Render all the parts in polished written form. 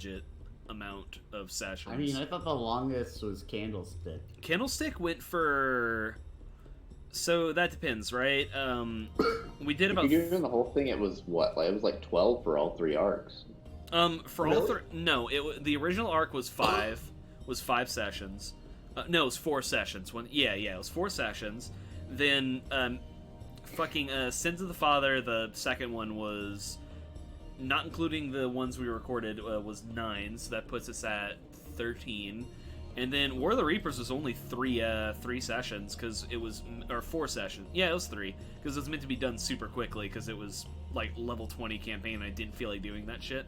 legit amount of sessions. I mean, I thought the longest was Candlestick. Candlestick went for... So that depends, right? We did about... If you're doing the whole thing, it was what? Like, it was like 12 for all 3 arcs. For all three... No, the original arc was 5. Was 5 sessions. No, it was 4 sessions. It was 4 sessions. Then, Sins of the Father, the second one was... Not including the ones we recorded, was 9, so that puts us at 13. And then War of the Reapers was only 3 sessions, because it was... Or 4 sessions. Yeah, it was 3, because it was meant to be done super quickly, because it was, like, level 20 campaign, and I didn't feel like doing that shit.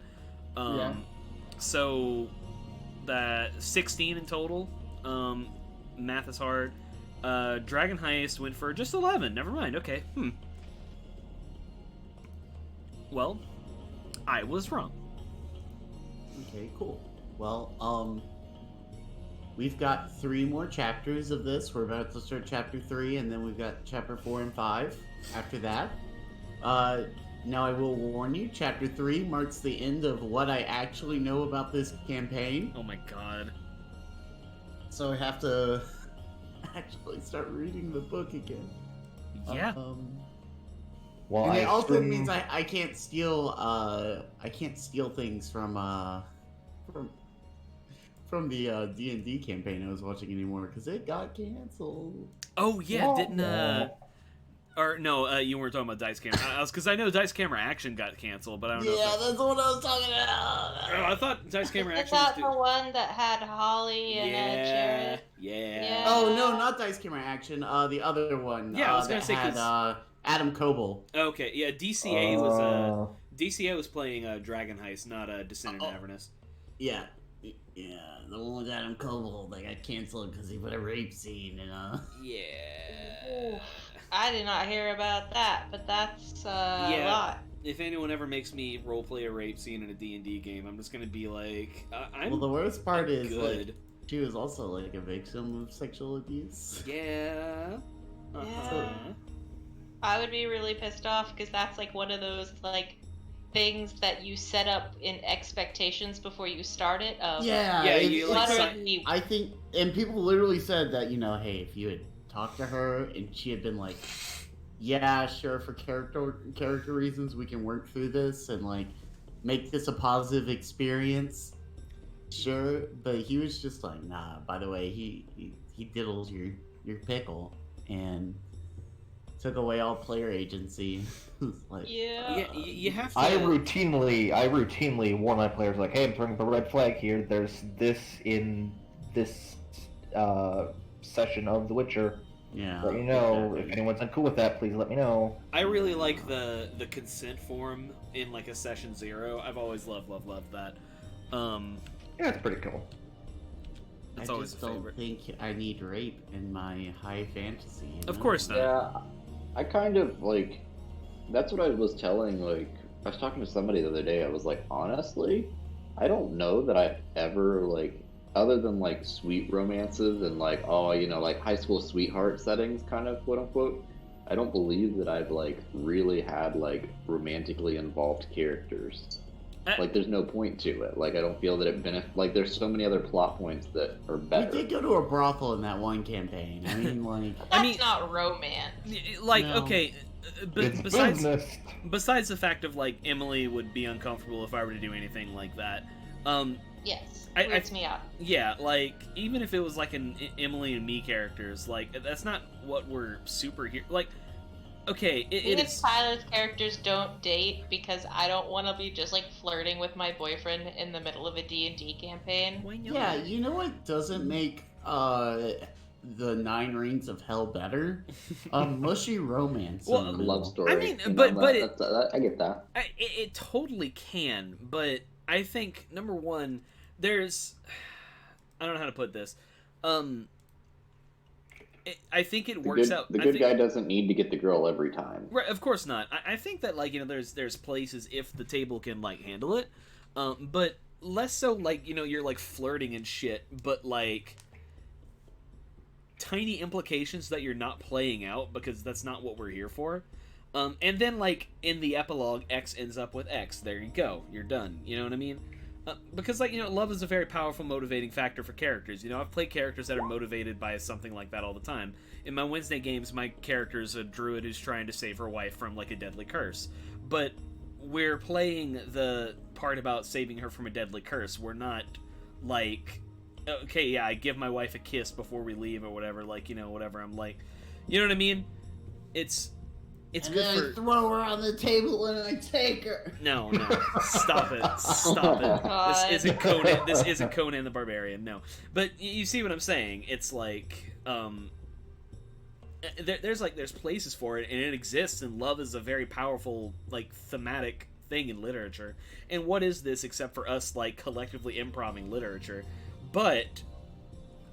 So, that 16 in total. Math is hard. Dragon Heist went for just 11. Never mind, okay. Well... I was wrong. Okay, cool. Well, we've got 3 more chapters of this. We're about to start chapter 3, and then we've got chapter 4 and 5 after that. Now I will warn you, chapter 3 marks the end of what I actually know about this campaign. Oh my god. So I have to actually start reading the book again. Yeah. Well, and it also means I can't steal things from the D&D campaign I was watching anymore because it got canceled. Oh yeah, or no, you weren't talking about Dice Camera. Because I know Dice Camera Action got canceled, but I don't know. Yeah, that's what I was talking about. Oh, I thought Dice Camera Action. Is that the one that had Holly and Jared? Yeah. Oh no, not Dice Camera Action. The other one. Yeah, I was gonna say had Adam Coble. Okay, yeah, DCA was playing Dragon Heist, not Descent in Avernus. Yeah, the one with Adam Coble that got canceled because he put a rape scene in Yeah. I did not hear about that, but that's a lot. If anyone ever makes me roleplay a rape scene in a D&D game, I'm just gonna be like, Well, the worst part is good. Like, she was also like a victim of sexual abuse. Yeah. Yeah. I would be really pissed off because that's like one of those like things that you set up in expectations before you start it. I think, and people literally said that, hey, if you had talked to her and she had been like, yeah, sure, for character reasons we can work through this and like make this a positive experience, sure, but he was just like, nah, by the way, he diddled your pickle and took away all player agency. Like, you have to. I routinely warn my players, like, hey, I'm throwing up a red flag here. There's this in this session of The Witcher. Yeah. Let you know if anyone's uncool with that. Please let me know. I really like the consent form in like a session 0. I've always loved that. Yeah, it's pretty cool. It's I always just a don't favorite. think I need rape in my high fantasy. Of course not. Yeah, I kind of like. That's what I was telling. Like, I was talking to somebody the other day. I was like, honestly, I don't know that I've ever like, other than like sweet romances and like, like high school sweetheart settings, kind of quote unquote. I don't believe that I've like really had like romantically involved characters. Like, there's no point to it. Like, I don't feel that it like, there's so many other plot points that are better. We did go to a brothel in that one campaign. I mean, like... That's not romance. Like, No. Okay, It's besides business. the fact of, like, Emily would be uncomfortable if I were to do anything like that. Yes, I- weirds me out. Yeah, like, even if it was, like, an Emily and me characters, like, that's not what we're superhero... Like, okay, Even if Tyler's characters don't date, because I don't want to be just like flirting with my boyfriend in the middle of a D&D campaign. Yeah, you know what doesn't make the 9 Rings of Hell better? Mushy romance. Well, love story. I mean, you but know, it, I get that. it totally can, but I think, number one, there's... I don't know how to put this. I think it works out. The good guy doesn't need to get the girl every time. Right, of course not. I think that, like, there's places if the table can, like, handle it, but less so, like, you're, like, flirting and shit, but, like, tiny implications that you're not playing out because that's not what we're here for. And then, like, in the epilogue, X ends up with X. There you go. You're done. You know what I mean? Because, like, love is a very powerful motivating factor for characters. I've played characters that are motivated by something like that all the time. In my Wednesday games, my character's a druid who's trying to save her wife from, like, a deadly curse. But we're playing the part about saving her from a deadly curse. We're not, like, okay, yeah, I give my wife a kiss before we leave or whatever, like, whatever. I'm like, you know what I mean? It's and good then for... I throw her on the table and I take her. No, stop it, stop it. God. This isn't Conan the Barbarian. No, but you see what I'm saying? It's like, there's places for it, and it exists, and love is a very powerful, like, thematic thing in literature. And what is this except for us, like, collectively improving literature? But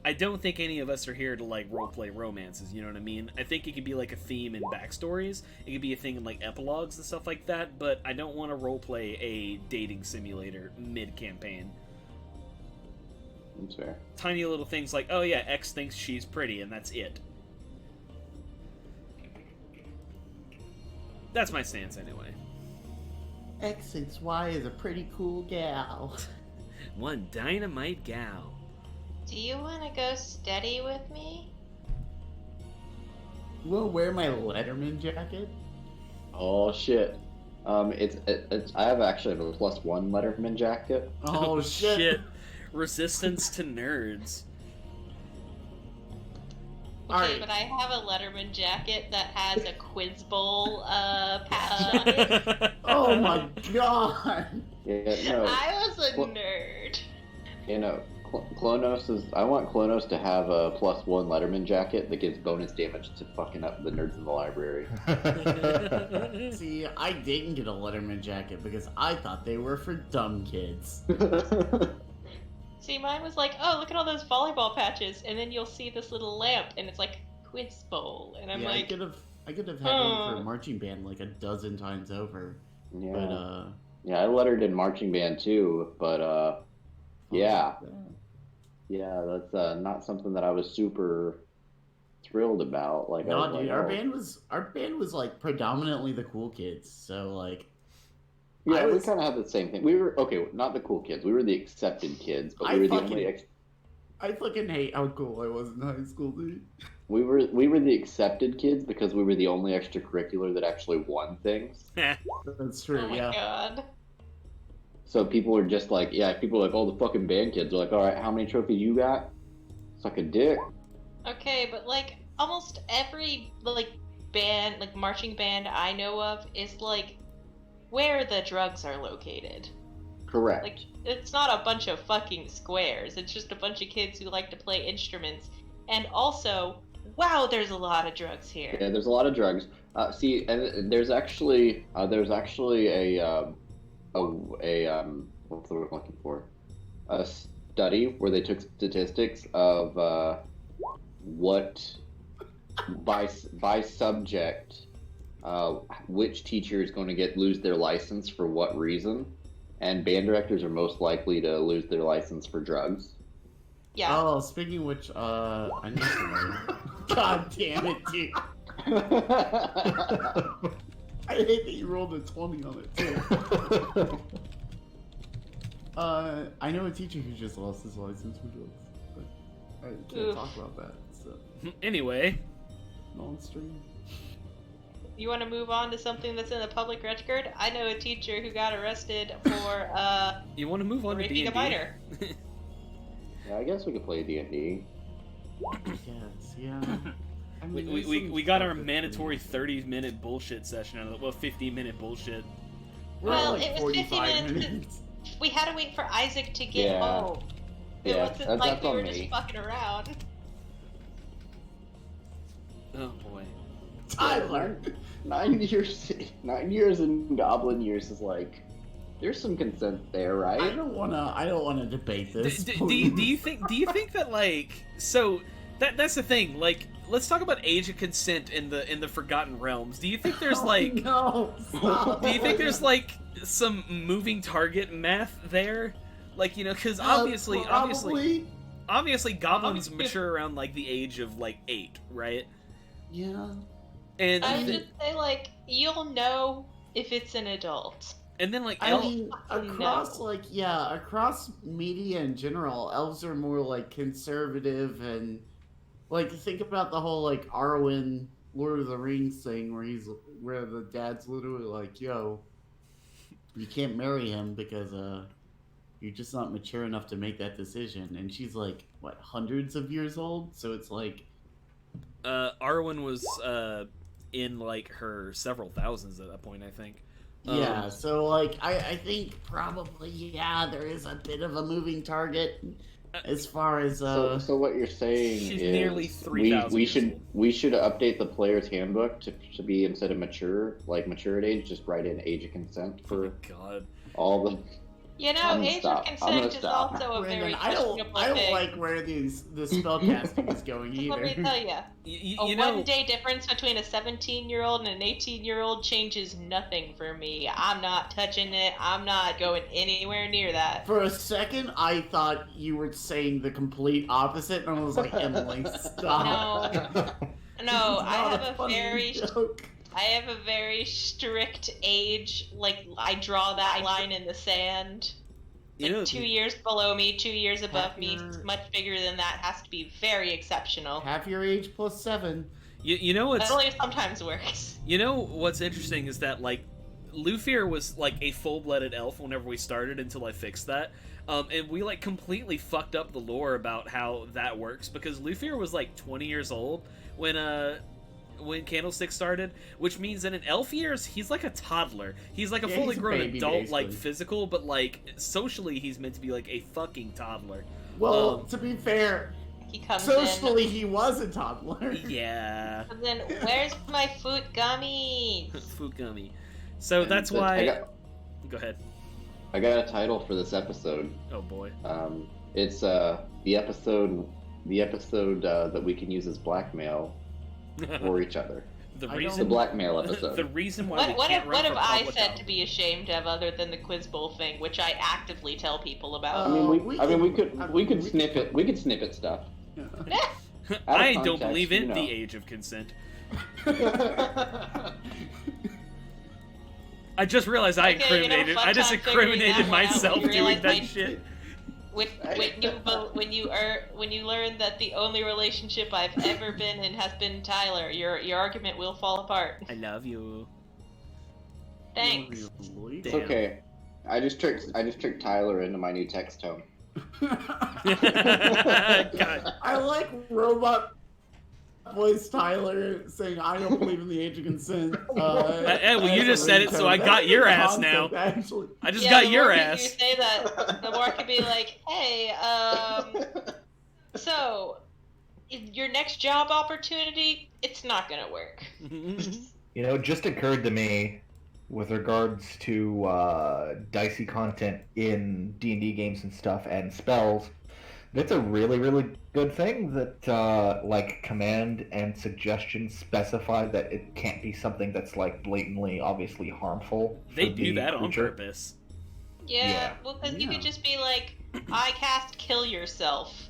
I don't think any of us are here to, like, roleplay romances, you know what I mean? I think it could be, like, a theme in backstories. It could be a thing in, like, epilogues and stuff like that, but I don't want to roleplay a dating simulator mid-campaign. That's fair. Tiny little things like, oh yeah, X thinks she's pretty, and that's it. That's my stance, anyway. X thinks Y is a pretty cool gal. One dynamite gal. Do you want to go steady with me? You wanna wear my Letterman jacket? Oh shit. It's I have actually a +1 Letterman jacket. Oh shit. Resistance to nerds. Okay, Alright. but I have a Letterman jacket that has a Quiz Bowl patch on it. Oh my god. Yeah, no. I was a nerd. Klonos is. I want Klonos to have a +1 Letterman jacket that gives bonus damage to fucking up the nerds in the library. See, I didn't get a Letterman jacket because I thought they were for dumb kids. See, mine was like, oh, look at all those volleyball patches, and then you'll see this little lamp, and it's like Quiz Bowl, and I'm yeah, like, I could have had one for marching band like a dozen times over. Yeah. But Yeah, I lettered in marching band too, but yeah. Yeah, that's not something that I was super thrilled about. Like, no, I was dude, like, our band was like predominantly the cool kids. So like, yeah, we kind of had the same thing. We were not the cool kids. We were the accepted kids, but we were the only. I fucking hate how cool I was in high school, dude. We were the accepted kids because we were the only extracurricular that actually won things. That's true. oh my yeah. god. So people are just like, people are like, oh, the fucking band kids are like, all right, how many trophies you got? Suck a dick. Okay, but like, almost every, like, band, like, marching band I know of is like, where the drugs are located. Correct. Like, it's not a bunch of fucking squares. It's just a bunch of kids who like to play instruments. And also, wow, there's a lot of drugs here. Yeah, there's a lot of drugs. See, and there's actually a what's the word I'm looking for? A study where they took statistics of what by subject, which teacher is going to lose their license for what reason, and band directors are most likely to lose their license for drugs. Yeah. Oh, speaking of which, I need to know. God damn it, dude. I hate that you rolled a 20 on it, too. I know a teacher who just lost his license for drugs, but I can't talk about that, so. Anyway. Non-stream. You want to move on to something that's in the public record? I know a teacher who got arrested for You want to move on to raping D&D? a minor. Yeah, I guess we could play D&D. Yes, yeah. I mean, We got our mandatory 30-minute bullshit session out of it. Well, 15-minute bullshit. We're Well, at, like, it was 50 45 minutes. We had to wait for Isaac to get Yeah. home. It Yeah, wasn't that's like we on were me. just fucking around. Oh boy. Tyler! 9 years in Goblin years is like, there's some consent there, right? I don't wanna debate this. Do you think that, like, so that's the thing, like, let's talk about age of consent in the Forgotten Realms. Do you think there's like no, stop. do you think there's like some moving target math there? Like, because obviously goblins mature around like the age of like 8, right? Yeah. And I would just say, like, you'll know if it's an adult. And then, like, I mean, across media in general, elves are more, like, conservative and, like, think about the whole, like, Arwen Lord of the Rings thing where the dad's literally like, yo, you can't marry him because, you're just not mature enough to make that decision. And she's, like, what, hundreds of years old? So it's, like... Arwen was, in, like, her several thousands at that point, I think. Yeah, so, like, I think probably, there is a bit of a moving target as far as, So what you're saying she's is nearly 3,000 we should update the player's handbook to be, instead of mature at age, just write in age of consent for God. all the... You know, age of consent is also a very questionable thing. I don't like where the spellcasting is going either. Let me tell you, you a 1 day difference between a 17-year-old and an 18-year-old changes nothing for me. I'm not touching it. I'm not going anywhere near that. For a second, I thought you were saying the complete opposite, and I was like, Emily, stop. No, I have a very strict age. Like, I draw that line in the sand. Like, 2 years below me, 2 years above me, much bigger than that has to be very exceptional. Half your age plus 7. You know what's... That only sometimes works. You know what's interesting is that, like, Lufir was, like, a full-blooded elf whenever we started until I fixed that. And we, like, completely fucked up the lore about how that works, because Lufir was, like, 20 years old when Candlestick started, which means that in elf years, he's like a toddler. He's like a fully grown adult, basically. Like, physical, but, like, socially, he's meant to be, like, a fucking toddler. Well, to be fair, he comes socially, he was a toddler. Yeah. And then, where's my food gummy? Food gummy. So that's why... Go ahead. I got a title for this episode. Oh, boy. It's the episode that we can use as blackmail for each other. The blackmail episode. The reason why what have I said to be ashamed of other than the quiz bowl thing, which I actively tell people about? We could snip it. We could snippet stuff. I don't believe in the age of consent. I just realized I incriminated myself doing that shit. When you learn that the only relationship I've ever been in has been Tyler, your argument will fall apart. I love you. Thanks. It's okay. I just tricked Tyler into my new text tone. God. I like robot voice Tyler saying, "I don't believe in the age of consent." Well, you just said it, so I got your ass now. Actually. I just got your ass. The more you say that, the more I could be like, "Hey, so your next job opportunity, it's not gonna work." You know, it just occurred to me with regards to dicey content in D&D games and stuff and spells. That's a really, really good thing that, like, command and suggestion specify that it can't be something that's, like, blatantly, obviously harmful. They do that on purpose. Yeah, well, because you could just be like, I cast kill yourself.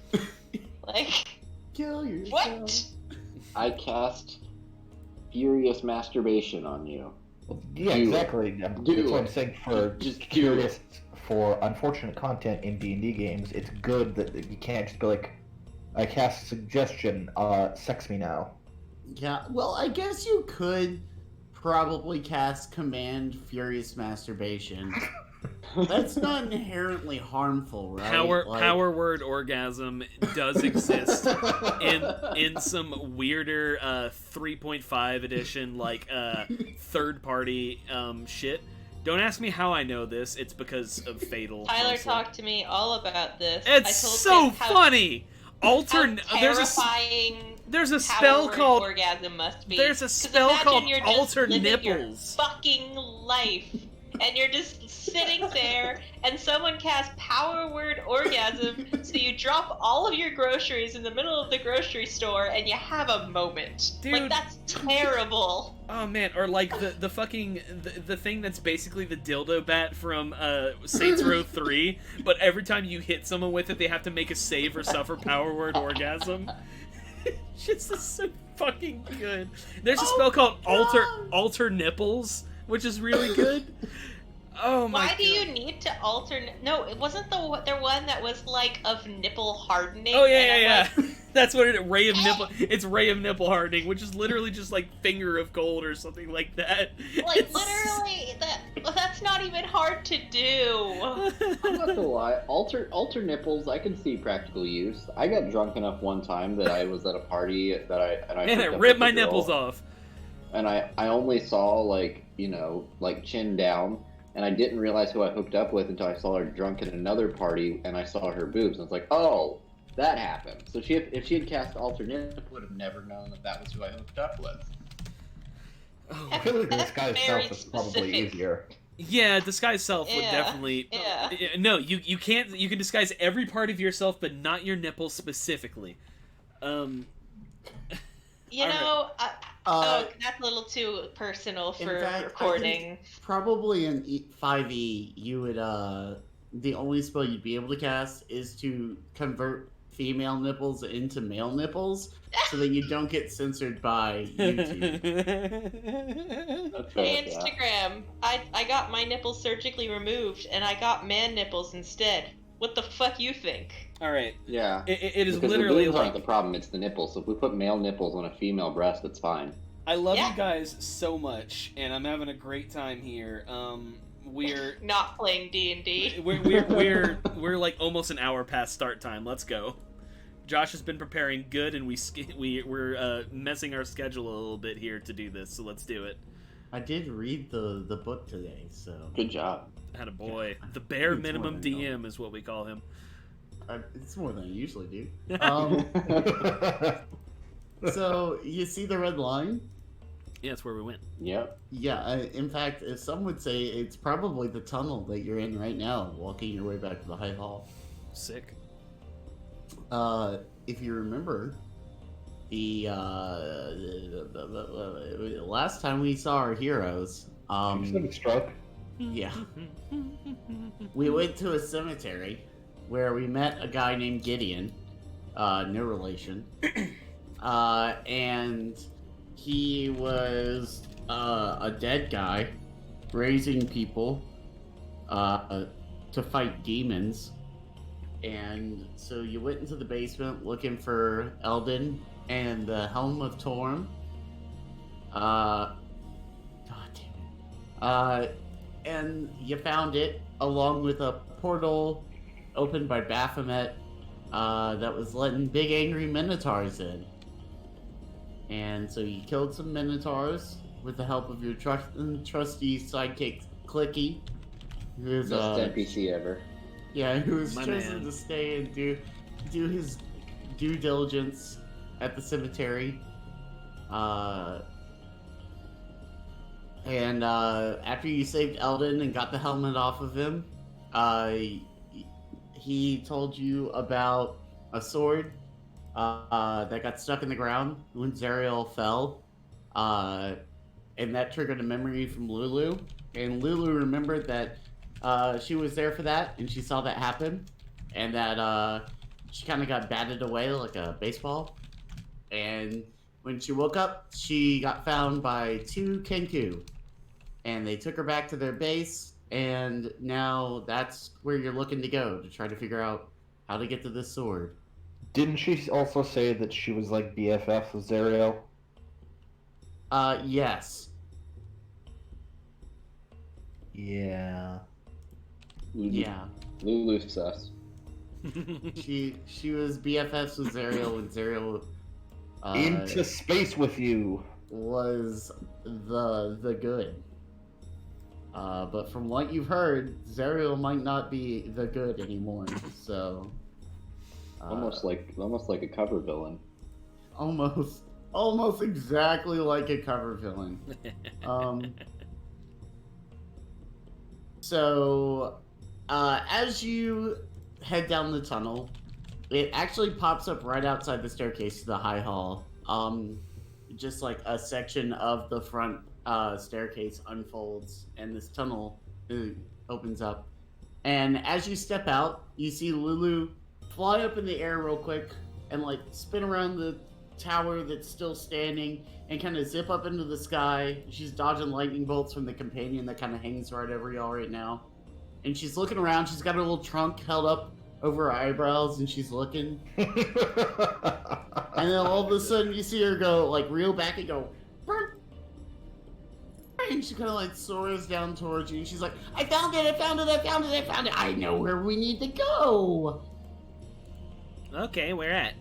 Like, kill yourself. What? I cast furious masturbation on you. Well, yeah, exactly. That's what I'm saying for just curious. For unfortunate content in D&D games, it's good that you can't just be like, I cast suggestion, sex me now. Yeah, well, I guess you could probably cast command furious masturbation. That's not inherently harmful, right? Power word orgasm does exist in some weirder 3.5 edition, like, third-party shit. Don't ask me how I know this. It's because of Fatal. Tyler talked to me all about this. It's so funny. There's a spell called orgasm must be. There's a spell called alter nipples. Your fucking life, and you're just sitting there, and someone casts power word orgasm, so you drop all of your groceries in the middle of the grocery store, and you have a moment. Dude. Like, that's terrible. Oh man, or like the fucking the thing that's basically the dildo bat from Saints Row 3, but every time you hit someone with it, they have to make a save or suffer power word orgasm. Just so fucking good. There's a spell called alter nipples, which is really good. Oh my Why do you need to alter? No, it wasn't there one that was like of nipple hardening. Oh yeah. That's what ray of nipple. It's ray of nipple hardening, which is literally just like finger of gold or something like that. Like literally, that's not even hard to do. I'm not gonna lie, alter nipples. I can see practical use. I got drunk enough one time that I was at a party that I Man, I ripped my nipples off. And I only saw like chin down. And I didn't realize who I hooked up with until I saw her drunk at another party, and I saw her boobs, and it's like, oh, that happened. So if she had cast alter nipple, I would have never known that was who I hooked up with. Oh, I feel like disguise self is probably specific. easier. yeah, disguise self would Yeah, definitely. yeah. No, you can't. You can disguise every part of yourself, but not your nipples specifically. You know, that's a little too personal for recording. Probably in 5e, you would the only spell you'd be able to cast is to convert female nipples into male nipples, so that you don't get censored by YouTube. Fair, Instagram, I got my nipples surgically removed, and I got man nipples instead. What the fuck you think? All right. Yeah. It is because literally the boobs like aren't the problem; it's the nipples. So if we put male nipples on a female breast, it's fine. I love Yeah. you guys so much, and I'm having a great time here. We're Not playing D&D. we're like almost an hour past start time. Let's go. Josh has been preparing good, and we're messing our schedule a little bit here to do this. So let's do it. I did read the book today, so Good job. Had a boy. The bare It's minimum more than DM is what we call him. it's more than I usually do. So you see the red line? Yeah, that's where we went. Yep. Yeah. In fact, some would say it's probably the tunnel that you're in right now, walking your way back to the High Hall. Sick. If you remember, the last time we saw our heroes, Stroke. yeah, we went to a cemetery where we met a guy named Gideon, no relation, and he was a dead guy raising people to fight demons. And so you went into the basement looking for Eldon and the Helm of Torm. God damn it. And you found it along with a portal opened by Baphomet that was letting big angry minotaurs in. And so you killed some minotaurs with the help of your trusty sidekick Clicky, who is Best NPC ever. yeah, who was My chosen man. to stay and do his due diligence at the cemetery. And after you saved Eldon and got the helmet off of him, he told you about a sword that got stuck in the ground when Zariel fell. And that triggered a memory from Lulu. And Lulu remembered that she was there for that, and she saw that happen, and that she kind of got batted away like a baseball. And when she woke up, she got found by two Kenku, and they took her back to their base, and now that's where you're looking to go to try to figure out how to get to this sword. Didn't she also say that she was like BFF with Zariel? Yes. Yeah. Yeah. Lulu sus. She was BFFs with Zariel when Zariel Into space with you. was the good. But from what you've heard, Zariel might not be the good anymore. So Almost like a cover villain. almost exactly like a cover villain. So as you head down the tunnel, it actually pops up right outside the staircase to the High Hall. Just like a section of the front staircase unfolds, and this tunnel opens up. And as you step out, you see Lulu fly up in the air real quick and like spin around the tower that's still standing and kind of zip up into the sky. She's dodging lightning bolts from the companion that kind of hangs right over y'all right now. And she's looking around. She's got her little trunk held up over her eyebrows, and she's looking. And then all of a sudden, you see her go, like, reel back and go, burp. And she kind of, like, soars down towards you. And she's like, I found it, I found it, I found it, I found it. I know where we need to go. Okay, where at?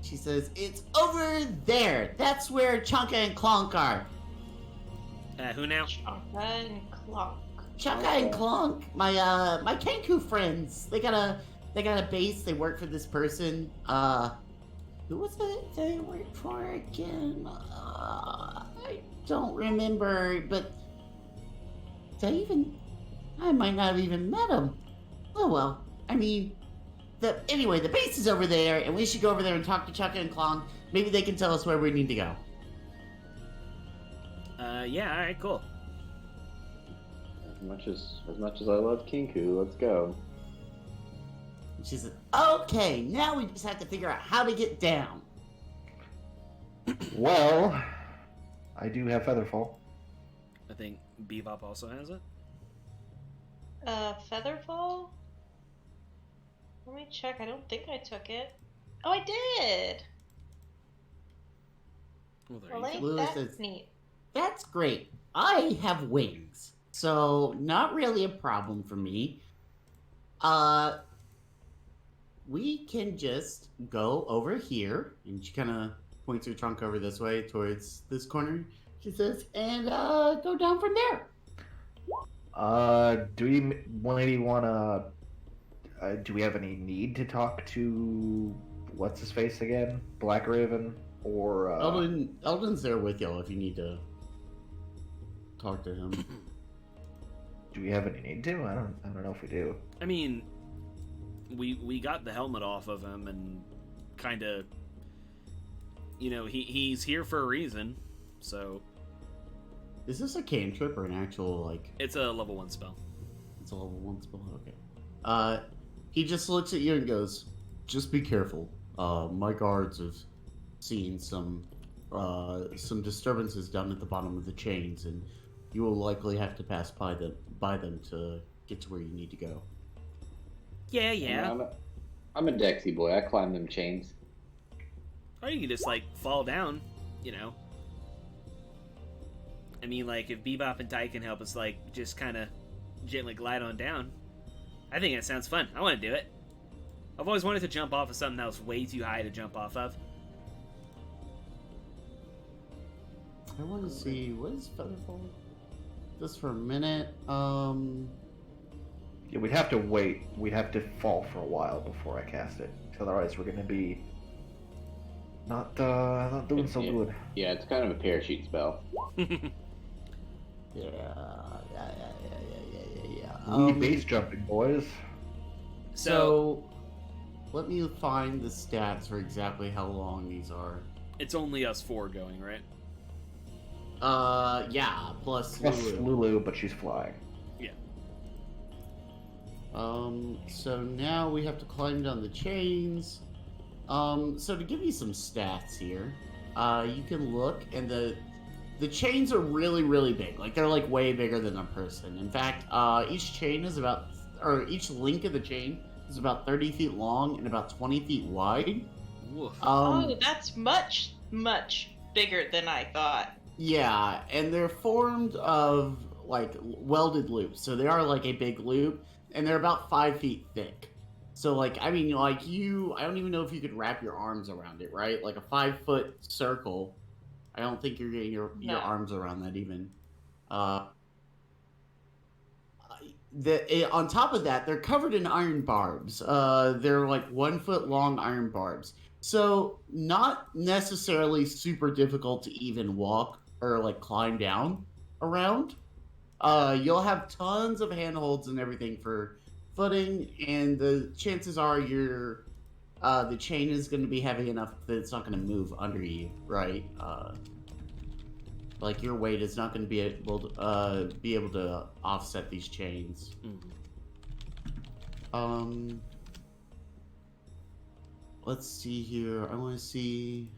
She says, it's over there. That's where Chunka and Clonk are. Who now? Chunka and Clonk. Chunka and Clonk, my Kenku friends. They got a base. They work for this person. Who was it they worked for again? I don't remember, but I might not have even met him. Oh well. I mean, anyway, the base is over there, and we should go over there and talk to Chunka and Clonk. Maybe they can tell us where we need to go. Yeah, alright, cool. As much as I love Kinku, let's go. She said, okay, now we just have to figure out how to get down. Well, I do have Featherfall. I think Bebop also has it. Featherfall? Let me check. I don't think I took it. Oh, I did! Well, there Well, you ain't go. Lewis that says- neat. That's great. I have wings, so not really a problem for me. We can just go over here, and she kind of points her trunk over this way towards this corner. She says, and go down from there. Do we maybe wanna? Do we have any need to talk to what's his face again? Black Raven or? Eldon's there with y'all if you need to talk to him. Do we have any need to? I don't know if we do. I mean, we got the helmet off of him and kind of, you know, he's here for a reason, so. Is this a cantrip or an actual, like... It's a level 1 spell. It's a level 1 spell? Okay. He just looks at you and goes, just be careful. My guards have seen some disturbances down at the bottom of the chains, and you will likely have to pass by them to get to where you need to go. Yeah. I'm a Dexy boy. I climb them chains. Or you can just, like, fall down, you know. I mean, like, if Bebop and Ty can help us, like, just kind of gently glide on down, I think that sounds fun. I want to do it. I've always wanted to jump off of something that was way too high to jump off of. I want to see, what is Featherfall? Just for a minute. Yeah, we'd have to wait. We'd have to fall for a while before I cast it. Otherwise, we're gonna be not doing so good. Yeah, it's kind of a parachute spell. Yeah. We base jumping, boys. So, let me find the stats for exactly how long these are. It's only us 4 going, right? Yeah, plus Plus Lulu. Lulu, but she's flying. Yeah. So now we have to climb down the chains. So to give you some stats here, you can look, and the chains are really, really big. Like, they're, like, way bigger than a person. In fact, each chain is about, or each link of the chain is about 30 feet long and about 20 feet wide. Woof. Oh, that's much, much bigger than I thought. Yeah, and they're formed of, like, welded loops. So they are, like, a big loop, and they're about 5 feet thick. So, like, I mean, like, I don't even know if you could wrap your arms around it, right? Like, a 5-foot circle, I don't think you're getting your arms around that even. On top of that, they're covered in iron barbs. They're, like, 1 foot long iron barbs. So, not necessarily super difficult to even walk or, like, climb down around. You'll have tons of handholds and everything for footing, and the chances are the chain is going to be heavy enough that it's not going to move under you, right? Like, your weight is not going to be able to offset these chains. Mm-hmm. Let's see here. I want to see.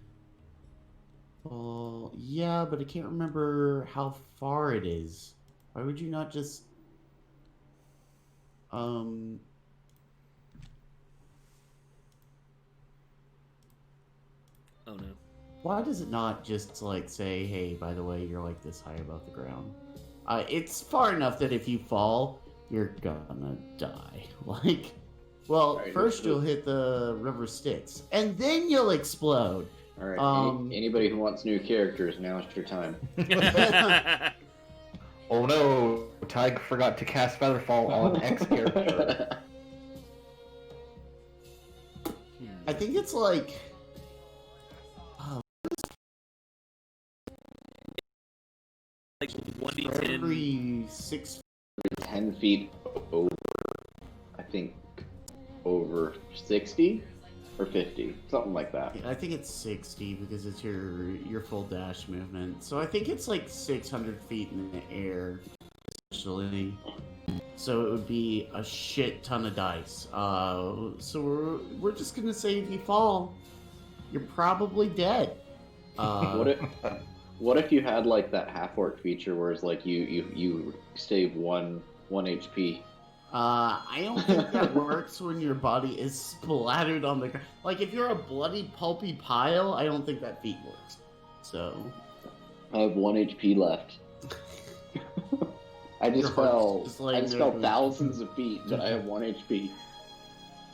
Featherfall. Yeah, but I can't remember how far it is. Why would you not just... Um... Oh no. Why does it not just, like, say, hey, by the way, you're, like, this high above the ground? It's far enough that if you fall, you're gonna die. Like, well, Right, first you'll hit the river Styx, and then you'll explode. All right. Anybody who wants new characters, now's your time. Oh no, Tig forgot to cast Featherfall on X character. I think it's like... Like 1d10. Every 6... 10 feet over, I think, over 60 or 50, something like that. I think it's 60 because it's your full dash movement. So I think it's like 600 feet in the air, essentially. So it would be a shit ton of dice. So we're just gonna say if you fall, you're probably dead. What if you had like that half orc feature where it's like you save one HP? I don't think that works when your body is splattered on the ground. Like, if you're a bloody, pulpy pile, I don't think that feat works. So... I have 1 HP left. I just fell thousands of feet, but I have 1 HP.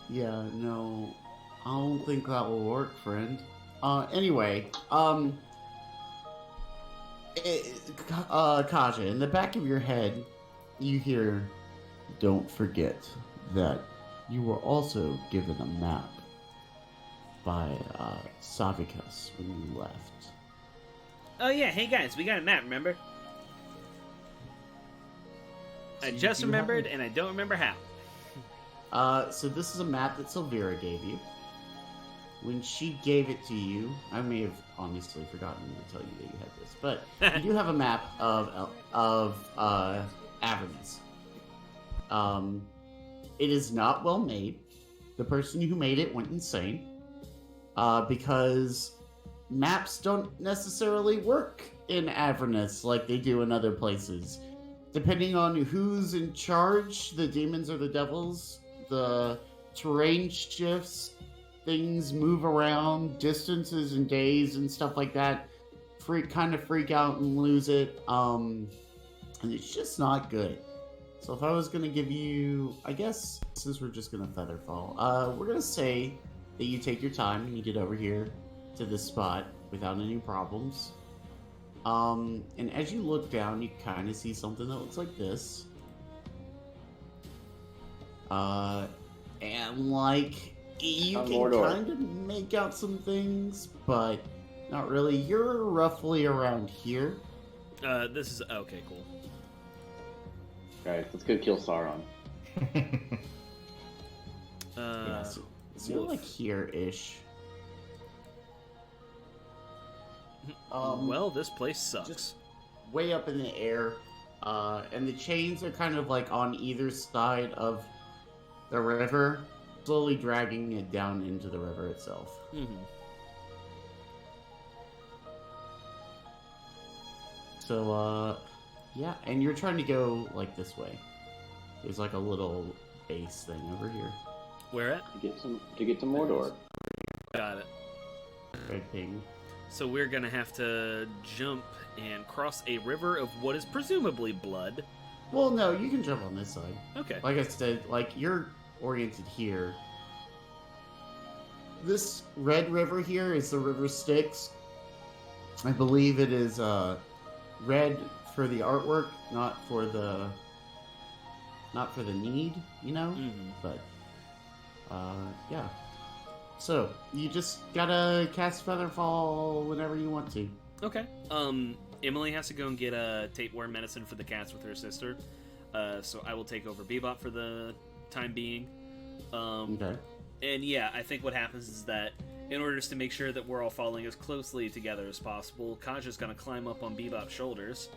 Yeah, no. I don't think that will work, friend. Anyway, Kaja, in the back of your head, you hear... Don't forget that you were also given a map by Savicus when you left. Oh yeah, hey guys, we got a map, remember? I just remembered, and I don't remember how. So this is a map that Silvira gave you. When she gave it to you, I may have honestly forgotten to tell you that you had this, but you do have a map of Avernus. It is not well made. The person who made it went insane. Because maps don't necessarily work in Avernus like they do in other places. Depending on who's in charge, the demons or the devils, the terrain shifts, things move around, distances and days and stuff like that. Kind of freak out and lose it. And it's just not good. So if I was going to give you, I guess, since we're just going to Featherfall, we're going to say that you take your time and you get over here to this spot without any problems. And as you look down, you kind of see something that looks like this. And like, you can kind of make out some things, but not really. You're roughly around here. This is, okay, cool. Alright, let's go kill Sauron. Yeah, so you're like here-ish. Well, this place sucks. Just way up in the air, and the chains are kind of like on either side of the river, slowly dragging it down into the river itself. Mm-hmm. So, yeah, and you're trying to go, like, this way. There's, like, a little base thing over here. Where at? To get to Mordor. Got it. Red ping. So we're gonna have to jump and cross a river of what is presumably blood. Well, no, you can jump on this side. Okay. Like I said, like, you're oriented here. This red river here is the river Styx. I believe it is, red for the artwork, not for the need, you know? Mm-hmm. But, yeah. So, you just gotta cast Featherfall whenever you want to. Okay. Emily has to go and get a tapeworm medicine for the cats with her sister. So I will take over Bebop for the time being. Okay. And yeah, I think what happens is that in order to make sure that we're all falling as closely together as possible, Kaja's gonna climb up on Bebop's shoulders,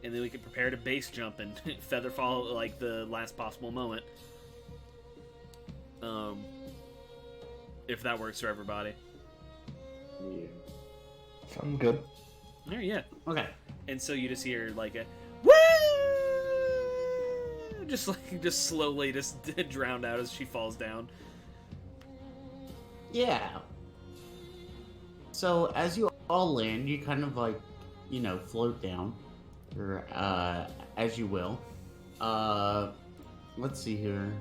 and then we can prepare to base jump and Featherfall like the last possible moment. If that works for everybody. Yeah. Sounds good. There, yeah. Okay. And so you just hear like a woo, just slowly drowned out as she falls down. Yeah. So as you all land, you kind of like, float down, or as you will. Let's see here.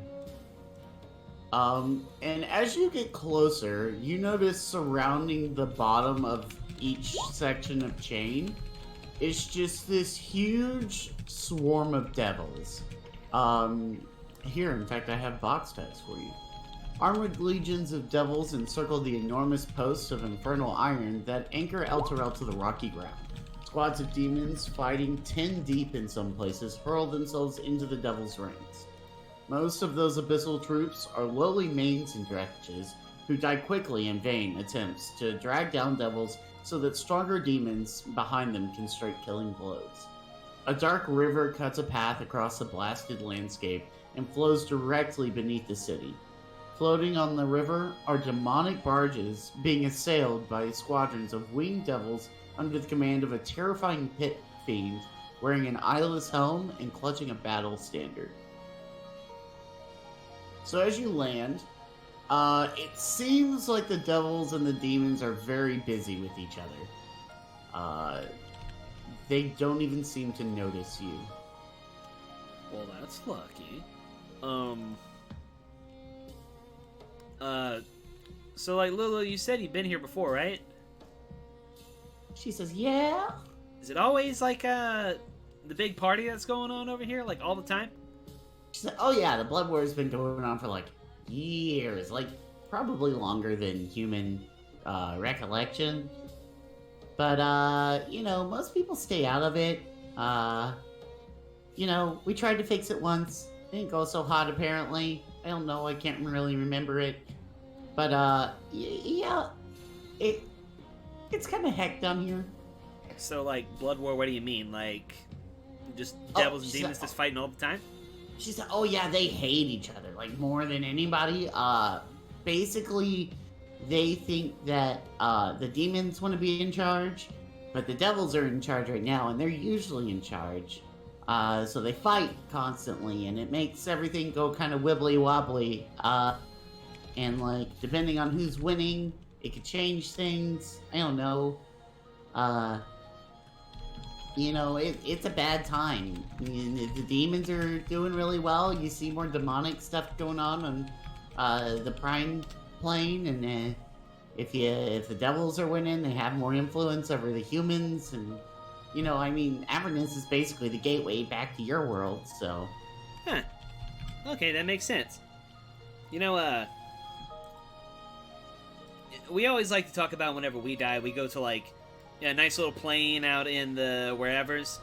And as you get closer, you notice surrounding the bottom of each section of chain is just this huge swarm of devils. Here, in fact, I have box types for you. Armored legions of devils encircle the enormous posts of infernal iron that anchor Elturel to the rocky ground. Squads of demons, fighting 10 deep in some places, hurl themselves into the devil's ranks. Most of those abyssal troops are lowly mains and dredges who die quickly in vain attempts to drag down devils so that stronger demons behind them can strike killing blows. A dark river cuts a path across the blasted landscape and flows directly beneath the city. Floating on the river are demonic barges being assailed by squadrons of winged devils under the command of a terrifying pit fiend wearing an eyeless helm and clutching a battle standard. So as you land, it seems like the devils and the demons are very busy with each other. They don't even seem to notice you. Well, that's lucky. So like Lulu, you said you've been here before, right? She says, yeah. Is it always like the big party that's going on over here, like all the time? She said, oh yeah, the Blood War's been going on for like years, like probably longer than human recollection. But most people stay out of it. We tried to fix it once. Didn't go so hot apparently. I don't know, I can't really remember it. But yeah, it's kind of heck down here. So like Blood War, what do you mean? Like just devils and demons just fighting all the time? She said, oh yeah, they hate each other, like more than anybody. Basically, they think that the demons want to be in charge, but the devils are in charge right now, and they're usually in charge. So they fight constantly, and it makes everything go kind of wibbly wobbly. And like, depending on who's winning, it could change things. I don't know. It's a bad time. The demons are doing really well. You see more demonic stuff going on the Prime plane, and if the devils are winning, they have more influence over the humans, and Avernus is basically the gateway back to your world. So, huh? Okay, that makes sense. We always like to talk about whenever we die, we go to like a nice little plain out in the wherevers,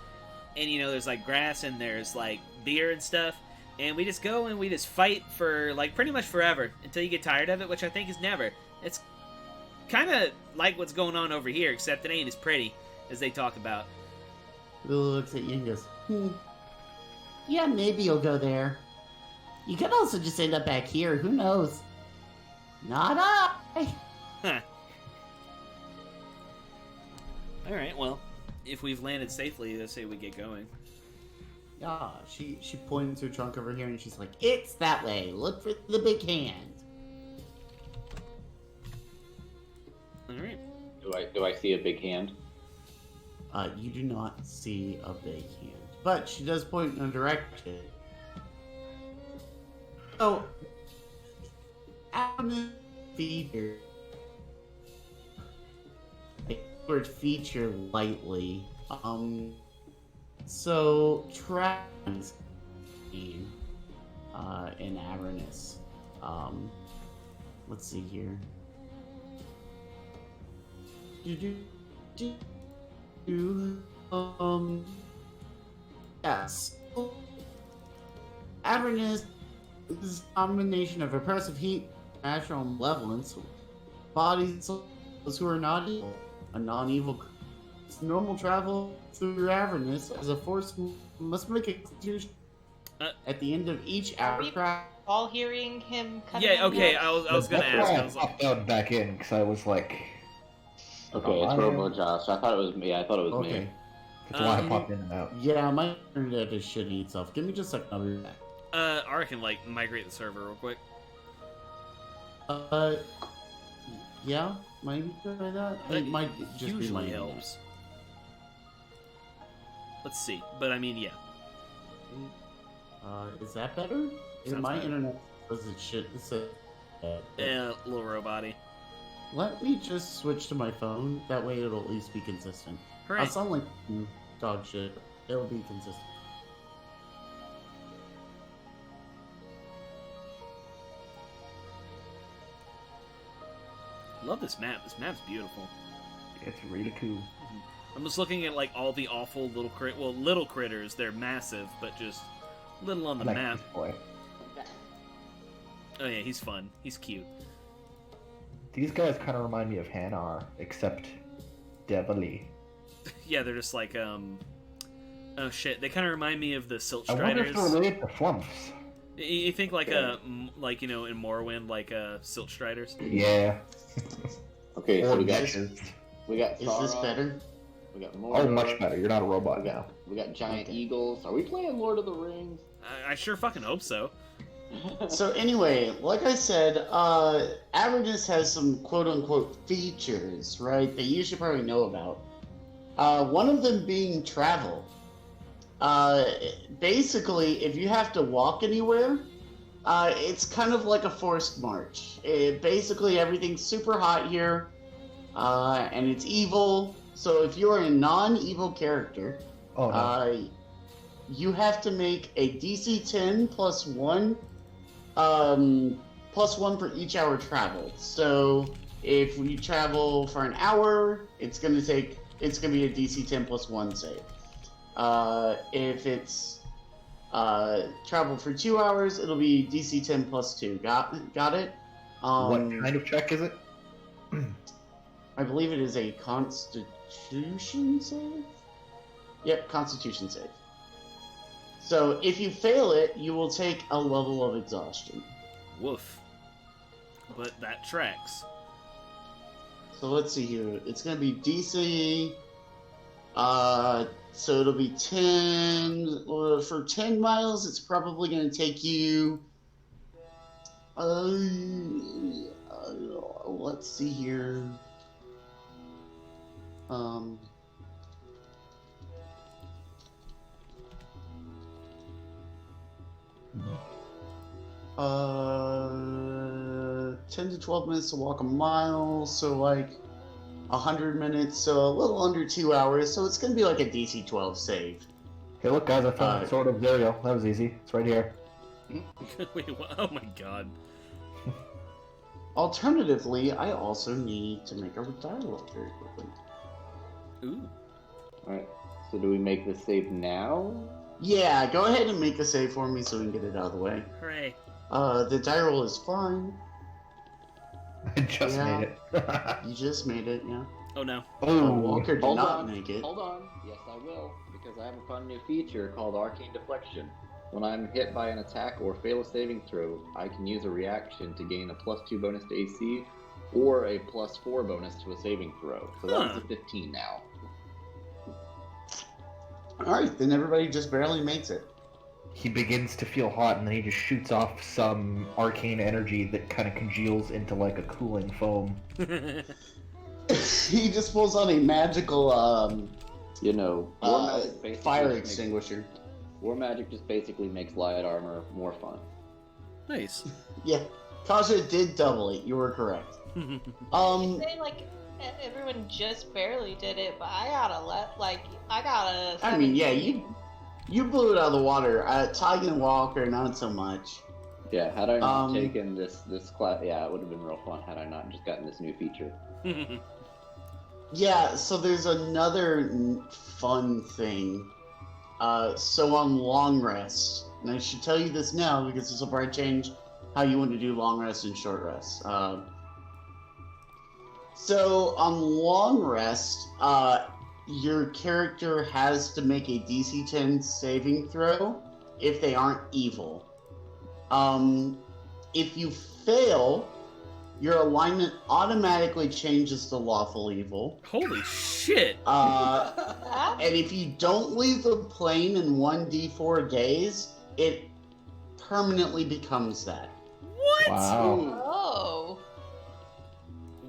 and there's like grass and there's like beer and stuff, and we just go and we just fight for like pretty much forever until you get tired of it, which I think is never. It's kind of like what's going on over here, except it ain't as pretty as they talk about. Lulu looks at you and goes, yeah, maybe you'll go there. You could also just end up back here, who knows? Not I! Huh. Alright, well, if we've landed safely, let's say we get going. Yeah, she points her trunk over here and she's like, it's that way, look for the big hand. Alright. Do I see a big hand? You do not see a big hand, but she does point in a direction. Oh, Avernus feature. Word feature lightly. So trans in Avernus. Let's see here. Yes. Avernus is a combination of oppressive heat, natural malevolence, bodies who are not evil, a non-evil. Normal travel through Avernus as a force must make a constitution at the end of each hour. All hearing him. Yeah. Okay. I was gonna ask. I popped out back in because I was like, Okay, it's Robo Josh. I thought it was me. Okay. Me. That's why I popped in and out. Yeah, my internet is shitting itself. Give me just a second, I'll be back. Or I can migrate the server real quick. Yeah, maybe try that. That It might just be my usually helps. Let's see, but I mean, yeah. Is that better? Sounds My better. internet says it shit. Little robot-y. Let me just switch to my phone. That way it'll at least be consistent. Hooray. I'll sound like dog shit. It'll be consistent. Love this map. This map's beautiful. It's really cool. I'm just looking at like all the awful little critters. They're massive, but just little on the I like map. this boy. Oh yeah, he's fun. He's cute. These guys kind of remind me of Hanar, except devilly. Yeah, they're just like oh shit, they kind of remind me of the Silt I wonder if Striders. they're related to Flumps. You think like in Morrowind, like Silt Striders? Yeah. Okay, so Or we got meshes. Is this Sauron, better? We got more. Oh, much better. You're not a robot We now. got giant Okay. eagles. Are we playing Lord of the Rings? I sure fucking hope so. So anyway, like I said, Avernus has some quote-unquote features, right, that you should probably know about. One of them being travel. Basically, if you have to walk anywhere, it's kind of like a forced march. Basically, everything's super hot here, and it's evil. So if you are a non-evil character, Oh, no. you have to make a DC 10 plus 1 for each hour traveled. So if you travel for an hour, it's gonna be a DC 10 plus 1 save. If it's travel for 2 hours, it'll be DC 10 plus 2. Got it? What kind of check is it? I believe it is a Constitution save. Yep, Constitution save. So if you fail it, you will take a level of exhaustion. Woof. But that tracks. So let's see here. It's going to be DC. So it'll be 10. For 10 miles, it's probably going to take you. Let's see here. 10 to 12 minutes to walk a mile, so like 100 minutes, so a little under 2 hours, so it's gonna be like a DC 12 save. Hey, look, guys, I found the Sword of Zerial. That was easy. It's right here. Wait, what? Oh my god. Alternatively, I also need to make a dialogue very quickly. Ooh. Alright, so do we make this save now? Yeah, go ahead and make a save for me so we can get it out of the way. Hooray. The die roll is fine. I just Yeah. made it. You just made it, yeah. Oh no. Walker did Hold not on, make it. Hold on. Yes, I will, because I have a fun new feature called Arcane Deflection. When I'm hit by an attack or fail a saving throw, I can use a reaction to gain a +2 bonus to AC, or a +4 bonus to a saving throw. So that's a 15 now. Alright, then everybody just barely makes it. He begins to feel hot, and then he just shoots off some arcane energy that kind of congeals into like a cooling foam. He just pulls on a magical, War magic basically fire just extinguisher. War magic just basically makes light armor more fun. Nice. Yeah, Kaja did double it. You were correct. Say, like, everyone just barely did it, but I got a I mean, yeah, 17. you blew it out of the water. Tigan and Walker, not so much. Yeah, had I not taken this class, yeah, it would have been real fun had I not just gotten this new feature. Yeah, so there's another fun thing. So on long rest, and I should tell you this now because this will probably change how you want to do long rest and short rest. So on long rest, your character has to make a DC 10 saving throw if they aren't evil. If you fail, your alignment automatically changes to lawful evil. Holy shit! And if you don't leave the plane in 1d4 days, it permanently becomes that. What? Wow. Oh.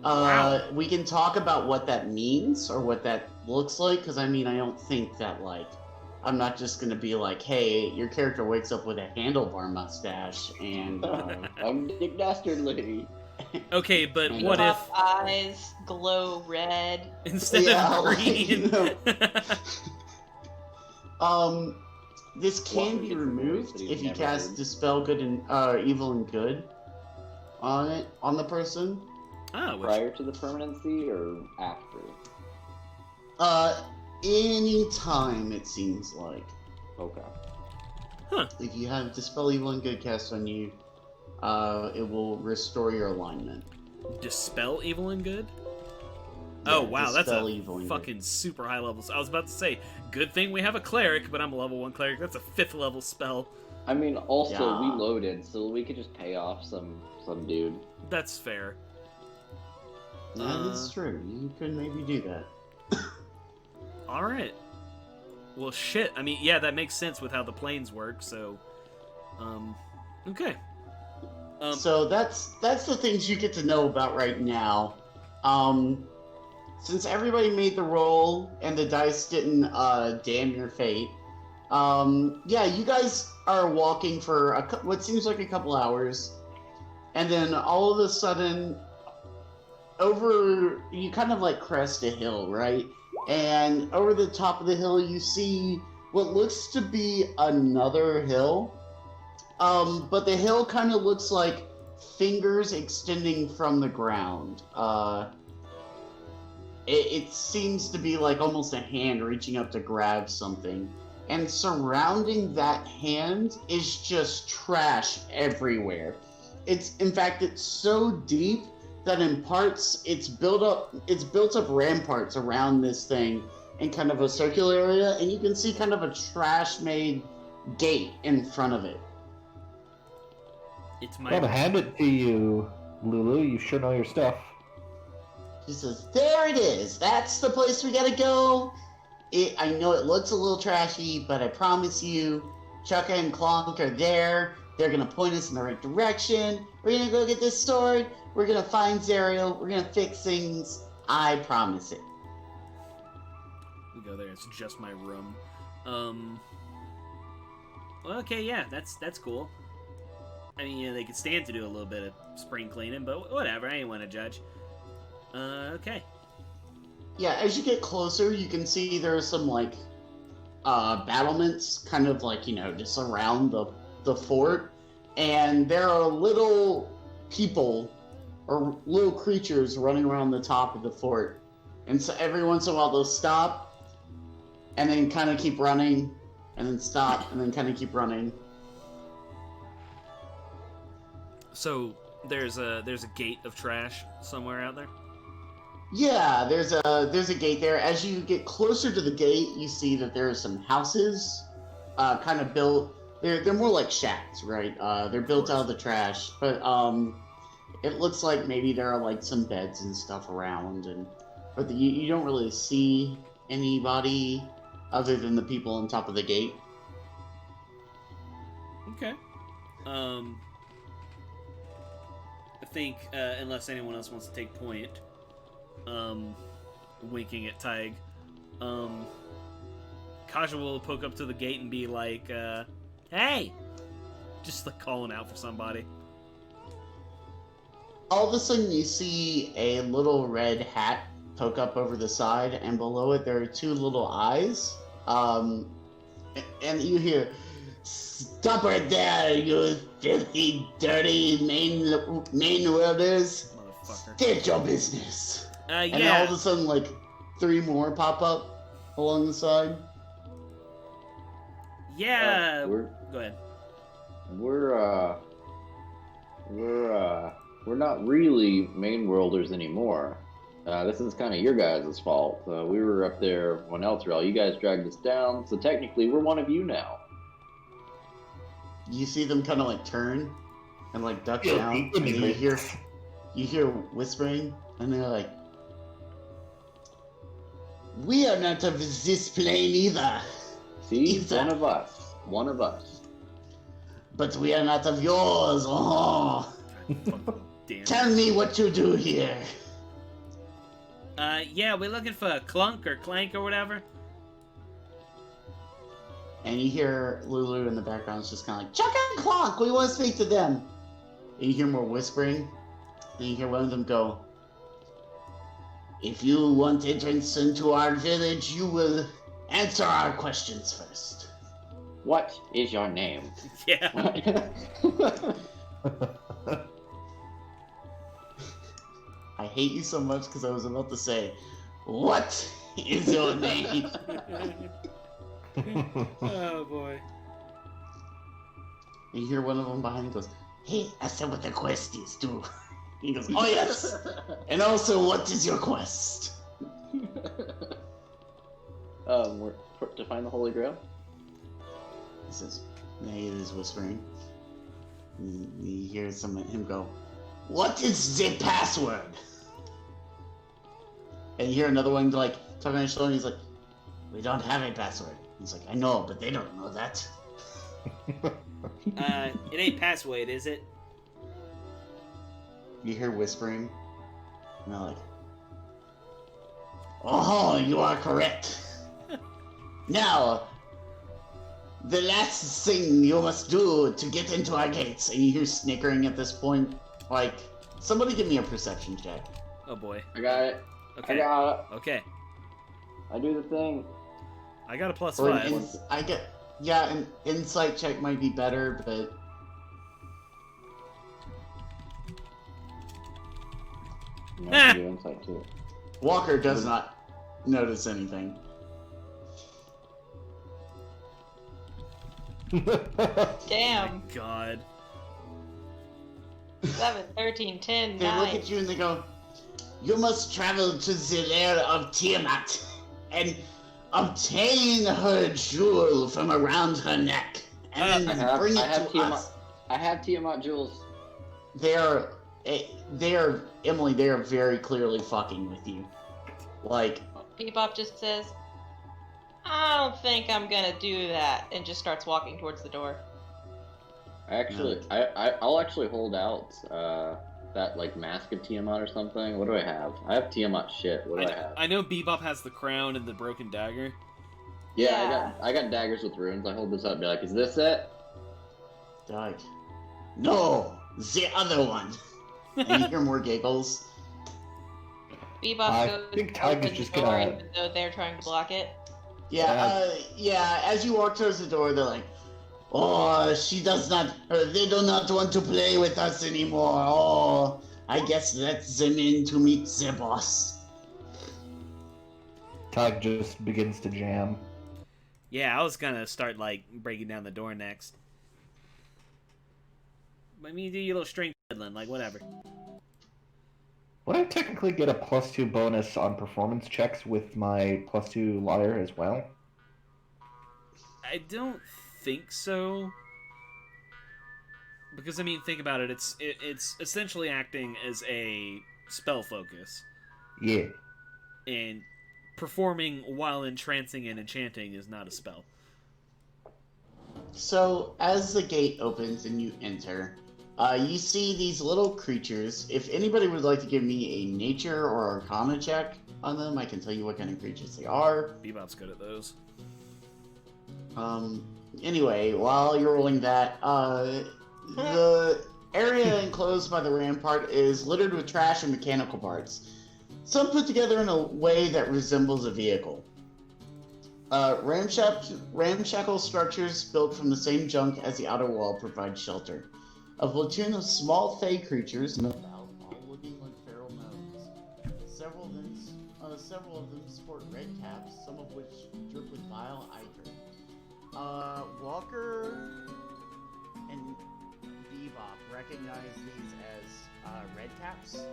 Wow. We can talk about what that means or what that looks like, because I mean, I don't think that, like, I'm not just gonna be like, hey, your character wakes up with a handlebar mustache and I'm Dick Dastardly. Okay, but what if eyes glow red instead of green? This can be removed if you cast Dispel Good and Evil and Good on the person. Oh, Prior to the permanency or after? Any time it seems like. Okay. Huh. If you have Dispel Evil and Good cast on you, it will restore your alignment. Dispel evil and good? Yeah, Oh wow, that's Dispel a Evil and fucking super high level. I was about to say, good thing we have a cleric, but I'm a level 1 cleric. That's a 5th level spell. I mean, also Yeah. we loaded, so we could just pay off some dude. That's fair. That is true. You could maybe do that. All right. Well, shit. I mean, yeah, that makes sense with how the planes work. So, okay. So that's the things you get to know about right now. Since everybody made the roll and the dice didn't damn your fate, yeah, you guys are walking for what seems like a couple hours, and then all of a sudden, you kind of like crest a hill, right? And over the top of the hill, you see what looks to be another hill. But the hill kind of looks like fingers extending from the ground. It seems to be like almost a hand reaching up to grab something. And surrounding that hand is just trash everywhere. In fact, it's so deep that in parts it's built up ramparts around this thing in kind of a circular area, and you can see kind of a trash-made gate in front of it. It's my. Well, to hand it to you, Lulu, you sure know your stuff. She says, "There it is. That's the place we gotta go. I know it looks a little trashy, but I promise you, Chukka and Clonk are there. They're gonna point us in the right direction. We're gonna go get this sword. We're gonna find Zariel. We're gonna fix things. I promise it." We go there. It's just my room. Well, okay, yeah, that's cool. I mean, yeah, they could stand to do a little bit of spring cleaning, but whatever. I ain't want to judge. Okay. Yeah, as you get closer, you can see there's some like battlements, kind of like just around the fort, and there are little people or little creatures running around the top of the fort, and so every once in a while they'll stop, and then kind of keep running, and then stop, and then kind of keep running. So there's a gate of trash somewhere out there. Yeah, there's a gate there. As you get closer to the gate, you see that there are some houses, kind of built. They're more like shacks, right? They're built out of the trash, but it looks like maybe there are like some beds and stuff around, but you don't really see anybody other than the people on top of the gate. Okay. I think unless anyone else wants to take point, winking at Tig, Kaja will poke up to the gate and be like, "Hey!" Just like calling out for somebody. All of a sudden, you see a little red hat poke up over the side, and below it there are two little eyes. And you hear, "Stop right there, you filthy, dirty main wielders! Motherfucker. State your business!" Yeah. And then all of a sudden, like, 3 more pop up along the side. Yeah. We're Go ahead. we're not really main worlders anymore. This is kind of your guys' fault. We were up there when Elturel. You guys dragged us down, so technically we're one of you now. You see them kind of like turn and like duck Yeah, down, the and then you you hear whispering, and they're like, "We are not of this plane either. See, Either. One of us. But we are not of yours. Oh, Damn. tell me what you do here." Yeah, we're looking for Clunk or Clank or whatever. And you hear Lulu in the background. It's just kind of like, "Chuck and Clonk, we want to speak to them." And you hear more whispering. And you hear one of them go, "If you want entrance into our village, you will answer our questions first." What is your name? Yeah. I hate you so much because I was about to say, "What is your name?" Oh boy. And you hear one of them behind you goes, "Hey, I said what the quest is, too." He goes, "Oh yes, and also what is your quest?" We're to find the Holy Grail. He says, he is whispering. You hear him go, "What is the password?" And you hear another one like talking on his shoulder, and he's like, "We don't have a password." He's like, "I know, but they don't know that." It ain't password, is it? You hear whispering, and they're like, "Oh, you are correct. Now, the last thing you must do to get into our gates," and you hear snickering at this point. Like, somebody give me a perception check. Oh boy. I got it. Okay. I got it. Okay. I do the thing. I got a plus Or 5. an insight check might be better, but You know, I can do insight too. Walker does not notice anything. Damn. God. 7, 13, 10, They 9. look at you and they go, "You must travel to the lair of Tiamat and obtain her jewel from around her neck, and then bring it to us." I have Tiamat jewels. They are, Emily, they are very clearly fucking with you. Like, Bebop just says, "I don't think I'm gonna do that," and just starts walking towards the door. I'll actually hold out that like mask of Tiamat or something. What do I have? I have Tiamat shit. What do I have? I know Bebop has the crown and the broken dagger. Yeah, I got daggers with runes. I hold this up and be like, "Is this it?" they're like, "No, the other one." And you hear more giggles. Bebop I goes think to Tig open is just the door gonna- even though they're trying to block it. Yeah, as you walk towards the door, they're like, "Oh, she does not, they do not want to play with us anymore. Oh, I guess let them in to meet the boss." Tug just begins to jam. Yeah, I was gonna start, like, breaking down the door next. I mean, you do your little string fiddling, like, whatever. Would I technically get a +2 bonus on performance checks with my +2 liar as well? I don't think so. Because, I mean, think about it. It's essentially acting as a spell focus. Yeah. And performing while entrancing and enchanting is not a spell. So, as the gate opens and you enter, you see these little creatures. If anybody would like to give me a nature or arcana check on them, I can tell you what kind of creatures they are. Bebop's good at those. Anyway, while you're rolling that, the area enclosed by the rampart is littered with trash and mechanical parts, some put together in a way that resembles a vehicle. Ramshackle structures built from the same junk as the outer wall provide shelter. A platoon of small fey creatures mill out, all looking like feral gnomes. Several of them sport red caps, some of which drip with vile ichor. Walker and Bebop recognize these as red caps.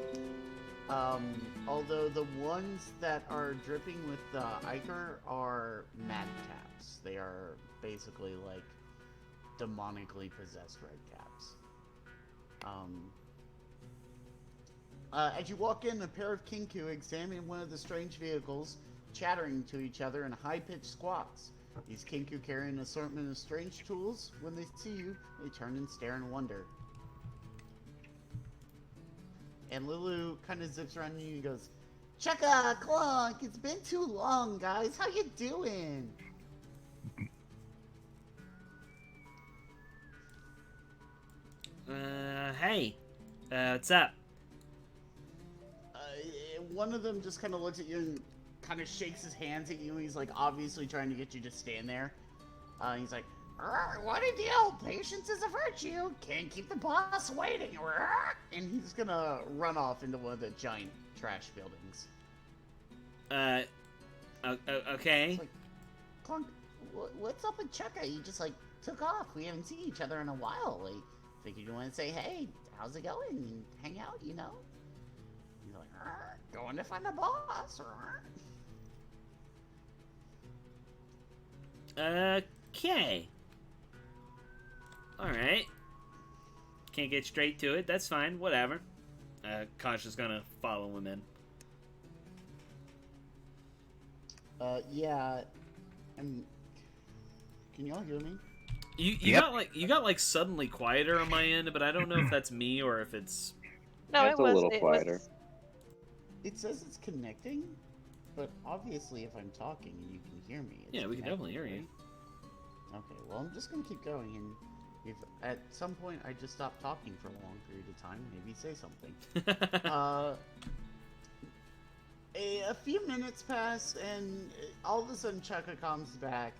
Although the ones that are dripping with ichor are mad caps. They are basically like demonically possessed red caps. As you walk in, a pair of Kinku examine one of the strange vehicles, chattering to each other in high-pitched squawks. These Kinku carry an assortment of strange tools. When they see you, they turn and stare in wonder. And Lulu kind of zips around you and goes, Chaka, Clunk, it's been too long, guys. How you doing? Hey. What's up? One of them just kind of looks at you and kind of shakes his hands at you. He's like obviously trying to get you to stand there. He's like, what a deal! Patience is a virtue. Can't keep the boss waiting. And he's gonna run off into one of the giant trash buildings. Okay. It's like, Clunk, what's up with Chukka? You just like took off. We haven't seen each other in a while. Like, figured you want to say, hey, how's it going? And hang out, you know? He's like, going to find the boss. Okay. Alright. Can't get straight to it. That's fine. Whatever. Kasha's gonna follow him in. Yeah. Can y'all hear me? You got like suddenly quieter on my end, but I don't know if that's me or if it's... No, It's a little quieter. It says it's connecting, but obviously if I'm talking and you can hear me, it's Yeah, we can definitely hear you. right? Okay, well I'm just gonna keep going, and if at some point I just stop talking for a long period of time, maybe say something. A few minutes pass, and all of a sudden Chukka comes back,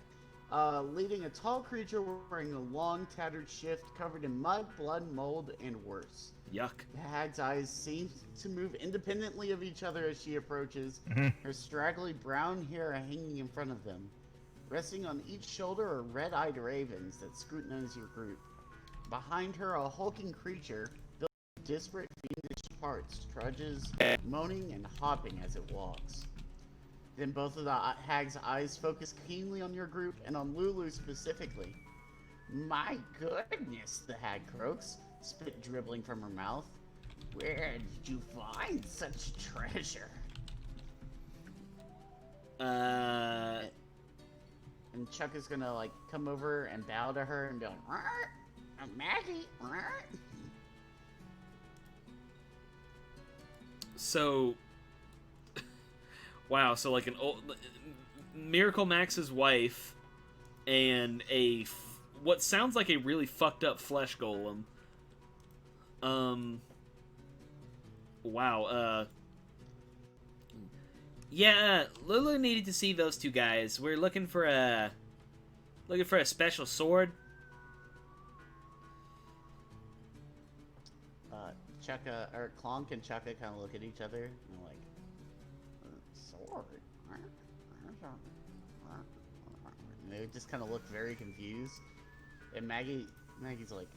leading a tall creature wearing a long, tattered shift covered in mud, blood, mold, and worse. Yuck. The hag's eyes seem to move independently of each other as she approaches, her straggly brown hair hanging in front of them. Resting on each shoulder are red-eyed ravens that scrutinize your group. Behind her, a hulking creature, built of disparate fiendish parts, trudges, moaning and hopping as it walks. Then both of the hag's eyes focus keenly on your group and on Lulu specifically. My goodness, the hag croaks, spit dribbling from her mouth. Where did you find such treasure? And Chuck is gonna like come over and bow to her and be like, Maggie. So, wow. So like an old Miracle Max's wife and what sounds like a really fucked up flesh golem. Wow. Yeah, Lulu needed to see those two guys. We're looking for a special sword. Chukka, or Clonk and Chukka kind of look at each other and they're like, sword? And they just kind of look very confused. And Maggie's like,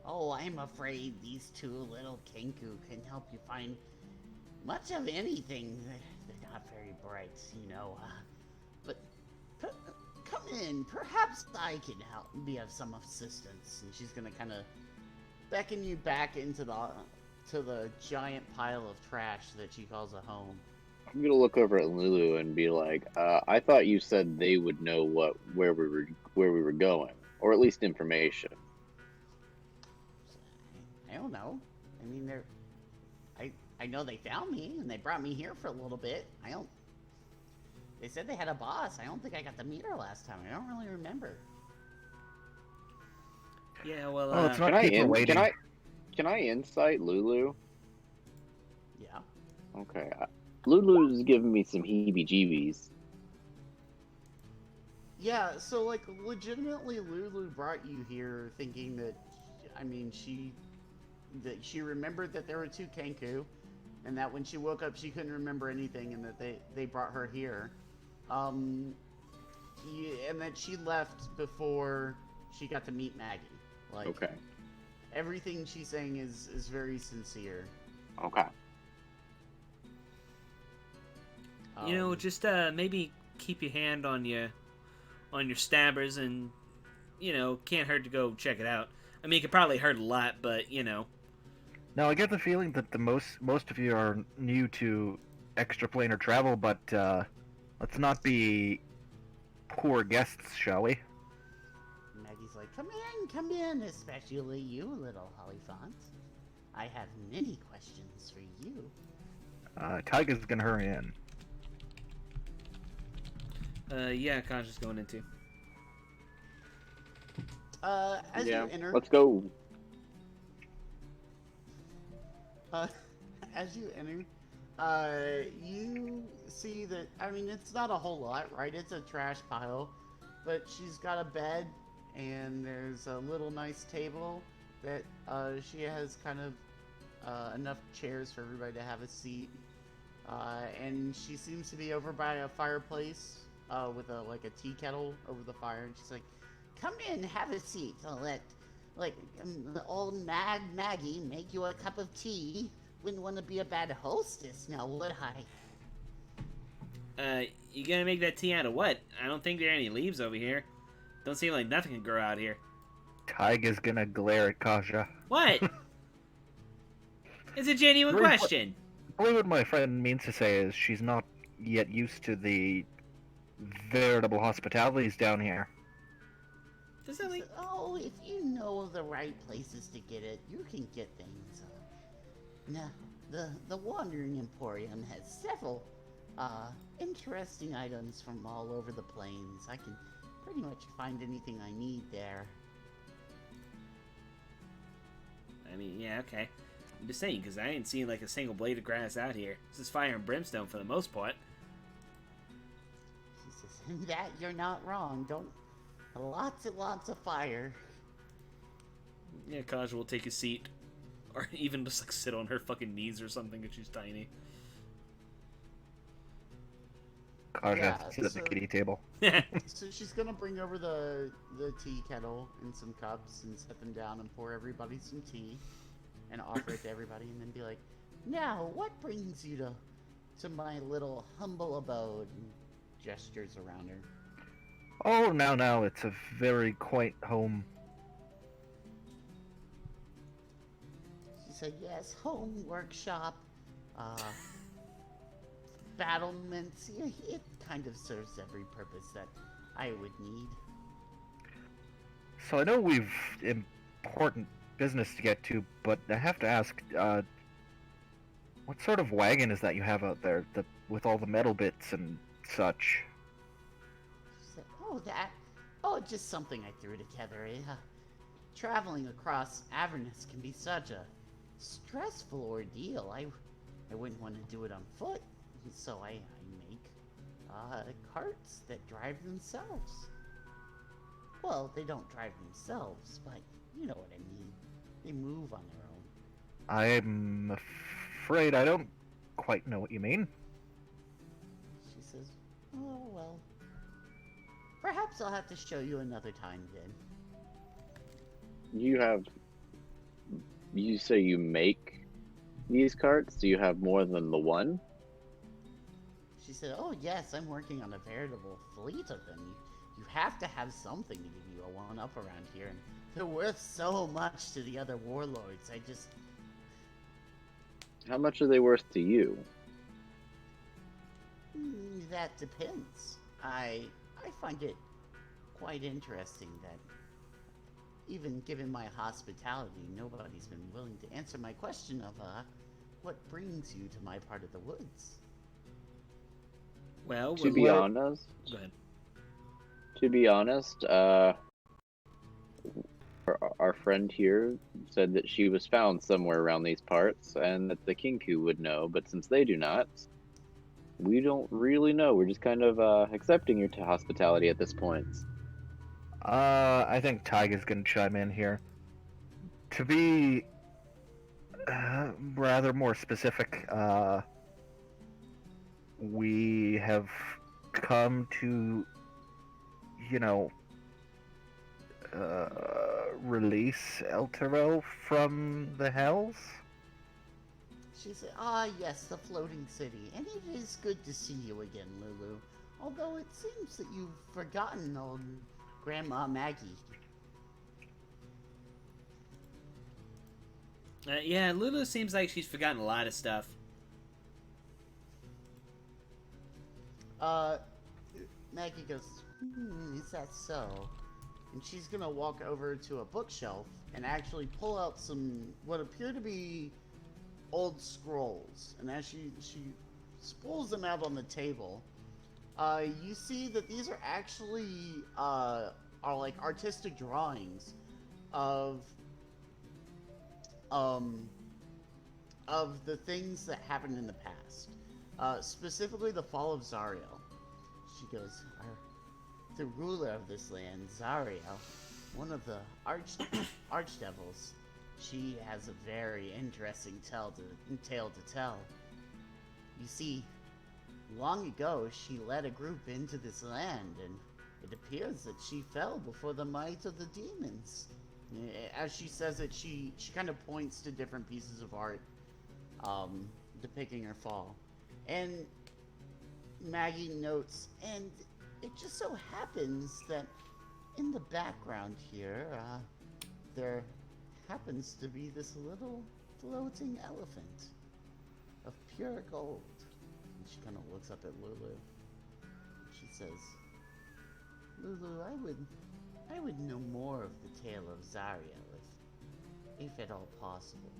oh, I'm afraid these two little Kinku can help you find much of anything. They're not very bright, you know. But come in. Perhaps I can help, be of some assistance. And she's gonna kind of beckon you back into the giant pile of trash that she calls a home. I'm gonna look over at Lulu and be like, I thought you said they would know where we were going, or at least information. I don't know. I mean, I know they found me and they brought me here for a little bit. They said they had a boss. I don't think I got to meet her last time. I don't really remember. Yeah, well, Can I insight Lulu? Yeah. Okay. Lulu's giving me some heebie-jeebies. Yeah, so, like, legitimately, Lulu brought you here thinking that, I mean, she remembered that there were two Kenku, and that when she woke up, she couldn't remember anything, and that they brought her here. And that she left before she got to meet Maggie. Like, Okay. Everything she's saying is very sincere. Okay. You know, just maybe keep your hand on your stabbers, and you know, can't hurt to go check it out. I mean, it could probably hurt a lot, but you know. Now, I get the feeling that the most of you are new to extraplanar travel, but let's not be poor guests, shall we? Maggie's like, come in, especially you, little Hollyphant. I have many questions for you. Tyga's gonna hurry in. Yeah, Conj's going into. As you enter, let's go. As you enter, you see that, I mean, it's not a whole lot, right? It's a trash pile, but she's got a bed, and there's a little nice table that she has kind of enough chairs for everybody to have a seat. And she seems to be over by a fireplace with a tea kettle over the fire, and she's like, "Come in, have a seat. I'll let the old Maggie make you a cup of tea. Wouldn't want to be a bad hostess, now would I?" You gonna make that tea out of what? I don't think there are any leaves over here. Don't seem like nothing can grow out here. Tyga's gonna glare at Kaja. What? It's a genuine question. I believe what my friend means to say is she's not yet used to the veritable hospitalities down here. Does that like... Oh, if you know of the right places to get it, you can get things. Now, the Wandering Emporium has several interesting items from all over the plains. I can pretty much find anything I need there. I mean, yeah, okay. I'm just saying, because I ain't seen like a single blade of grass out here. This is fire and brimstone for the most part. She says, "That you're not wrong. Don't. Lots and lots of fire." Yeah, Kaja will take a seat. Or even just like sit on her fucking knees or something if she's tiny. Kaja sits at the kitty table. So she's gonna bring over the tea kettle and some cups and set them down and pour everybody some tea and offer it to everybody, and then be like, "Now, what brings you to my little humble abode?" And gestures around her. Oh, now, it's a very quaint home. She said, "Yes, home, workshop, battlements. Yeah, it kind of serves every purpose that I would need." So I know we've important business to get to, but I have to ask, what sort of wagon is that you have out there with all the metal bits and such? She said, just something I threw together. Traveling across Avernus can be such a stressful ordeal. I wouldn't want to do it on foot, so I make carts that drive themselves. Well, they don't drive themselves, but you know what I mean. They move on their own. I'm afraid I don't quite know what you mean. She says, "Oh, well, perhaps I'll have to show you another time then." You say you make these carts? Do you have more than the one? She said, "Oh yes, I'm working on a veritable fleet of them. You have to have something to give you a one-up around here, and they're worth so much to the other warlords. How much are they worth to you? That depends. I find it quite interesting that even given my hospitality, nobody's been willing to answer my question of what brings you to my part of the woods." Well, To be honest, go ahead. To be honest, our friend here said that she was found somewhere around these parts, and that the Kinku would know. But since they do not, we don't really know. We're just kind of accepting your hospitality at this point. I think Tyga's gonna chime in here. To be rather more specific, we have come to, release Elturel from the Hells? She said, yes, the floating city, and it is good to see you again, Lulu. Although it seems that you've forgotten old Grandma Maggie." Yeah, Lulu seems like she's forgotten a lot of stuff. Maggie goes, is that so? And she's gonna walk over to a bookshelf and actually pull out some what appear to be old scrolls. And as she spools them out on the table, you see that these are actually are like artistic drawings of the things that happened in the past, specifically the fall of Zariel. She goes, the ruler of this land, Zariel, one of the archdevils. She has a very interesting tale to tell. You see, long ago she led a group into this land, and it appears that she fell before the might of the demons. As she says it, she kind of points to different pieces of art depicting her fall. And Maggie notes, and it just so happens that in the background here, there happens to be this little floating elephant of pure gold. And she kind of looks up at Lulu. She says, Lulu, I would know more of the tale of Zariel, if at all possible.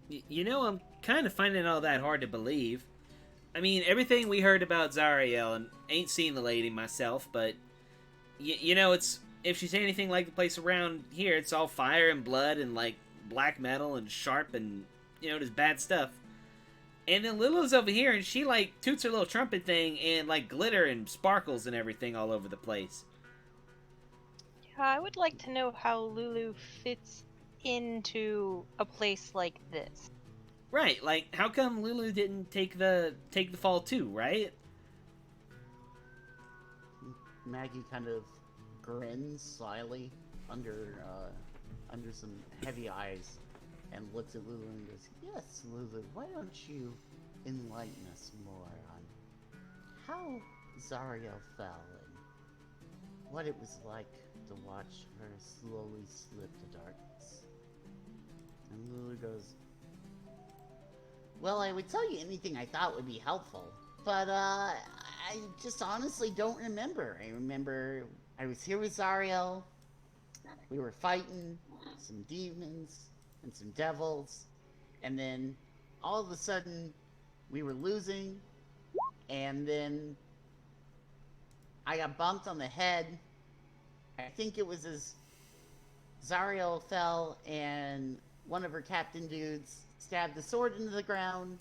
You know, I'm kind of finding all that hard to believe. I mean, everything we heard about Zariel, and ain't seen the lady myself, but you know, it's if she's anything like the place around here, it's all fire and blood and like black metal and sharp and just bad stuff. And then Lulu's over here, and she like toots her little trumpet thing, and like glitter and sparkles and everything all over the place. Yeah, I would like to know how Lulu fits into a place like this. Right, like how come Lulu didn't take the fall too, right? Maggie kind of grins slyly under some heavy eyes and looks at Lulu and goes, yes, Lulu, why don't you enlighten us more on how Zariel fell and what it was like to watch her slowly slip to darkness. And Lulu goes, well, I would tell you anything I thought would be helpful, but I just honestly don't remember. I remember I was here with Zariel, we were fighting some demons and some devils, and then all of a sudden we were losing, and then I got bumped on the head. I think it was as Zariel fell and one of her captain dudes stabbed the sword into the ground,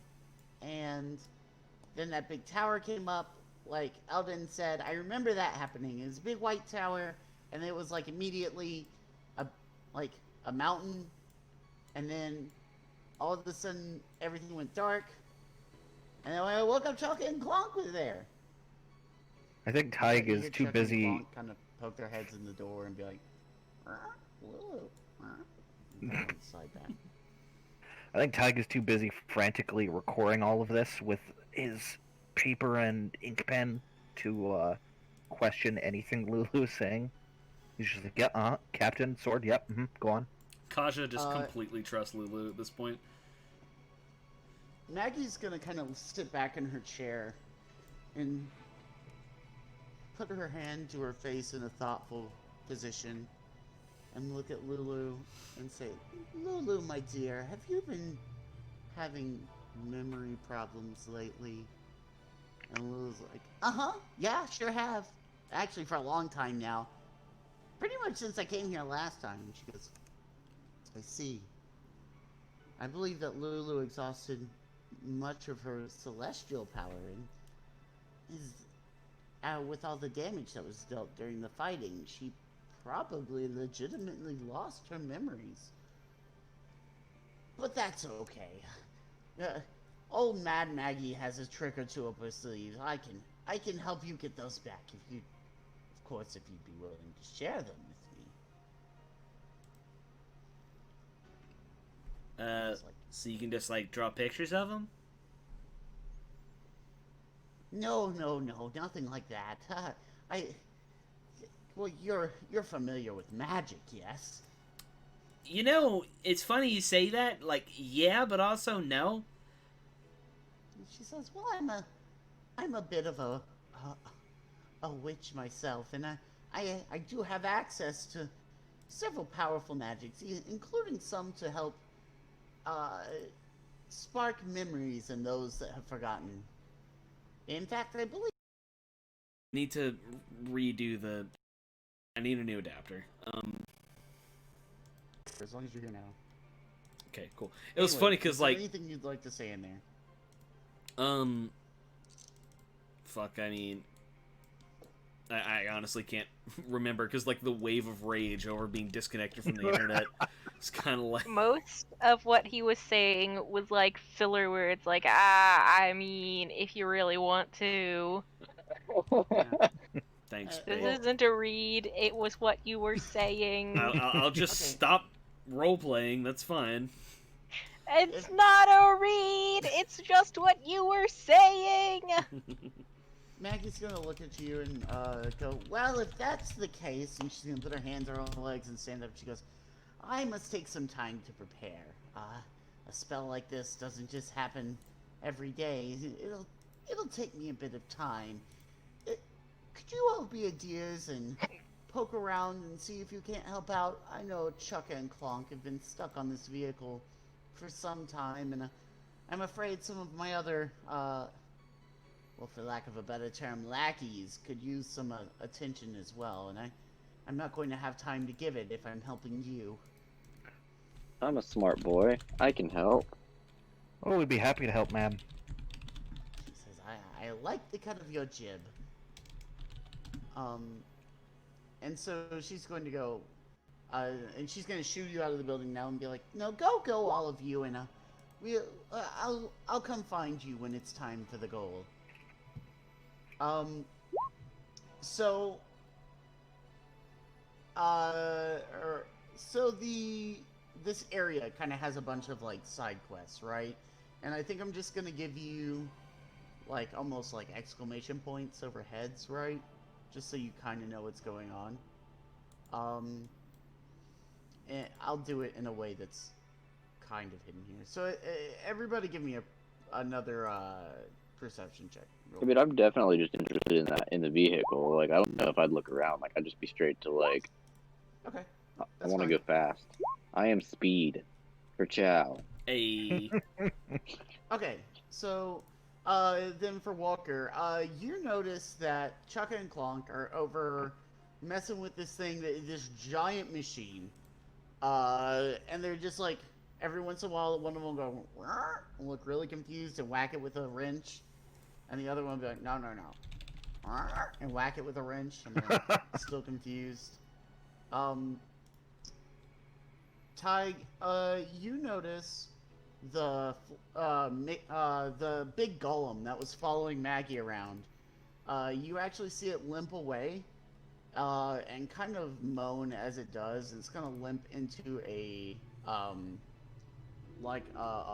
and then that big tower came up, like Eldon said. I remember that happening. It was a big white tower, and it was like immediately a mountain, and then all of a sudden everything went dark, and then when I woke up, Chalka and Clonk was there. I think Tig is too busy. And Clonk kind of poke their heads in the door and be like, Lulu, slide back. I think Tig is too busy frantically recording all of this with his paper and ink pen to question anything Lulu's saying. He's just like, yeah, Captain, sword, yep, go on. Kaja just completely trusts Lulu at this point. Maggie's gonna kind of sit back in her chair and put her hand to her face in a thoughtful position and look at Lulu and say, Lulu, my dear, have you been having memory problems lately? And Lulu's like, yeah, sure have. Actually, for a long time now. Pretty much since I came here last time. And she goes, I see. I believe that Lulu exhausted much of her celestial power and is, with all the damage that was dealt during the fighting, she probably legitimately lost her memories. But that's okay. Old Mad Maggie has a trick or two up her sleeve. I can help you get those back if you'd be willing to share them with me. So you can just draw pictures of them? No, nothing like that. Well, you're familiar with magic, yes? You know, it's funny you say that. Like, yeah, but also no. She says, "Well, I'm a bit of a witch myself, and I do have access to several powerful magics, including some to help uh, spark memories in those that have forgotten. In fact, I believe." Need to redo the. I need a new adapter. As long as you're here now. Okay, cool. It was funny because like anything you'd like to say in there? Fuck. I mean, I honestly can't remember because like the wave of rage over being disconnected from the internet. It's kind of like most of what he was saying was like filler words, like I mean, if you really want to. Thanks, This babe. isn't a read. It was what you were saying. I'll just stop role playing. That's fine. It's not a read. It's just what you were saying. Maggie's gonna look at you and go, "Well, if that's the case," and she's gonna put her hands on her legs and stand up. She goes, "I must take some time to prepare. A spell like this doesn't just happen every day. It'll take me a bit of time. Could you all be ideas and poke around and see if you can't help out? I know Chukka and Clonk have been stuck on this vehicle for some time, and I'm afraid some of my other, well, for lack of a better term, lackeys could use some attention as well, and I'm not going to have time to give it if I'm helping you." I'm a smart boy. I can help. Oh, we'd be happy to help, ma'am. She says, I like the cut of your jib. And so she's going to go, and she's going to shoo you out of the building now and be like, "No, go, all of you, and I'll come find you when it's time for the goal." So, this area kind of has a bunch of, like, side quests, right? And I think I'm just gonna give you, like, almost like exclamation points over heads, right? Just so you kind of know what's going on. And I'll do it in a way that's kind of hidden here. So, everybody give me another perception check. I mean, I'm definitely just interested in the vehicle. Like, I don't know if I'd look around. Like, I'd just be straight to, like... Okay. I want to go fast. I am speed. For chow. Hey. Okay, so, then for Walker, you notice that Chukka and Clonk are over messing with this giant machine. And they're just like, every once in a while, one of them will go, and look really confused and whack it with a wrench. And the other one will be like, no, and whack it with a wrench, and they're still confused. Tig, you notice the big golem that was following Maggie around. You actually see it limp away, and kind of moan as it does. It's gonna limp into a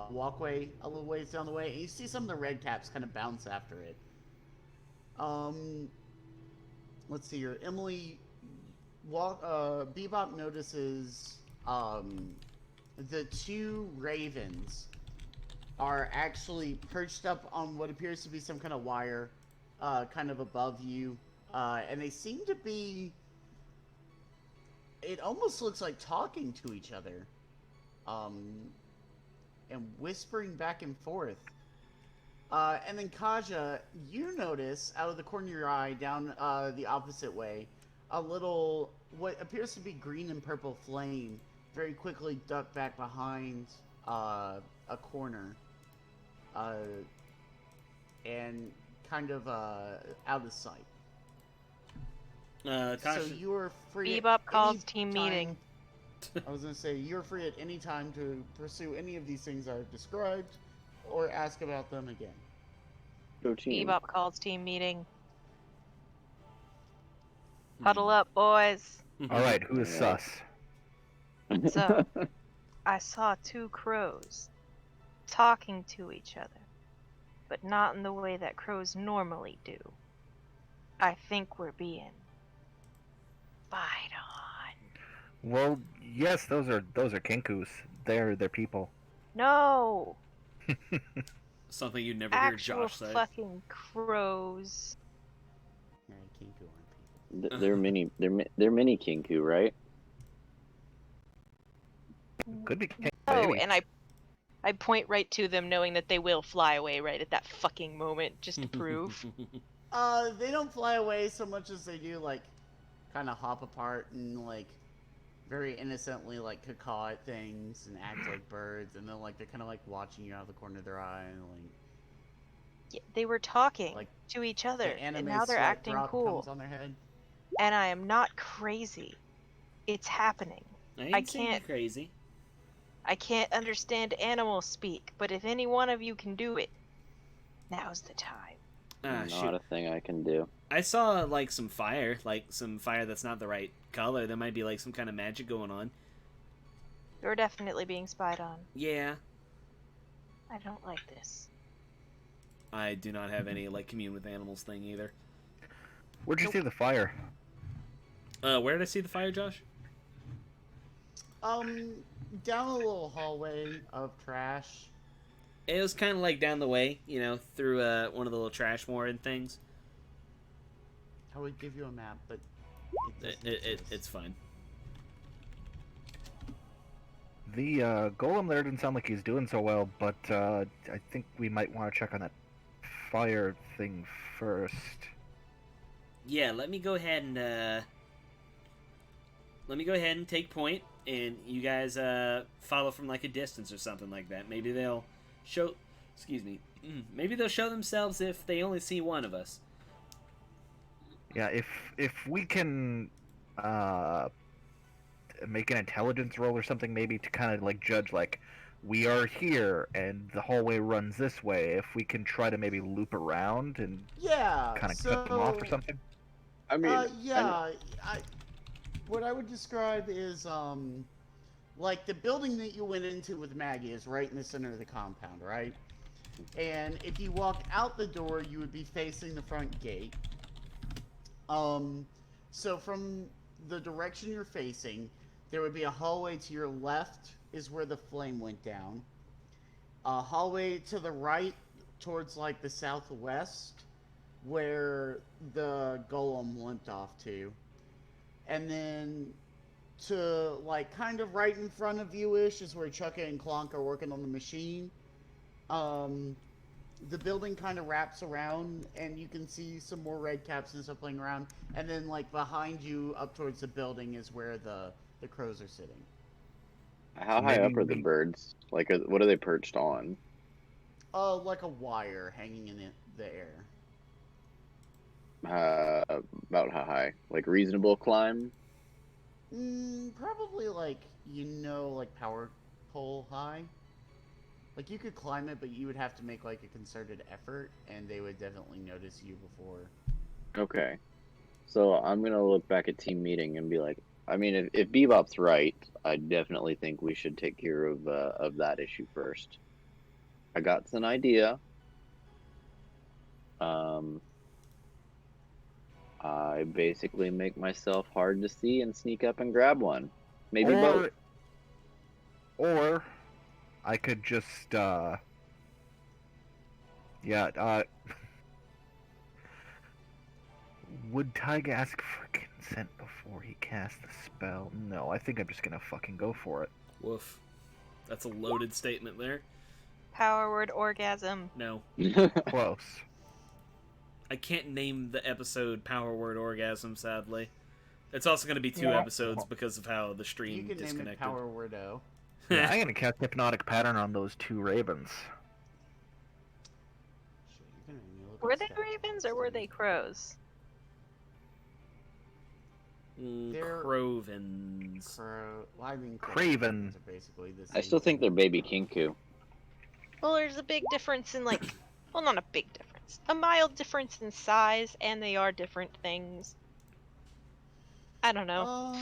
walkway a little ways down the way, and you see some of the red caps kind of bounce after it. Let's see here. Emily, Bebop notices the two ravens are actually perched up on what appears to be some kind of wire, kind of above you, and they seem to be... It almost looks like talking to each other, and whispering back and forth. And then Kaja, you notice out of the corner of your eye, down the opposite way, a little, what appears to be green and purple flame very quickly duck back behind a corner, and kind of out of sight. So you're free. Bebop calls team meeting. I was gonna say, you're free at any time to pursue any of these things I've described, or ask about them again. Go team. Bebop calls team meeting. Huddle up, boys. Alright, who is sus? So, I saw two crows talking to each other, but not in the way that crows normally do. I think we're being spied on. Well, yes, those are kinkus. They're people. No! Something you never hear Actual Josh say. fucking crows. Yeah, kinku aren't people. They're mini kinku, right? Could be Oh, maybe. and I point right to them knowing that they will fly away right at that fucking moment just to prove. They don't fly away so much as they do, like, kind of hop apart and, like, very innocently, like, caw at things and act like birds, and then, like, they're kind of, like, watching you out of the corner of their eye, and, like... Yeah, they were talking Like, to each other, the and anime now they're sweat acting drop cool. comes on their head. And I am not crazy. It's happening. I can't crazy. I can't understand animal speak, but if any one of you can do it, now's the time. Not a thing I can do. I saw like some fire that's not the right color. There might be like some kind of magic going on. You're definitely being spied on. Yeah. I don't like this. I do not have any like commune with animals thing either. Where'd you see the fire? Where did I see the fire, Josh? Down a little hallway of trash. It was kind of like down the way, you know, through one of the little trash mooring things. I would give you a map, but it's fine. The golem there didn't sound like he's doing so well, but I think we might want to check on that fire thing first. Yeah, let me go ahead and take point, and you guys follow from like a distance or something like that. Maybe they'll show. Excuse me. Maybe they'll show themselves if they only see one of us. Yeah, if we can make an intelligence roll or something, maybe to kind of like judge like we are here and the hallway runs this way. If we can try to maybe loop around and kind of cut them off or something. I mean, what I would describe is like the building that you went into with Maggie is right in the center of the compound, right? And if you walk out the door, you would be facing the front gate. So from the direction you're facing, there would be a hallway to your left is where the flame went down. A hallway to the right towards like the southwest where the golem limped off to. And then to like kind of right in front of you-ish is where Chukka and Clonk are working on the machine. The building kind of wraps around, and you can see some more red caps and stuff playing around. And then, like, behind you, up towards the building, is where the crows are sitting. How high up are the birds? Like, what are they perched on? Like a wire hanging in the air. About how high? Like, reasonable climb? Probably, like, like, power pole high. Like, you could climb it, but you would have to make, like, a concerted effort, and they would definitely notice you before. Okay. So I'm going to look back at team meeting and be like, I mean, if Bebop's right, I definitely think we should take care of that issue first. I got an idea. I basically make myself hard to see and sneak up and grab one. Maybe both. Or I could just, would Tyg ask for consent before he cast the spell? No, I think I'm just gonna fucking go for it. Woof. That's a loaded statement there. Power word orgasm. No. Close. I can't name the episode Power Word Orgasm, sadly. It's also going to be 2 episodes because of how the stream disconnected. You can name it Power Wordo. Yeah, I'm gonna cast Hypnotic Pattern on those 2 ravens. Were they ravens or were they crows? Crovens. Craven. Are basically the same I still think they're baby kinku. Well, there's a big difference in like, well, not a big difference, a mild difference in size, and they are different things. I don't know.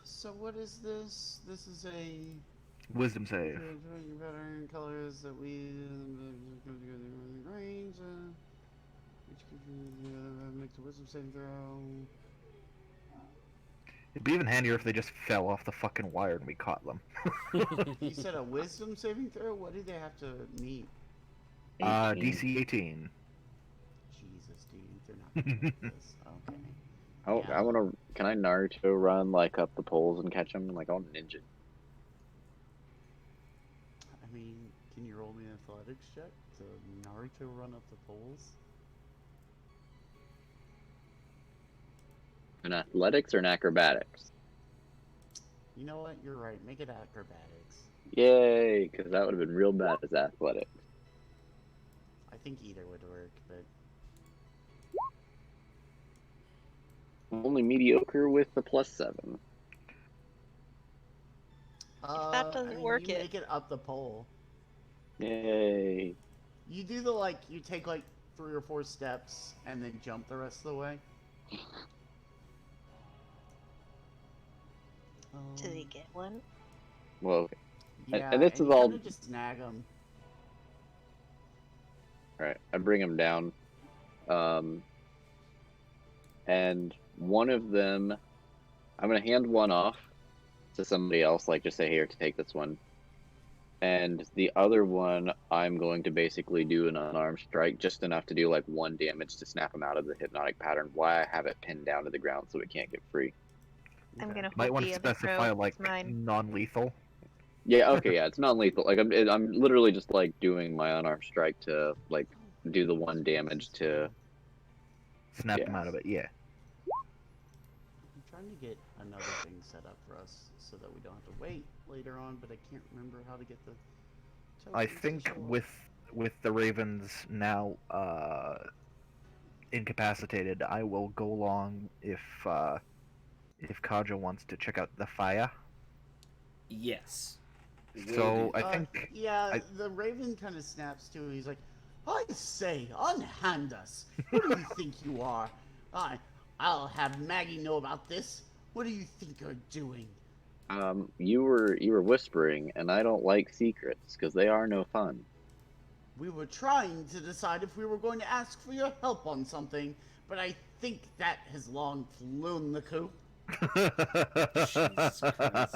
So what is this? This is a Wisdom save. Better colors that we range, which makes a wisdom saving throw. It'd be even handier if they just fell off the fucking wire and we caught them. You said a wisdom saving throw? What do they have to meet? 18. DC 18. Jesus, dude, they're not gonna make this. Okay. I want to. Can I Naruto run like up the poles and catch them? Like I want ninja. I mean, can you roll me an athletics check to Naruto run up the poles? An athletics or an acrobatics? You know what? You're right. Make it acrobatics. Yay! Because that would have been real bad as athletics. I think either would work, but I'm only mediocre with the +7. that doesn't work, you make it up the pole. Yay! You do you take like 3 or 4 steps and then jump the rest of the way. Did he get one? Well, okay. Yeah, and this is you all. kinda just snag them. Alright, I bring them down. And one of them, I'm going to hand one off to somebody else, like just say, here, to take this one. And the other one, I'm going to basically do an unarmed strike, just enough to do like 1 damage to snap him out of the hypnotic pattern, while I have it pinned down to the ground so it can't get free. I'm gonna Might hold want the to other specify, crow. like, It's mine. non-lethal. Yeah, okay, yeah, it's non-lethal. Like, I'm literally just like doing my unarmed strike to like do the 1 damage to. Snap Yeah. them out of it, yeah. I'm trying to get another thing set up for us so that we don't have to wait later on, but I can't remember how to get the I tokens to think show up. with the Ravens now incapacitated, I will go along if Kaja wants to check out the fire. Yes. So I think the Raven kind of snaps to. He's like, "I say, unhand us! Who do you think you are? I'll have Maggie know about this. What do you think you're doing?" You were whispering, and I don't like secrets because they are no fun. We were trying to decide if we were going to ask for your help on something, but I think that has long flown the coop. Jesus Christ.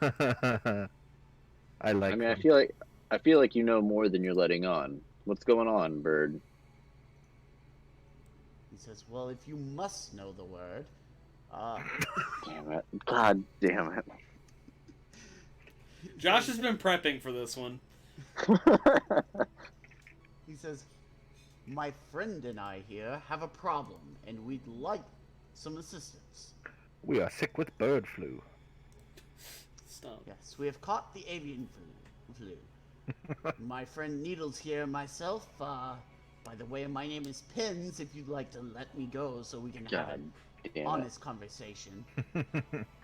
I like. I mean, them. I feel like you know more than you're letting on. What's going on, Bird? He says, "Well, if you must know the word, Damn it! God damn it! Josh has been prepping for this one. He says, my friend and I here have a problem, and we'd like some assistance. We are sick with bird flu. Stop. Yes, we have caught the avian flu. My friend Needles here, myself, by the way, my name is Pins, if you'd like to let me go so we can have God an damn it! honest conversation.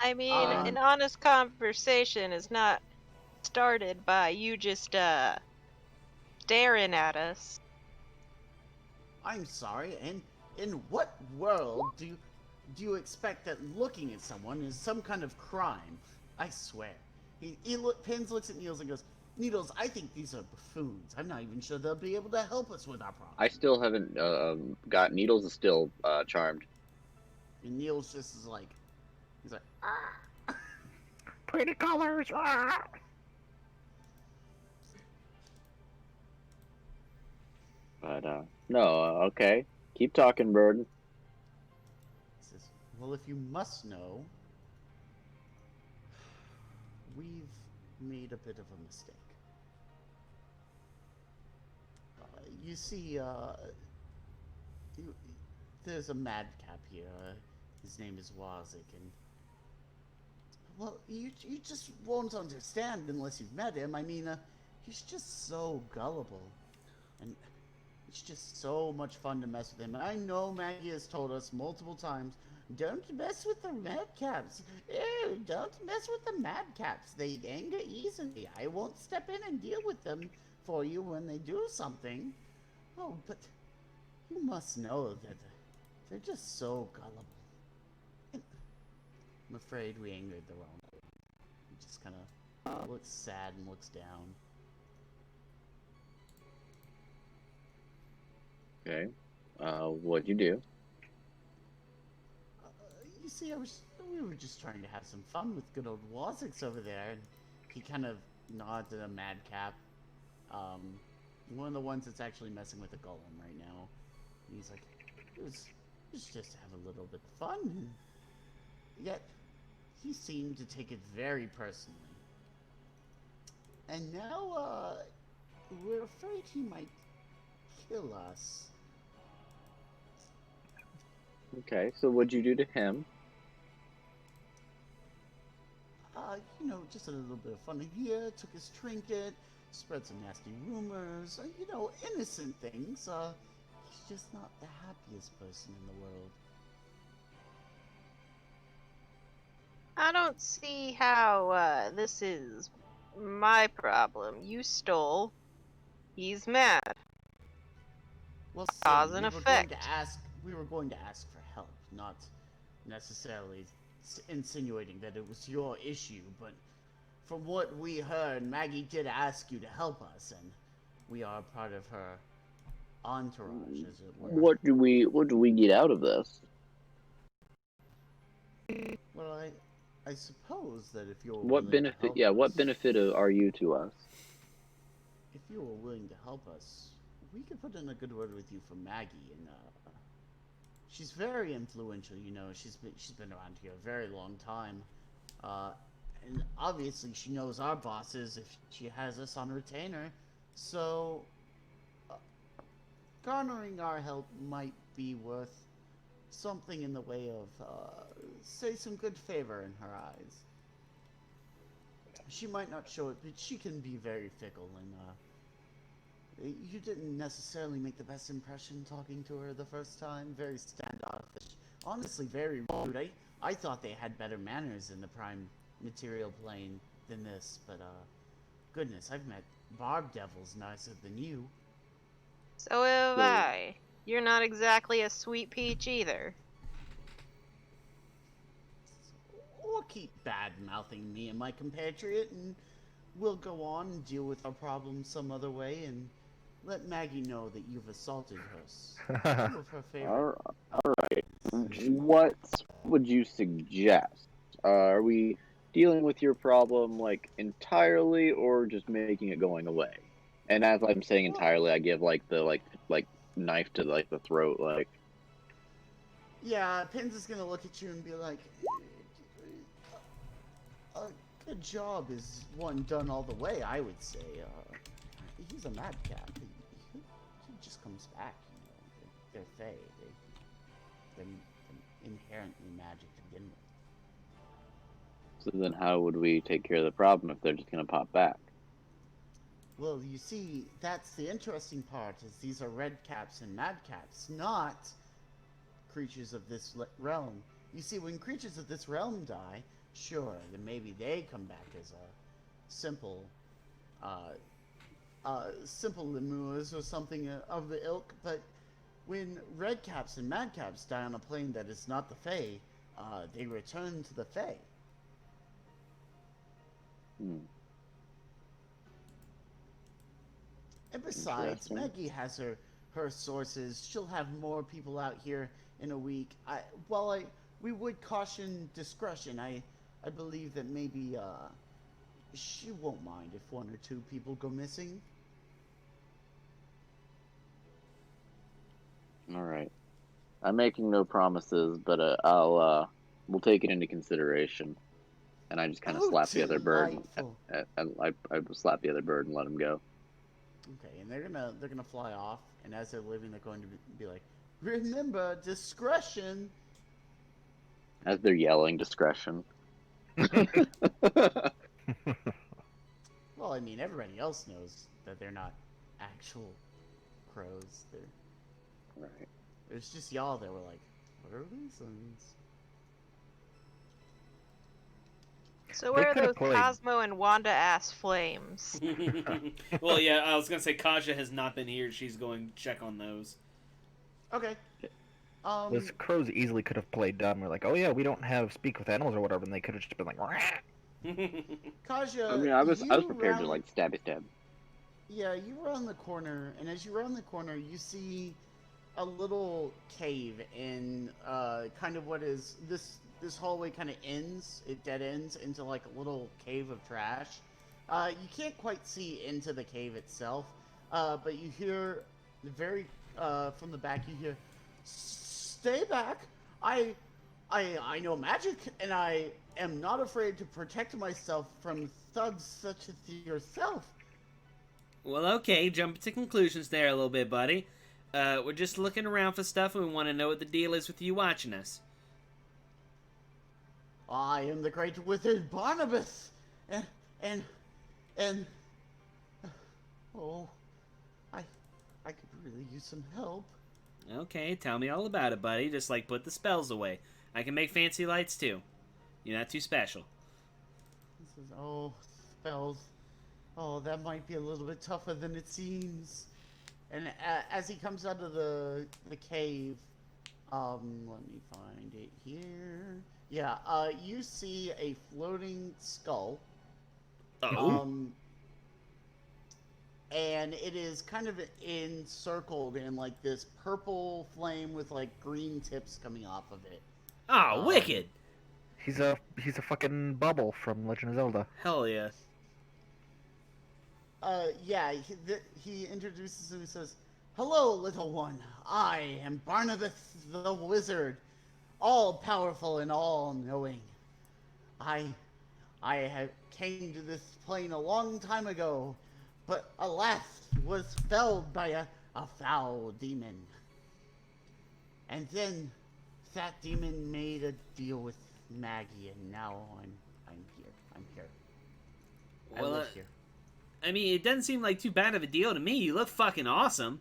I mean, an honest conversation is not started by you just staring at us. I'm sorry, and in what world do you expect that looking at someone is some kind of crime? I swear. Pins looks at Needles and goes, "Needles, I think these are buffoons. I'm not even sure they'll be able to help us with our problem." I still haven't got Needles is still charmed. And Needles just is like, he's like, "Ah." Pretty colors. Ah! But no, okay. Keep talking, Bird. He says, "Well, if you must know, we've made a bit of a mistake. You see, there's a madcap here. His name is Wazik, and well, you just won't understand unless you've met him. I mean, he's just so gullible, and it's just so much fun to mess with him. And I know Maggie has told us multiple times, don't mess with the madcaps. Ew, don't mess with the madcaps. They anger easily. I won't step in and deal with them for you when they do something. Oh, but you must know that they're just so gullible. And I'm afraid we angered the wrong one." He just kind of looks sad and looks down. Okay. What'd you do? You see, we were just trying to have some fun with good old Wazix over there. And he kind of nods at a madcap. One of the ones that's actually messing with a golem right now. And he's like, it was just to have a little bit of fun. And yet, he seemed to take it very personally. And now, we're afraid he might kill us. Okay, so what'd you do to him? Just a little bit of fun here, took his trinket, spread some nasty rumors, innocent things. He's just not the happiest person in the world. I don't see how this is my problem. You stole. He's mad. Well, Cause see, and we effect. were going to ask for help, not necessarily insinuating that it was your issue, but from what we heard, Maggie did ask you to help us, and we are part of her entourage, as it were. What do we get out of this? Well, I suppose that if you're What benefit? Yeah, what benefit are you to us? If you were willing to help us, we could put in a good word with you for Maggie, and she's very influential. She's been around here a very long time, and obviously she knows our bosses if she has us on retainer. So, garnering our help might be worth something in the way of, say, some good favor in her eyes. She might not show it, but she can be very fickle, and you didn't necessarily make the best impression talking to her the first time. Very standoffish. Honestly, very rude. I thought they had better manners in the Prime Material Plane than this, but, goodness, I've met barb devils nicer than you. So have I. You're not exactly a sweet peach either. Or keep bad-mouthing me and my compatriot, and we'll go on and deal with our problems some other way, and let Maggie know that you've assaulted her. Two of her favorites. All right. What would you suggest? Are we dealing with your problem entirely, or just making it going away? And as I'm saying entirely, I give the knife to the throat. Yeah, Pins is gonna look at you and be like, a good job is one done all the way, I would say. He's a madcap. He just comes back, They're Fae. They're inherently magic to begin with. So then how would we take care of the problem if they're just going to pop back? Well, you see, that's the interesting part, is these are red caps and madcaps, not creatures of this realm. You see, when creatures of this realm die, sure, then maybe they come back as a simple lemurs or something of the ilk, but when red caps and madcaps die on a plane that is not the Fae, they return to the Fae. And besides, Maggie has her sources. She'll have more people out here in a week. We would caution discretion. I believe that maybe she won't mind if one or two people go missing. All right. I'm making no promises, but we'll take it into consideration. And I just kind of slap the other bird. I slap the other bird and let him go. Okay, and they're gonna fly off, and as they're leaving, they're going to be like, "Remember, discretion." As they're yelling, discretion. Well, I mean, everybody else knows that they're not actual crows. Right. It's just y'all that were like, "What are these things?" So where are those Cosmo and Wanda ass flames? Well, yeah, I was gonna say Kaja has not been here. She's going to check on those. Okay. Those crows easily could have played dumb. We're like, oh yeah, we don't have speak with animals or whatever, and they could have just been like, Kaja, I mean, I was prepared to stab. Yeah, you round the corner, and as you round the corner, you see a little cave in kind of what is this hallway kind of ends. It dead ends into like a little cave of trash. You can't quite see into the cave itself, but you hear from the back. You hear, "Stay back! I know magic, and I am not afraid to protect myself from thugs such as yourself." Well, okay, jumping to conclusions there a little bit, buddy. We're just looking around for stuff, and we want to know what the deal is with you watching us. I am the great wizard Barnabas, and oh, I could really use some help. Okay, tell me all about it, buddy. Just, like, put the spells away. I can make fancy lights, too. You're not too special. He says, spells. Oh, that might be a little bit tougher than it seems. And as he comes out of the cave, let me find it here. Yeah, you see a floating skull. Oh. And it is kind of encircled in like this purple flame with like green tips coming off of it. Oh, wicked! He's a fucking bubble from Legend of Zelda. Hell yeah. Yeah, he introduces him and says, "Hello, little one. I am Barnabas the Wizard, all-powerful and all-knowing. I came to this plane a long time ago, but alas, was felled by a foul demon. And then that demon made a deal with Maggie, and now I'm here. Well, I live here." I mean, it doesn't seem like too bad of a deal to me. You look fucking awesome.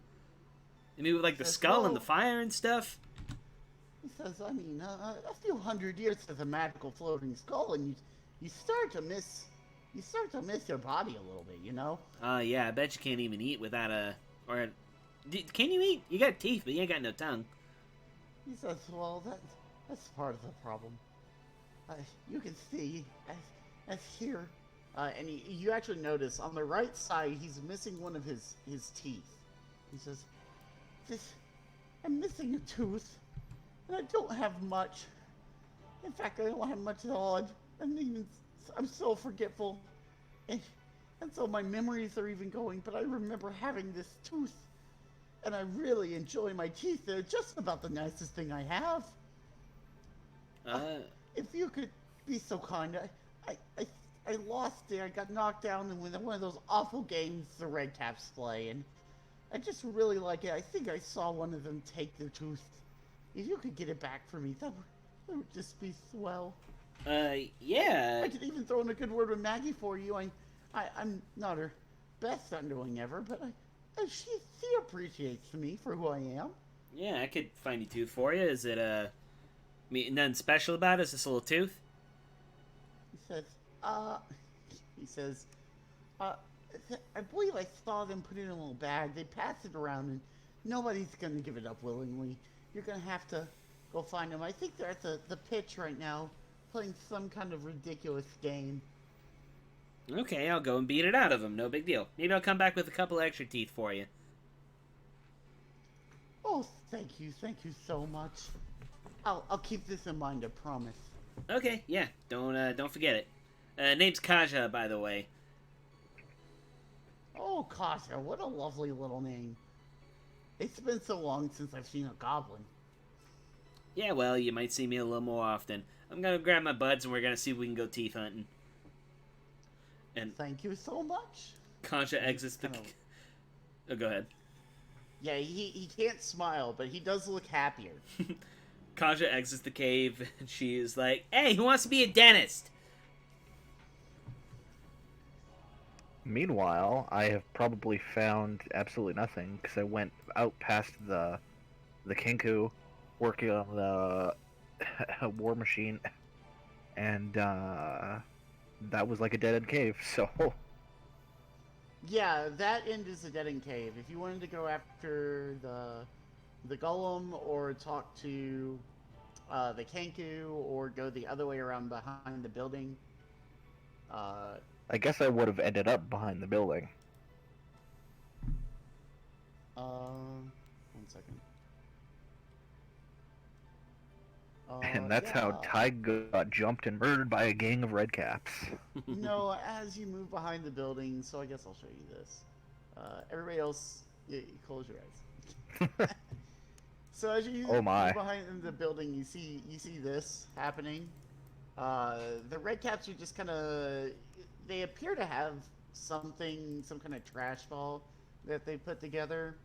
I mean, with like the skull and the fire and stuff. He says, I mean, a few hundred years as a magical floating skull, and you start to miss your body a little bit, you know? Yeah, I bet you can't even eat without can you eat? You got teeth, but you ain't got no tongue. He says, well, that's part of the problem. You can see, as here, and you actually notice on the right side, he's missing one of his teeth. He says, I'm missing a tooth, and I don't have much. In fact, I don't have much at all. I'm so forgetful, and so my memories are even going, but I remember having this tooth, and I really enjoy my teeth. They're just about the nicest thing I have. If you could be so kind, I lost it. I got knocked down in one of those awful games the Red Caps play, and I just really like it. I think I saw one of them take the tooth. If you could get it back for me, that would just be swell. Yeah. I could even throw in a good word with Maggie for you. I'm not her best underling ever, but she appreciates me for who I am. Yeah, I could find a tooth for you. Is it, nothing special about it? Is this a little tooth? He says, I believe I saw them put it in a little bag. They passed it around, and nobody's going to give it up willingly. You're going to have to go find them. I think they're at the pitch right now, playing some kind of ridiculous game. Okay, I'll go and beat it out of them. No big deal. Maybe I'll come back with a couple extra teeth for you. Oh, thank you so much. I'll keep this in mind, I promise. Okay, yeah, don't forget it. Name's Kaja, by the way. Oh, Kaja, what a lovely little name. It's been so long since I've seen a goblin. Yeah, well, you might see me a little more often. I'm gonna grab my buds and we're gonna see if we can go teeth hunting. And thank you so much. Kaja exits the... Oh, go ahead. Yeah, he can't smile, but he does look happier. Kaja exits the cave, and she is like, "Hey, who wants to be a dentist?" Meanwhile, I have probably found absolutely nothing, because I went out past the Kenku, working on the war machine, and that was like a dead-end cave, so... Yeah, that end is a dead-end cave. If you wanted to go after the golem, or talk to the Kenku, or go the other way around behind the building. I guess I would have ended up behind the building. 1 second. And that's how Ty got jumped and murdered by a gang of redcaps. As you move behind the building, so I guess I'll show you this. Everybody else, close your eyes. So as you move behind the building, you see this happening. The redcaps are just kind of, they appear to have some kind of trash ball that they put together.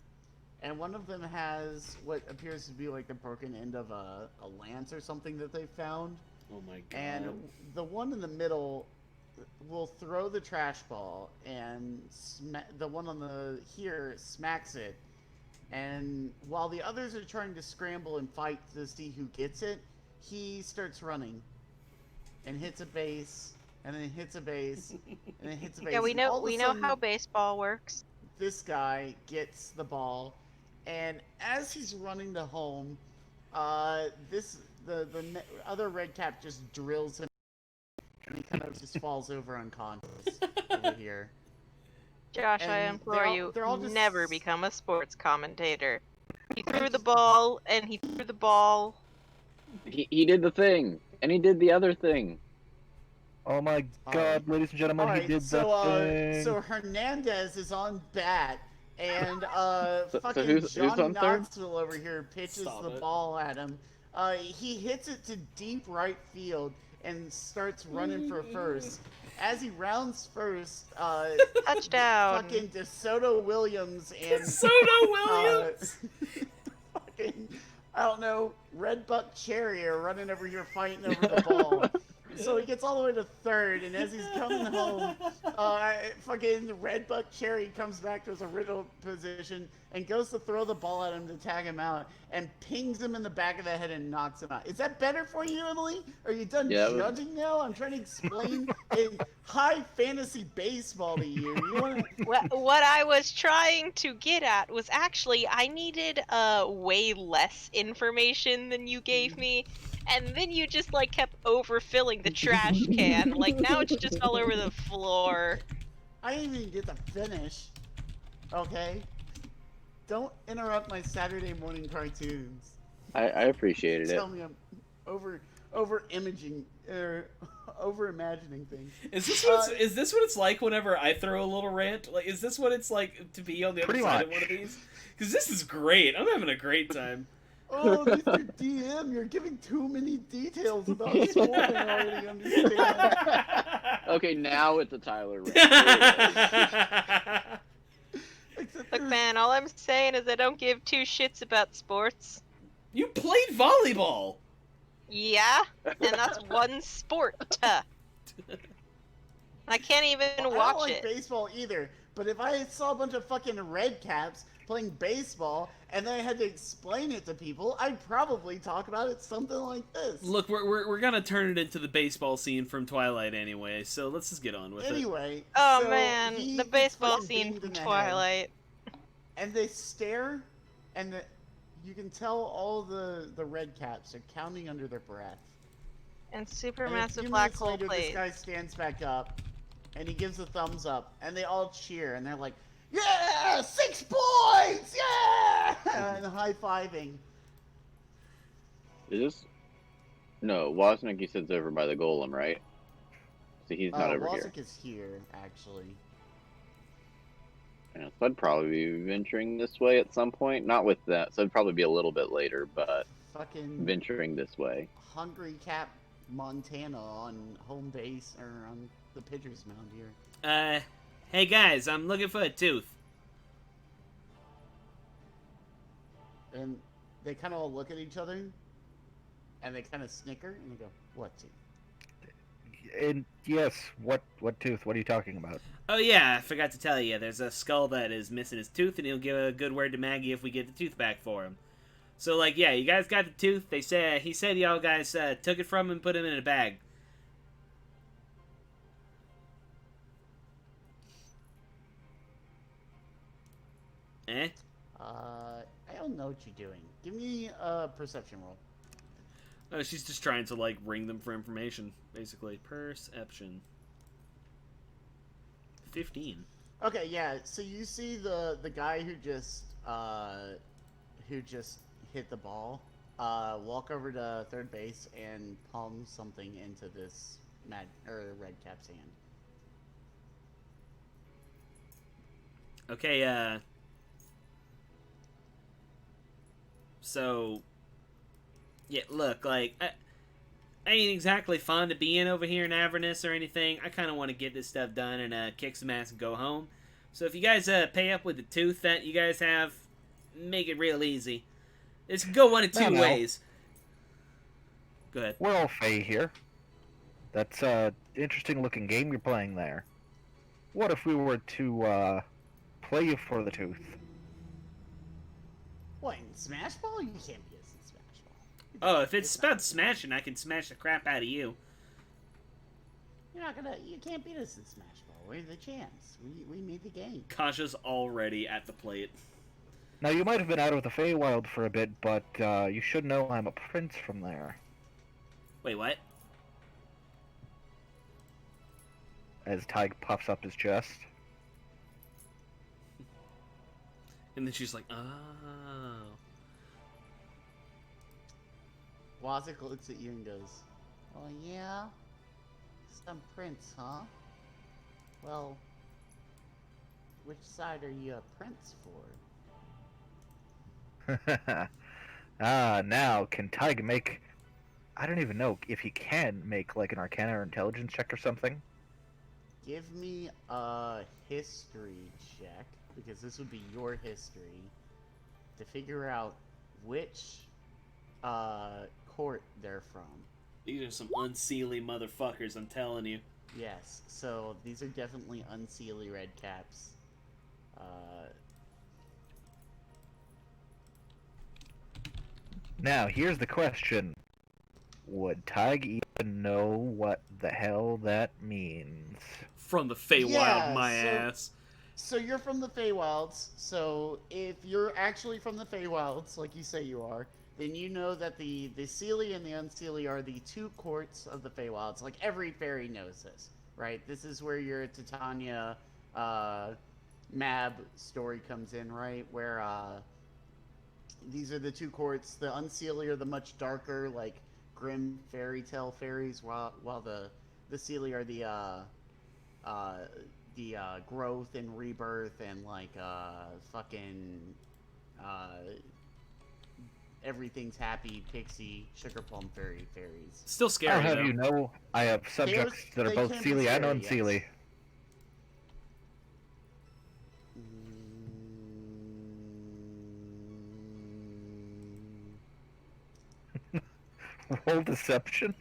And one of them has what appears to be like the broken end of a lance or something that they found. Oh my god. And the one in the middle will throw the trash ball, and the one on the here smacks it. And while the others are trying to scramble and fight to see who gets it, he starts running and hits a base, and then hits a base, and then hits a base. Yeah, we know how baseball works. This guy gets the ball. And as he's running to home, the other red cap just drills him, and he kind of just falls over unconscious over here. Josh, And I implore you, they're all just... never become a sports commentator. He threw the ball, and he threw the ball. He did the thing, and he did the other thing. Oh my god, ladies and gentlemen, he did the thing. So Hernandez is on bat. And fucking Johnny Knoxville over here pitches the ball at him. He hits it to deep right field and starts running for first. As he rounds first, touchdown! Fucking DeSoto Williams and fucking, I don't know, Red Buck Cherry are running over here fighting over the ball. So he gets all the way to third, and as he's coming home, fucking Red Buck Cherry comes back to his original position and goes to throw the ball at him to tag him out, and pings him in the back of the head and knocks him out. Is that better for you, Emily? Are you done judging now? I'm trying to explain in high fantasy baseball to you. What I was trying to get at was actually I needed way less information than you gave me. And then you just, like, kept overfilling the trash can. Like, now it's just all over the floor. I didn't even get to finish. Okay? Don't interrupt my Saturday morning cartoons. I appreciated it. Tell me I'm over imagining things. Is this what it's like whenever I throw a little rant? Like, is this what it's like to be on the other side of one of these? Because this is great. I'm having a great time. Oh, Mr. DM, you're giving too many details about sport I already understand. Okay, now it's a Tyler rant. Look, man, all I'm saying is I don't give two shits about sports. You played volleyball! Yeah, and that's one sport. I can't even watch I don't like it. baseball either, but if I saw a bunch of fucking red caps playing baseball, and then I had to explain it to people, I'd probably talk about it something like this. Look, we're gonna turn it into the baseball scene from Twilight anyway, so let's just get on with it. Anyway, oh so man, the baseball scene from Twilight. And they stare, and you can tell all the red caps are counting under their breath. And supermassive and a few black minutes hole later, plays. This guy stands back up, and he gives a thumbs up, and they all cheer, and they're like, "Yeah, 6 points! Yeah!" and high-fiving. Is this? No, Wozniak sits over by the golem, right? So he's not over here. Wozniak is here, actually. Yeah, so I'd probably be venturing this way at some point. Not with that, so it'd probably be a little bit later, but fucking venturing this way. Hungry Cap Montana on home base, or on the pitcher's mound here. Hey guys, I'm looking for a tooth. And they kind of all look at each other, and they kind of snicker, and they go, "What tooth?" And yes, what tooth? What are you talking about? Oh yeah, I forgot to tell you. There's a skull that is missing his tooth, and he'll give a good word to Maggie if we get the tooth back for him. So like, yeah, you guys got the tooth. He said y'all guys took it from him and put him in a bag. Eh? I don't know what you're doing. Give me a perception roll. Oh, she's just trying to, like, ring them for information, basically. Perception. 15. Okay, yeah, so you see the guy who just hit the ball. walk over to third base and palm something into this red cap's hand. Okay, so, yeah, look, like, I ain't exactly fond of being over here in Avernus or anything. I kind of want to get this stuff done and kick some ass and go home. So if you guys pay up with the tooth that you guys have, make it real easy. This can go one of two ways. Go ahead. We're all Fae here. That's a interesting looking game you're playing there. What if we were to play you for the tooth? What, in Smash Ball? You can't be us in Smash Ball. Oh, if it's about smashing, I can smash the crap out of you. You can't beat us in Smash Ball. We're the champs. We made the game. Kasha's already at the plate. Now, you might have been out of the Feywild for a bit, but you should know I'm a prince from there. Wait, what? As Tig puffs up his chest. And then she's like, oh. Wazik looks at you and goes, "Oh yeah? Some prince, huh? Well, which side are you a prince for?" Now, can Tig make... I don't even know if he can make, like, an Arcana or Intelligence check or something. Give me a history check, because this would be your history, to figure out which court they're from. These are some unseelie motherfuckers, I'm telling you. Yes, so these are definitely unseelie red caps. Now, here's the question. Would Tig even know what the hell that means? From the Feywild, ass. So you're from the Feywilds, so if you're actually from the Feywilds, like you say you are, then you know that the Seelie and the Unseelie are the two courts of the Feywilds. Like, every fairy knows this, right? This is where your Titania Mab story comes in, right? Where these are the two courts. The Unseelie are the much darker, like, grim fairy tale fairies, while the Seelie are the growth and rebirth and like fucking everything's happy pixie sugar plum fairies. Still scary. I'll have you know, I have subjects that are both Seelie and Unseelie. Yes. Roll deception.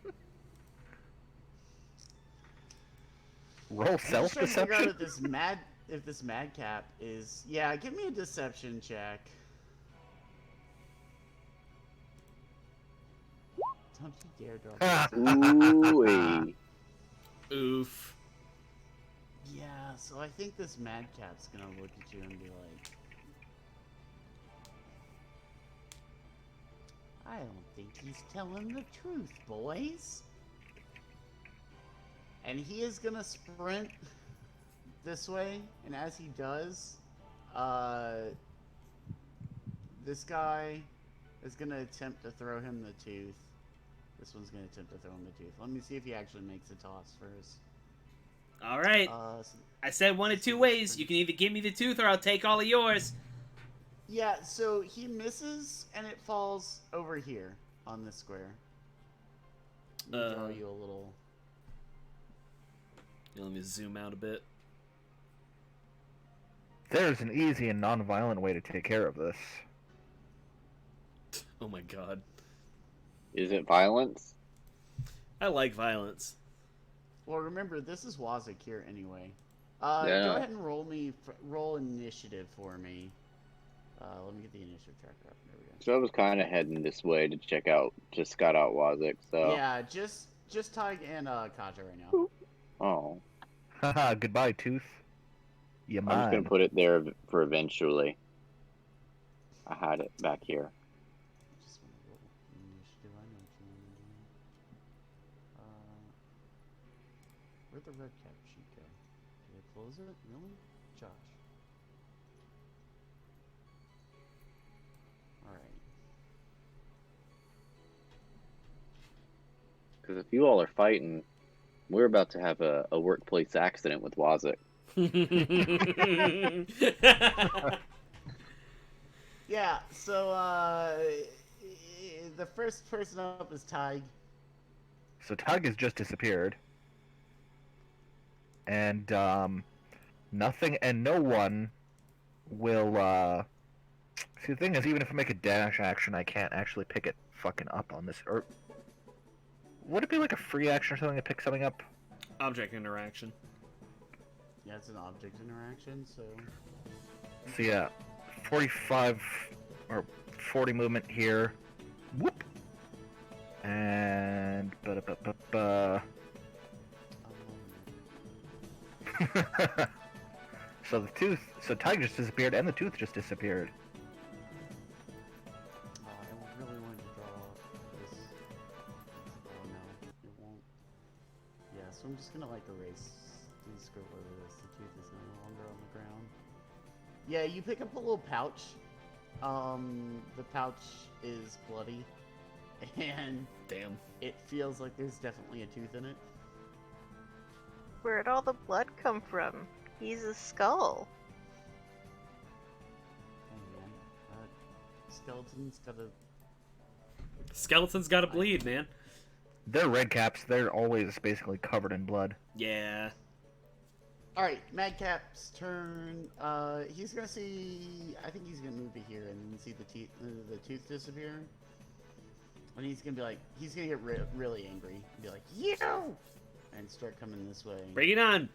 Roll self-deception. I'm trying to figure out if this madcap is. Yeah, give me a deception check. Don't you dare drop Ooh. Oof. Yeah, so I think this madcap's gonna look at you and be like, I don't think he's telling the truth, boys. And he is gonna sprint this way, and as he does, this guy is gonna attempt to throw him the tooth. This one's gonna attempt to throw him the tooth. Let me see if he actually makes a toss first. Alright. I said one of two ways. You can either give me the tooth or I'll take all of yours. Yeah, so he misses, and it falls over here on this square. Let me draw you a little... Let me zoom out a bit. There's an easy and non-violent way to take care of this. Oh my god. Is it violence? I like violence. Well, remember, this is Wazik here anyway. Yeah. Go ahead and roll initiative for me. Let me get the initiative tracker up. There we go. So I was kind of heading this way to scout out Wazik, so... Yeah, just Tig and Kaja right now. Oh. Haha, goodbye, Tooth. You I'm mine. just gonna put it there for eventually. I had it back here. Just want to roll initiative. I know what you want to do. Where'd the red cap sheet go? Did I close it? Really? Josh. Alright. Because if you all are fighting, we're about to have a workplace accident with Wazik. Yeah, so, the first person up is Tig. So Tig has just disappeared. And, nothing and no one will, See, the thing is, even if I make a dash action, I can't actually pick it fucking up on this. Or would it be like a free action or something to pick something up? Object interaction. Yeah, it's an object interaction, so... So yeah, 45 or 40 movement here. Whoop! And... So the tooth... So Tig just disappeared and the tooth just disappeared. I really wanted to draw this. Oh no, it won't. Yeah, so I'm just gonna like erase the scribble over this. The tooth is no longer on the ground. Yeah, you pick up a little pouch. The pouch is bloody, and Damn. it feels like there's definitely a tooth in it. Where'd all the blood come from? He's a skull. Oh man, skeleton's gotta. Skeleton's gotta bleed, man. They're red caps. They're always basically covered in blood. Yeah. Alright, Madcap's turn. He's gonna see. I think he's gonna move to here and then see the tooth disappear. And he's gonna be like, he's gonna get really angry. And be like, you! And start coming this way. Bring it on!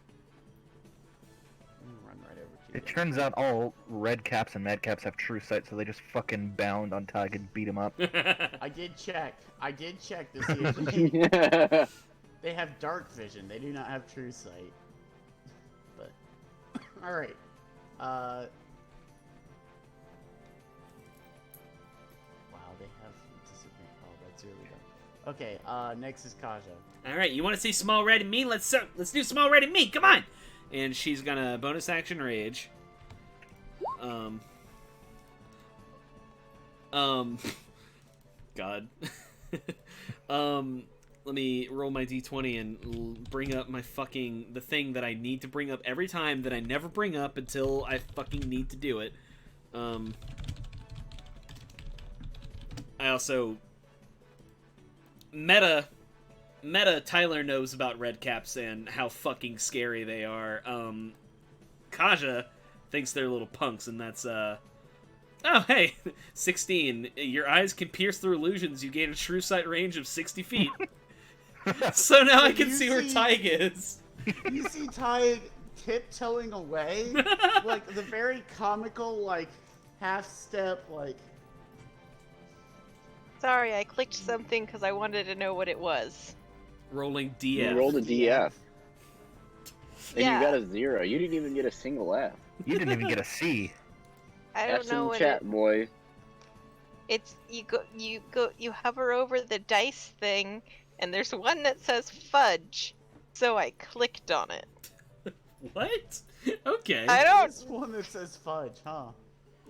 I'm gonna run right over to It you. turns out all red caps and mad caps have true sight, so they just fucking bound on Tig and beat him up. I did check to see if they have dark vision. They do not have true sight. But, alright. Wow, they have disappeared. Oh, that's really dumb. Okay, next is Kaja. Alright, you want to see small red and me? Let's do small red and me, come on! And she's gonna bonus action rage. God. Let me roll my d20 and bring up my the thing that I need to bring up every time that I never bring up until I fucking need to do it. I also... Meta, Tyler knows about red caps and how fucking scary they are. Kaja thinks they're little punks, and that's, Oh, hey! 16. Your eyes can pierce through illusions. You gain a true sight range of 60 feet. So now I can see where Tig is. You see Tig tiptoeing away? Like, the very comical, like, half-step, like... Sorry, I clicked something because I wanted to know what it was. Rolling DF. You rolled a DF. And Yeah. you got a 0. You didn't even get a single F. You didn't even get a C. I don't F's know in the what chat, boy. it's. You hover over the dice thing, and there's one that says fudge. So I clicked on it. What? Okay. I don't. This one that says fudge, huh?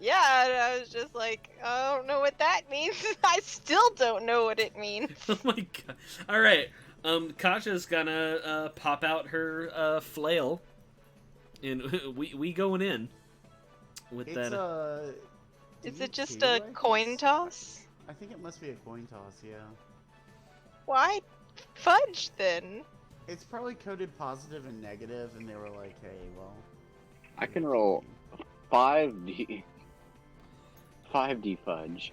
Yeah, and I was just like, I don't know what that means. I still don't know what it means. Oh my god. Alright. Kasha's gonna pop out her flail. And we going in. With It's, that. Is it just D2, I a think? coin toss? I think it must be a coin toss, yeah. Why fudge then? It's probably coded positive and negative, and they were like, hey, well... I can roll 5D fudge.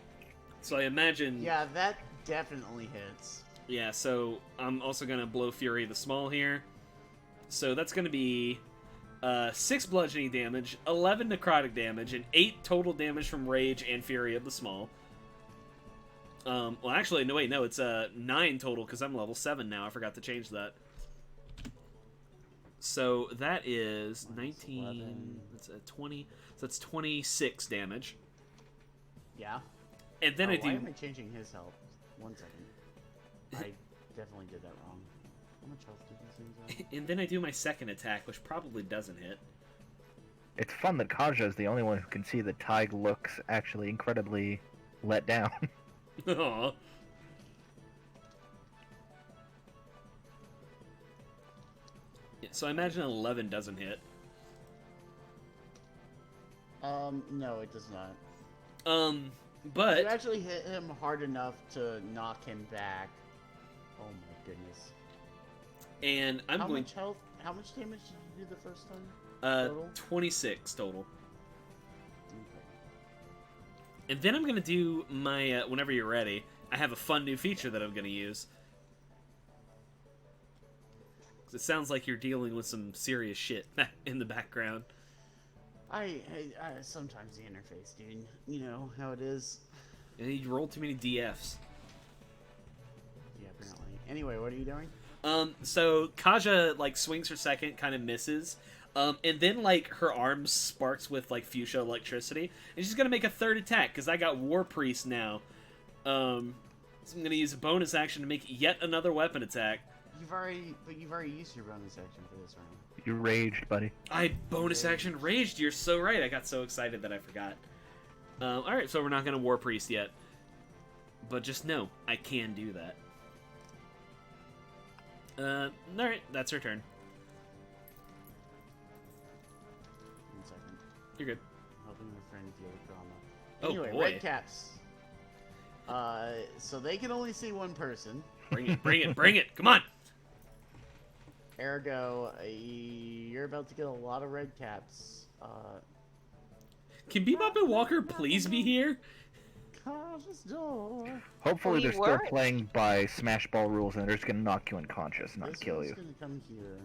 So I imagine. Yeah, that definitely hits. Yeah, so I'm also gonna blow Fury the Small here. So that's gonna be 6 bludgeoning damage, 11 necrotic damage, and 8 total damage from Rage and Fury of the Small. Well, actually, no, it's 9 total because I'm level 7 now. I forgot to change that. So that is 19. 11. That's a 20. So that's 26 damage. Yeah. And then I Why do. am I changing his health? 1 second. I definitely did that wrong. How much health did these things have? And then I do my second attack, which probably doesn't hit. It's fun that Kaja is the only one who can see that Tig looks actually incredibly let down. Aw. So I imagine 11 doesn't hit. No, it does not. But you actually hit him hard enough to knock him back. Oh my goodness. And I'm going. How much damage did you do the first time? Total? 26 total. Okay. And then I'm gonna do my. Whenever you're ready, I have a fun new feature that I'm gonna use. It sounds like you're dealing with some serious shit in the background. I sometimes the interface, dude. You know how it is. And you rolled too many DFs. Yeah, apparently. Anyway, what are you doing? So Kaja, like, swings her second, kind of misses. And then, like, her arm sparks with, like, fuchsia electricity. And she's gonna make a third attack, because I got War Priest now. So I'm gonna use a bonus action to make yet another weapon attack. You've already used your bonus action for this round. You raged, buddy. I bonus action raged. You're so right. I got so excited that I forgot. Alright, so we're not going to War Priest yet. But just know, I can do that. Alright, that's her turn. 1 second. You're good. Helping my friend deal with drama. Oh, Anyway, boy. red caps. So they can only see one person. Bring it, bring it, bring it! Come on! Ergo, you're about to get a lot of red caps. Can Bebop and Walker please be here? Cautious door. Hopefully We they're still weren't. playing by Smash Ball rules and they're just gonna knock you unconscious, not This kill one's you. gonna come here.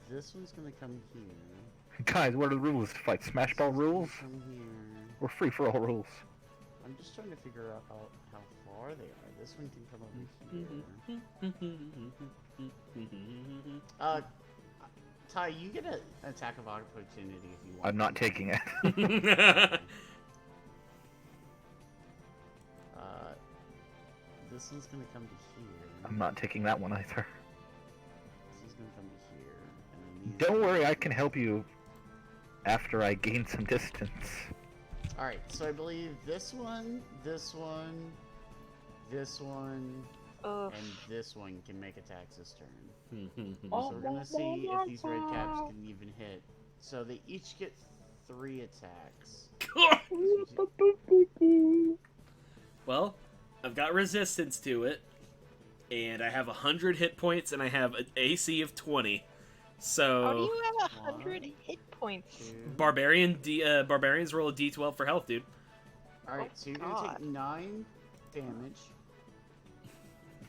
This one's gonna come here. Guys, what are the rules? Fight Smash Ball rules? Come here. Or free-for-all rules? I'm just trying to figure out how far they are. This one can come over here. Ty, you get an attack of opportunity if you want. I'm not taking it. This one's gonna come to here. I'm not taking that one either. This is gonna come to here. And then Don't worry, I can help you after I gain some distance. Alright, so I believe this one, this one, this one, Ugh. and this one can make attacks this turn. Oh. So we're gonna see if these red caps can even hit. So they each get 3 attacks. Well, I've got resistance to it, and I have 100 hit points, and I have an AC of 20. So How do you have 100 hit points? barbarians roll a D12 for health, dude. Alright, so you're gonna take 9 damage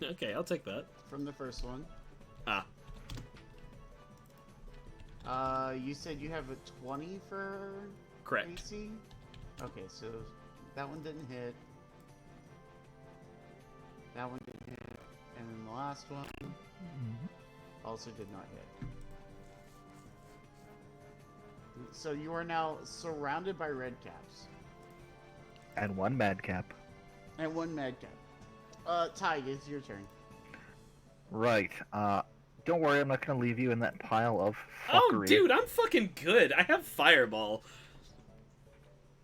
Okay, I'll take that. from the first one. Ah. You said you have a 20 for Correct. AC? Okay, so that one didn't hit. That one didn't hit. And then the last one also did not hit. So you are now surrounded by red caps. And one madcap. And 1 mad cap. Ty, it's your turn. Right, don't worry, I'm not gonna leave you in that pile of Oh, fuckery. dude, I'm fucking good. I have Fireball.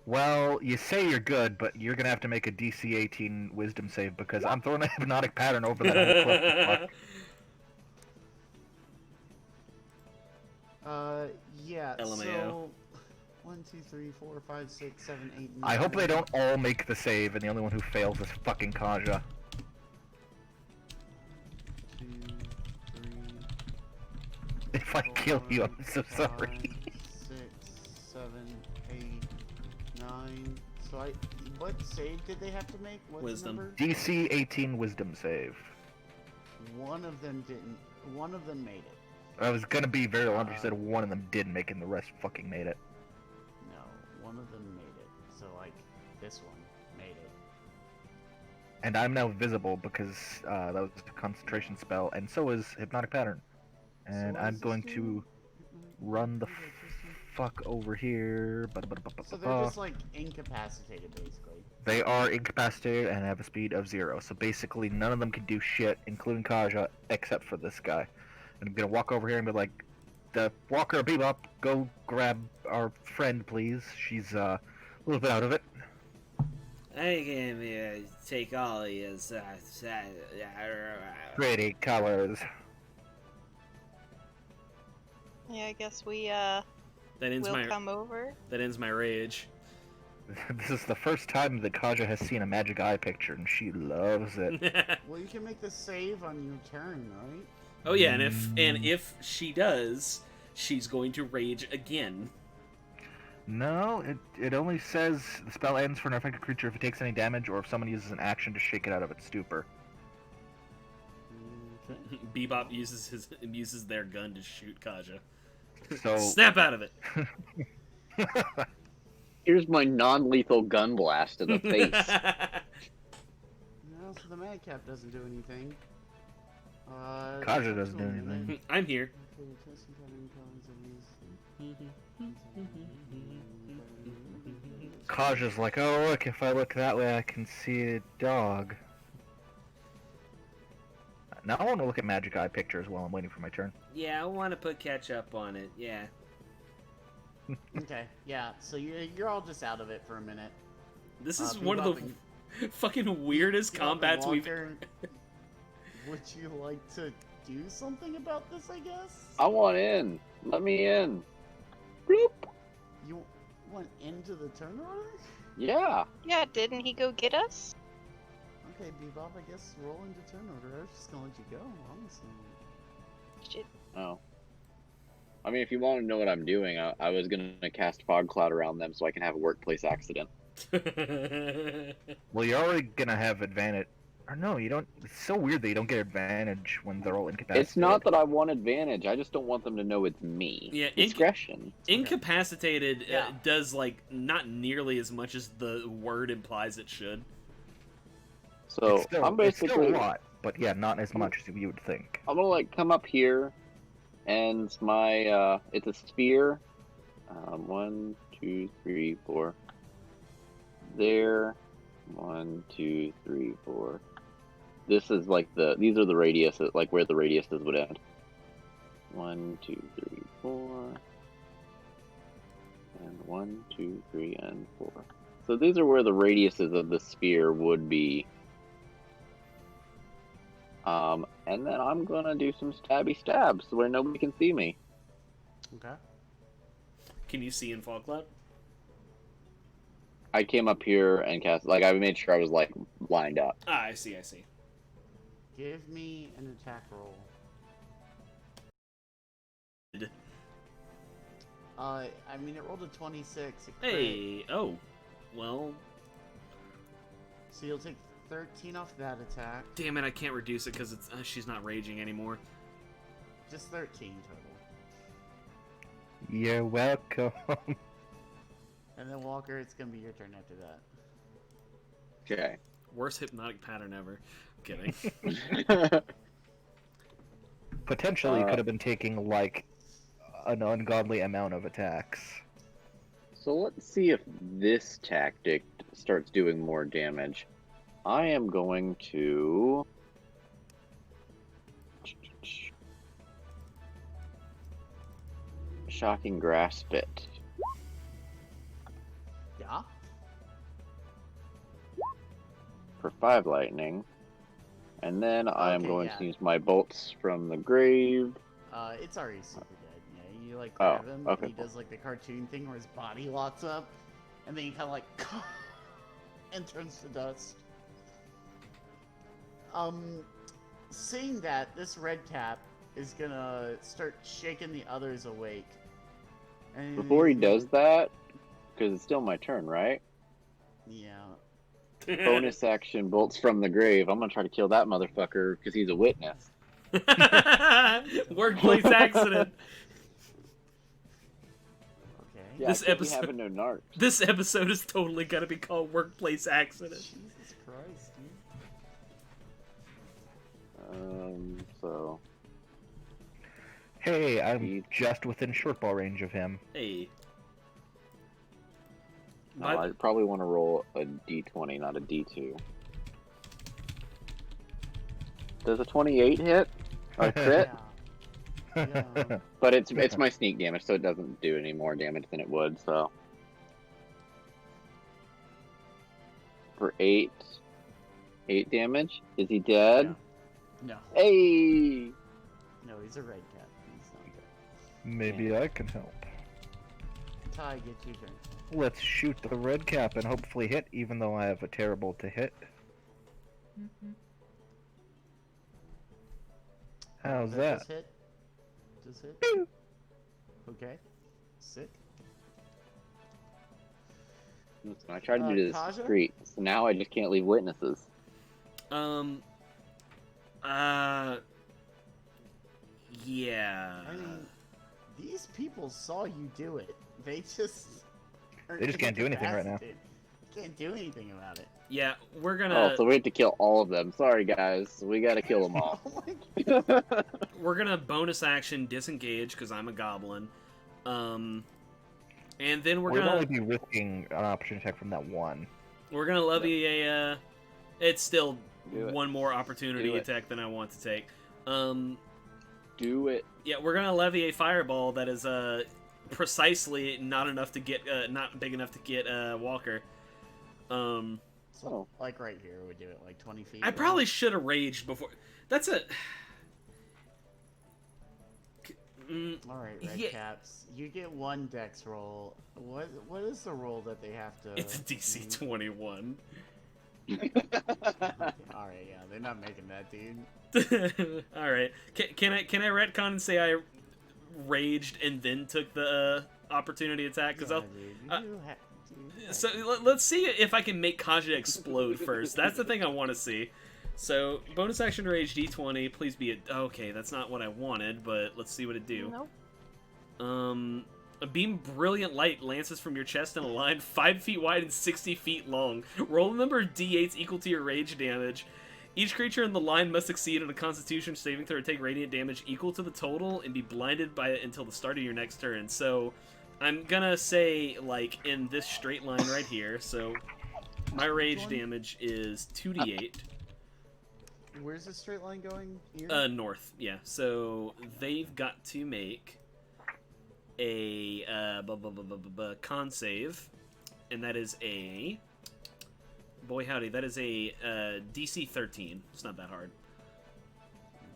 Well, you say you're good, but you're gonna have to make a DC 18 Wisdom save because I'm throwing a hypnotic pattern over that whole cliff. Yeah, LMAO. so... 1, 2, 3, 4, 5, 6, 7, 8, 9... I hope they don't all make the save, and the only one who fails is fucking Kaja. 2, 3... If I kill you, I'm so sorry. 6, 7, 8, 9... So what save did they have to make? What's Wisdom. The number? DC 18 Wisdom save. One of them didn't. One of them made it. I was gonna be very alarmed if you said one of them did make it and the rest fucking made it. No, one of them made it. So, like, this one made it. And I'm now visible because that was a concentration spell, and so is Hypnotic Pattern. And what I'm does this going do? to run the fuck over here. So they're just, like, incapacitated, basically. They are incapacitated and have a speed of 0, so basically none of them can do shit, including Kaja, except for this guy. And I'm gonna walk over here and be like, the Walker Bebop, go grab our friend, please. She's a little bit out of it. I can take all of his. Pretty colors. Yeah, I guess we That ends will come over. That ends my rage. This is the first time that Kaja has seen a magic eye picture, and she loves it. Well, you can make the save on your turn, right? Oh yeah, and if she does, she's going to rage again. No, it only says the spell ends for an affected creature if it takes any damage, or if someone uses an action to shake it out of its stupor. Okay. Bebop uses their gun to shoot Kaja. So Snap out of it. Here's my non-lethal gun blast to the face. No, so the madcap doesn't do anything. Kaja doesn't do anything. I'm here. Kaja's like, oh look, if I look that way I can see a dog. Now I want to look at magic eye pictures while I'm waiting for my turn. Yeah, I want to put ketchup on it. Yeah. Okay, yeah, so you're all just out of it for a minute. This is one of the fucking weirdest combats we've... Would you like to do something about this, I guess? I want in. Let me in. Bloop. You went into the turn order? Yeah. Yeah, didn't he go get us? Okay, Bebop, I guess roll into turn order. I was just gonna let you go, honestly. Shit. Oh. I mean, if you want to know what I'm doing, I was going to cast Fog Cloud around them so I can have a workplace accident. Well, you're already gonna have advantage. Or no, you don't. It's so weird that you don't get advantage when they're all incapacitated. It's not that I want advantage. I just don't want them to know it's me. Yeah, discretion. Incapacitated Yeah. does, like, not nearly as much as the word implies it should. So It's still, I'm basically it's still a lot, but yeah, not as much as you would think. I'm gonna like come up here, and my it's a sphere. 1, 2, 3, 4. There, 1, 2, 3, 4. This is like these are the radiuses, like where the radiuses would end. 1, 2, 3, 4, and 1, 2, 3, and 4. So these are where the radiuses of the sphere would be. And then I'm gonna do some stabby stabs where nobody can see me. Okay. Can you see in Fog Cloud? I came up here and cast, like, I made sure I was, like, lined up. Ah, I see. Give me an attack roll. I mean, it rolled a 26. It crit. Hey, oh. Well, So you'll take 13 off that attack. damn it, I can't reduce it because it's she's not raging anymore. Just 13 total. You're welcome. And then Walker, it's gonna be your turn after that. Okay. Worst hypnotic pattern ever. I'm kidding. Potentially could have been taking, like, an ungodly amount of attacks. So let's see if this tactic starts doing more damage. I am going to... Shocking Grasp it. Yeah? For 5 lightning. And then I am Okay, going yeah. to use my bolts from the grave. It's already super dead. Yeah, you like Oh, grab him, okay, and he does like the cartoon thing where his body locks up, and then he kind of like and turns to dust. Seeing that, this red cap is gonna start shaking the others awake. And Before he does that, because it's still my turn, right? Yeah. Bonus action, bolts from the grave. I'm gonna try to kill that motherfucker because he's a witness. Workplace accident. Okay. Yeah, This I can't be episode- having no narcs. This episode is totally gonna be called Workplace Accident. Jesus Christ, dude. So Hey, I'm just within short ball range of him. Hey. I probably want to roll a d20, not a d2. Does a 28 hit? Or crit? Yeah. Yeah. But it's my sneak damage, so it doesn't do any more damage than it would, so. For 8 damage? Is he dead? No. Hey! No, he's a red cap. He's not dead. Maybe I can help. Ty, get your turn. Let's shoot the red cap and hopefully hit, even though I have a terrible to hit. How's that? Just hit. Just hit. Okay. Sick. Listen, I tried to do this Kaja? discreet, so now I just can't leave witnesses. Yeah. I mean, these people saw you do it. They just... They just can't do anything right now. incapacitated. Can't do anything about it. Yeah, we're gonna... Oh, so we have to kill all of them. Sorry, guys. We gotta kill them all. Oh my God. We're gonna bonus action disengage, because I'm a goblin. And then we're We'd gonna... only be risking an opportunity attack from that one. We're gonna levy a, it's still Do it. one more opportunity Do it. attack than I want to take. Do it. Yeah, we're gonna levy a fireball that is, precisely not enough to get, not big enough to get, Walker. So, like right here, we do it like 20 feet. I probably should have raged before. That's a... Alright, red Yeah. caps. You get one dex roll. What is the roll that they have to... It's a DC 21. Alright, yeah, they're not making that, dude. Alright. Can I retcon and say I raged and then took the opportunity attack? Because so let's see if I can make Kaja explode first. That's the thing I want to see. So, bonus action rage D20, please be a... Okay, that's not what I wanted, but let's see what it do. Nope. A beam brilliant light lances from your chest in a line 5 feet wide and 60 feet long. Roll a number of D8s equal to your rage damage. Each creature in the line must succeed on a Constitution saving throw or take radiant damage equal to the total and be blinded by it until the start of your next turn. So, I'm gonna say, like, in this straight line right here, so my rage damage is 2d8. Where's the straight line going? Here? North, yeah. So they've got to make a con save, and that is a... Boy howdy, that is a DC 13. It's not that hard.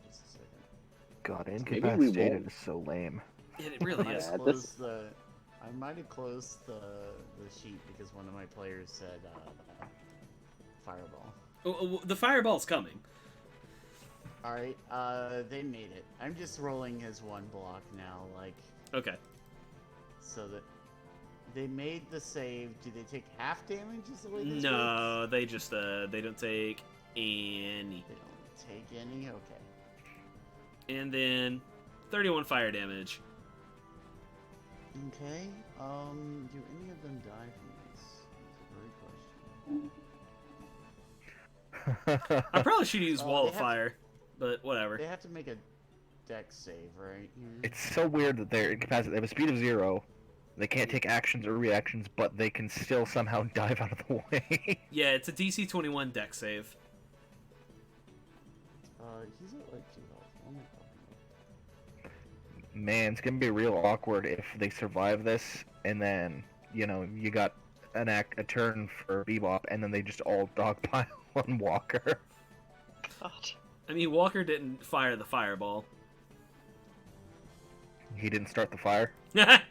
Just a second. God, Maybe we incapacitated won't. is so lame. It really is. Yeah, I might have closed the sheet because one of my players said fireball. Oh, the fireball's coming. Alright, they made it. I'm just rolling as one block now, like, Okay. so that they made the save. Do they take half damage is the way this No, works? they just, they don't take any. They don't take any? Okay. And then 31 fire damage. Okay, do any of them die from this? That's a great question. I probably should use Wall they of have Fire, but whatever. They have to make a dex save, right? It's so weird that they're incapacitated. They have a speed of 0. They can't take actions or reactions, but they can still somehow dive out of the way. Yeah, it's a DC 21 deck save. He's at like 2 health. Oh my God. Man, it's gonna be real awkward if they survive this, and then, you know, you got a turn for Bebop, and then they just all dogpile on Walker. God. I mean, Walker didn't fire the fireball. He didn't start the fire. I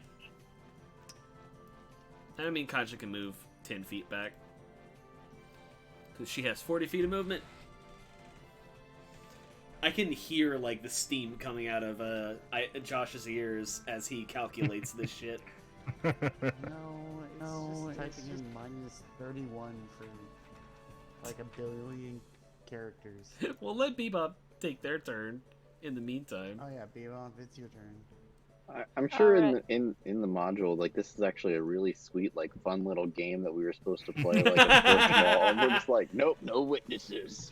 mean, Kaja can move 10 feet back. Because she has 40 feet of movement. I can hear, like, the steam coming out of Josh's ears as he calculates this shit. No, it's just typing in minus 31 for like a billion characters. Well, let Bebop take their turn in the meantime. Oh yeah, Bebop, it's your turn. I'm sure Alright. in the module, like, this is actually a really sweet, like, fun little game that we were supposed to play, like, a sports ball, and we're just like, nope, no witnesses.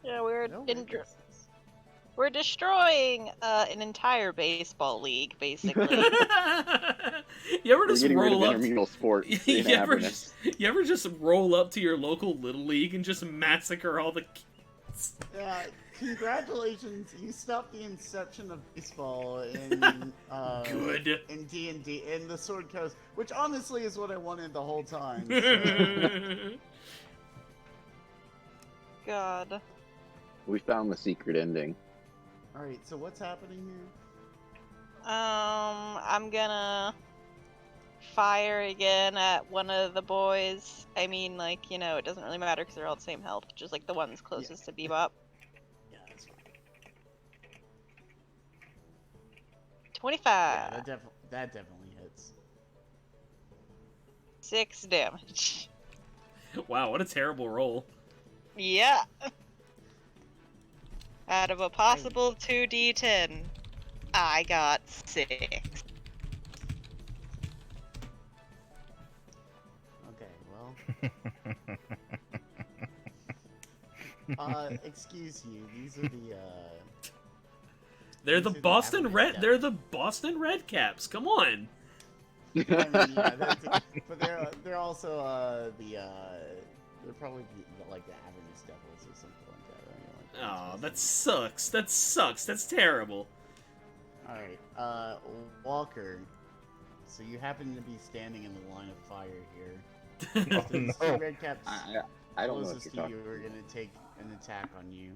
Yeah, we're No witnesses. we're destroying an entire baseball league, basically. You ever We're just getting rid of roll up? intramural sports You in ever Avernus. you ever just roll up to your local little league and just massacre all the kids? Congratulations, you stopped the inception of baseball in Good. in D&D in the Sword Coast, which honestly is what I wanted the whole time. So. God. We found the secret ending. All right, so what's happening here? I'm gonna fire again at one of the boys. I mean, like, you know, it doesn't really matter because they're all the same health, just like the ones closest to Bebop. Yeah, that's fine. 25. Yeah, that definitely hits. 6 damage. Wow, what a terrible roll. Yeah. Out of a possible 2d10, I got 6. Okay, well. Excuse you. These are the. They're the These are Boston Avernus Red. Devils. They're the Boston Red Caps. Come on. I mean, yeah, but they're also they're probably like the Avernus Devils or something like that. Right? Like, Oh, that sucks. That sucks. That's terrible. All right, Walker. So you happen to be standing in the line of fire here. Oh, The no. two red caps I don't know what closest you're to you talking. are gonna take an attack on you,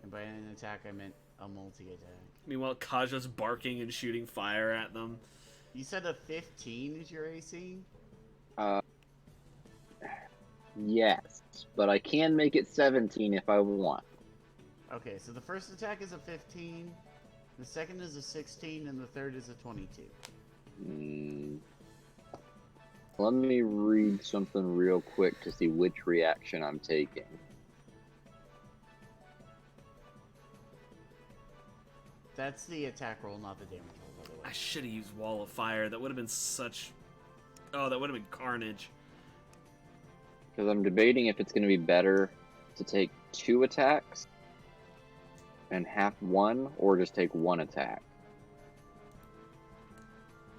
and by an attack I meant a multi-attack. Meanwhile, Kaja's barking and shooting fire at them. You said a 15 is your AC? Yes, but I can make it 17 if I want. Okay, so the first attack is a 15, the second is a 16, and the third is a 22. Let me read something real quick to see which reaction I'm taking. That's the attack roll, not the damage roll, by the way. I should have used Wall of Fire. That would have been such... Oh, that would have been carnage. Because I'm debating if it's going to be better to take 2 attacks and half 1, or just take 1 attack.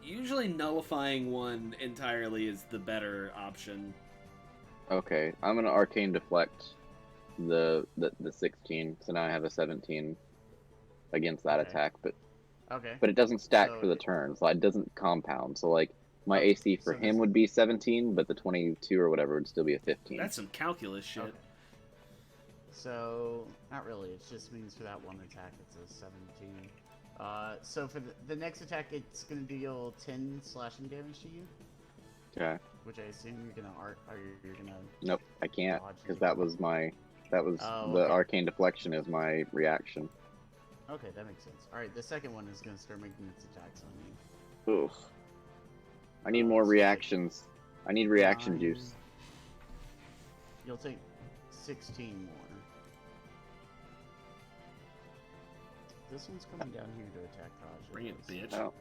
Usually nullifying one entirely is the better option. Okay, I'm going to Arcane Deflect the 16, so now I have a 17 against that Okay. attack, but Okay. it doesn't stack So- for the turn, so it doesn't compound. So, like, my AC for so him this- would be 17, but the 22 or whatever would still be a 15. That's some calculus shit. Okay. So, not really. It just means for that one attack, it's a 17. So for the next attack, it's gonna deal 10 slashing damage to you, Okay. which I assume you're gonna you're gonna. Nope, I can't, Dodge because it. that was Oh, the okay. Arcane Deflection is my reaction. Okay, that makes sense. All right, the second one is gonna start making its attacks on you. Oof. I need more reactions. I need reaction Nine. juice. You'll take 16 more. This one's coming down here to attack Taj. Bring it, bitch. Oh.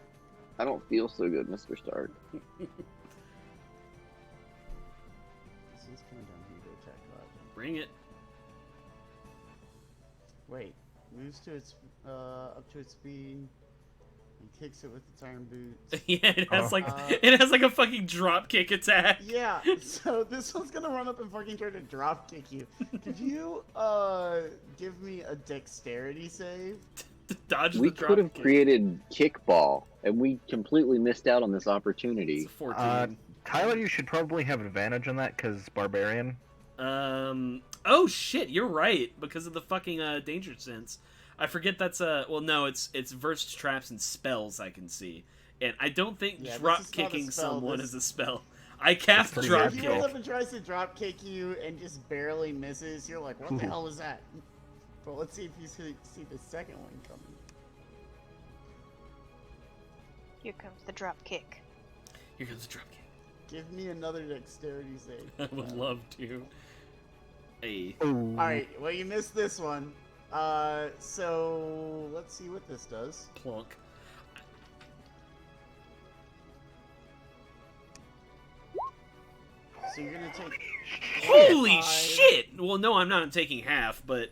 I don't feel so good, Mr. Stark. This is coming down here to attack Taj. Bring it. Wait, moves to its up to its speed and kicks it with its iron boots. Yeah, it has Oh. it has like a fucking drop kick attack. Yeah, so this one's gonna run up and fucking try to drop kick you. Could you give me a dexterity save? Dodge We the drop could have kick. created kickball, and we completely missed out on this opportunity. It's a 14. Tyler, you should probably have advantage on that because barbarian. Oh shit, you're right because of the fucking danger sense. I forget that's well no, it's versus traps and spells I can see. And I don't think Yeah, this drop is not a kicking spell, someone this- is a spell. I cast pretty drop If he kick. goes up and tries to drop kick you and just barely misses, you're like, what the Ooh. hell was that? But let's see if you see the second one coming. Here comes the drop kick. Here comes the drop kick. Give me another dexterity save. I would love to. Hey. Ooh. Alright, well you missed this one. So let's see what this does. Plunk. So you're gonna take Holy 5. shit! Well, no, I'm not taking half, but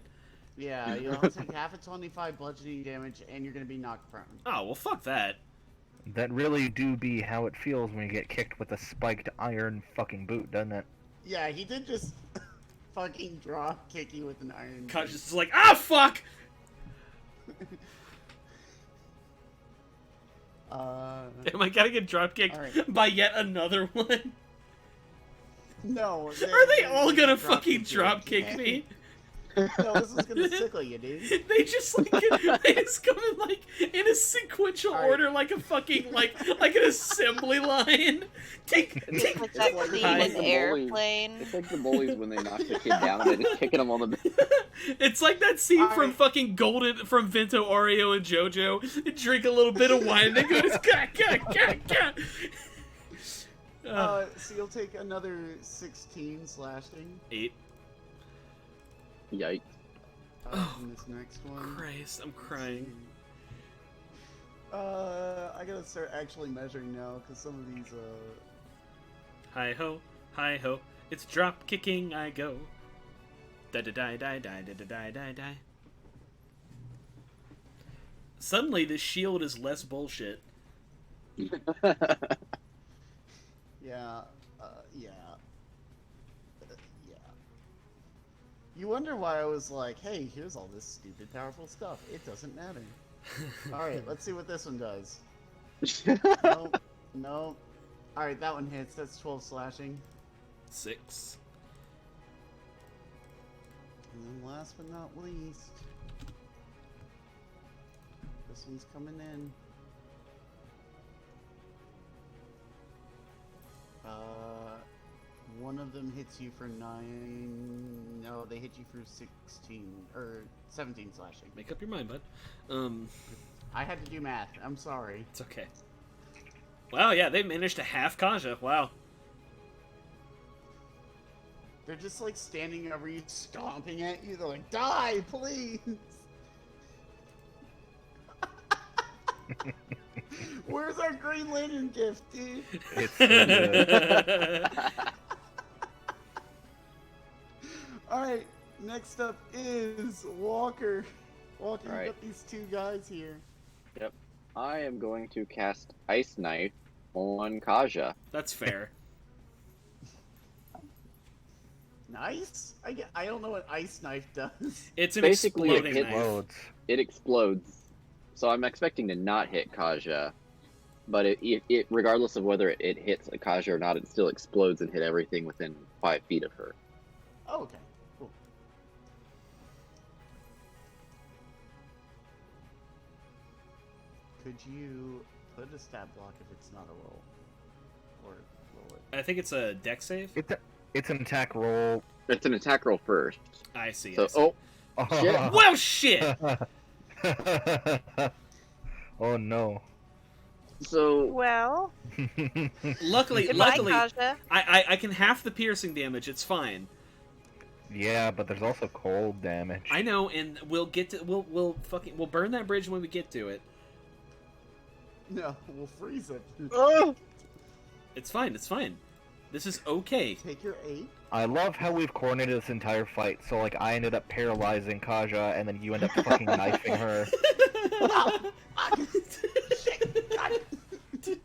Yeah, you'll take half of 25 bludgeoning damage and you're gonna be knocked prone. oh well, fuck that. That really do be how it feels when you get kicked with a spiked iron fucking boot, doesn't it? Yeah, he did just fucking drop kick you with an iron. Kai's just like, ah, fuck! Am I gonna get drop kicked Alright. by yet another one? No. Are they all gonna drop fucking kick you drop kick again. me? No, this is gonna sickle you, dude. They just come in like in a sequential order, like a fucking like an assembly line. Take. Like that scene in Airplane. It's like the bullies when they knock the kid down and just kicking him on the back. It's like that scene from fucking from Vento, Oreo, and JoJo. They drink a little bit of wine and they go just so you'll take another 16 slashing. 8. Yikes. In this next one. Christ, I'm crying. I gotta start actually measuring now, because some of these, Hi ho, it's drop kicking I go. Die die die die die die die die die. Suddenly, this shield is less bullshit. Yeah, You wonder why I was like, hey, here's all this stupid powerful stuff. It doesn't matter. Alright, let's see what this one does. Nope. Alright, that one hits. That's 12 slashing. 6. And then last but not least, this one's coming in. One of them hits you for 9. No, they hit you for 16 or 17 slashing. Make up your mind, bud. I had to do math. I'm sorry. It's okay. Wow, yeah, they managed to half Kaja. Wow. They're just like standing over you, stomping at you. They're like, die, please! Where's our Green Lantern gift, dude? It's so good. Alright, next up is Walker. Walker, you Alright. got these two guys here. Yep. I am going to cast Ice Knife on Kaja. That's fair. Nice? I don't know what Ice Knife does. It's an Basically, it exploding hits- knife. Loads. It explodes. So I'm expecting to not hit Kaja. But it regardless of whether it hits a Kaja or not, it still explodes and hit everything within 5 feet of her. Oh, okay. Cool. Could you put a stat block if it's not a roll? Or roll it? I think it's a deck save. It's an attack roll. It's an attack roll first. I see. So, I see. Shit. Well, shit! Oh no. So, Well, Luckily, goodbye, Kaja. I can half the piercing damage. It's fine. Yeah, but there's also cold damage. I know, and we'll get to we'll burn that bridge when we get to it. No, we'll freeze it. It's fine. It's fine. This is okay. Take your 8. I love how we've coordinated this entire fight. So like, I ended up paralyzing Kaja, and then you end up fucking knifing her. It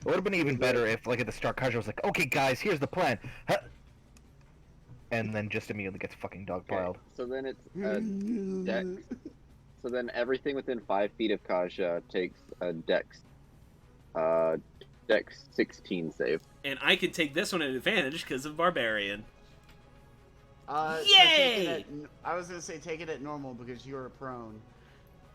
would have been even better if, like, at the start, Kaja was like, "Okay, guys, here's the plan," and then just immediately gets fucking dogpiled. okay. So then it's dex. So then everything within 5 feet of Kaja takes a dex 16 save. And I can take this one at advantage because of Barbarian. So Yay! take it I was gonna say take it at normal because you're prone.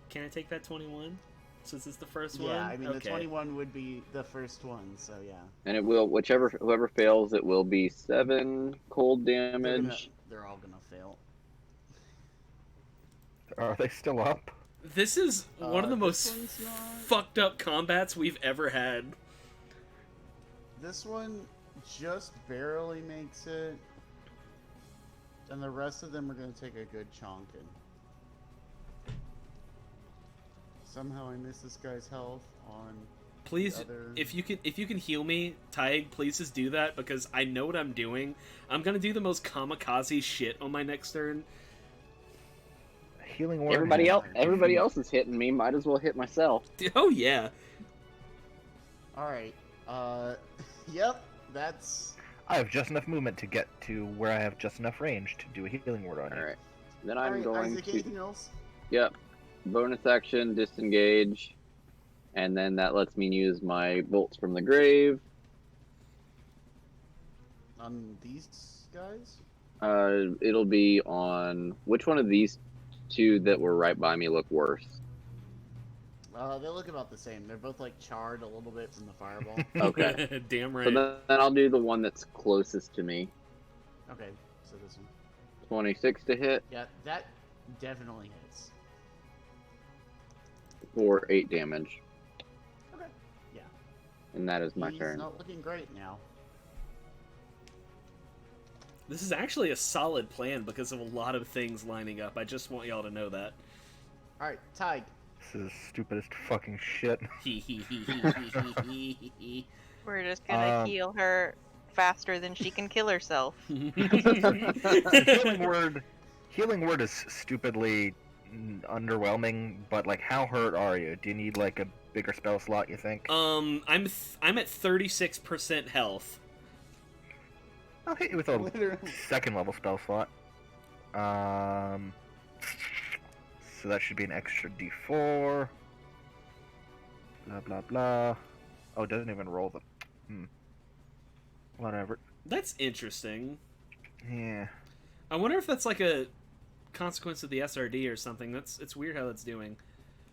Can I take that 21? Since it's the first one? Yeah, I mean the Okay. 21 would be the first one, so yeah. And it will, whoever fails, it will be 7 cold damage. They're all gonna fail. Are they still up? This is one of the this most one's not- fucked up combats we've ever had. This one just barely makes it, and the rest of them are gonna take a good chonking. Somehow I missed this guy's health on. Please, Other- if you can heal me, Taig, please just do that because I know what I'm doing. I'm gonna do the most kamikaze shit on my next turn. Healing word. Everybody else is hitting me. Might as well hit myself. Oh yeah. Alright, yep, that's. I have just enough movement to get to where I have just enough range to do a healing word on you. All right. Then I'm Alright, going Isaac, to. anything else? Yep. Bonus action, disengage, and then that lets me use my bolts from the grave. On these guys? It'll be on which one of these two that were right by me look worse? They look about the same. They're both like charred a little bit from the fireball. Okay. Damn right. So then I'll do the one that's closest to me. Okay, so this one. 26 to hit. Yeah, that definitely hits. For 8 damage. Okay. Yeah. And that is my He's turn. not looking great now. This is actually a solid plan because of a lot of things lining up. I just want y'all to know that. Alright, Tig. This is stupidest fucking shit. We're just gonna heal her faster than she can kill herself. Healing word is stupidly underwhelming, but like, how hurt are you? Do you need like a bigger spell slot, you think? I'm at 36% health. I'll hit you with a second level spell slot. So that should be an extra d4. Blah blah blah. Oh, it doesn't even roll them. Whatever. That's interesting. Yeah. I wonder if that's like a consequence of the SRD or something. It's weird how that's doing.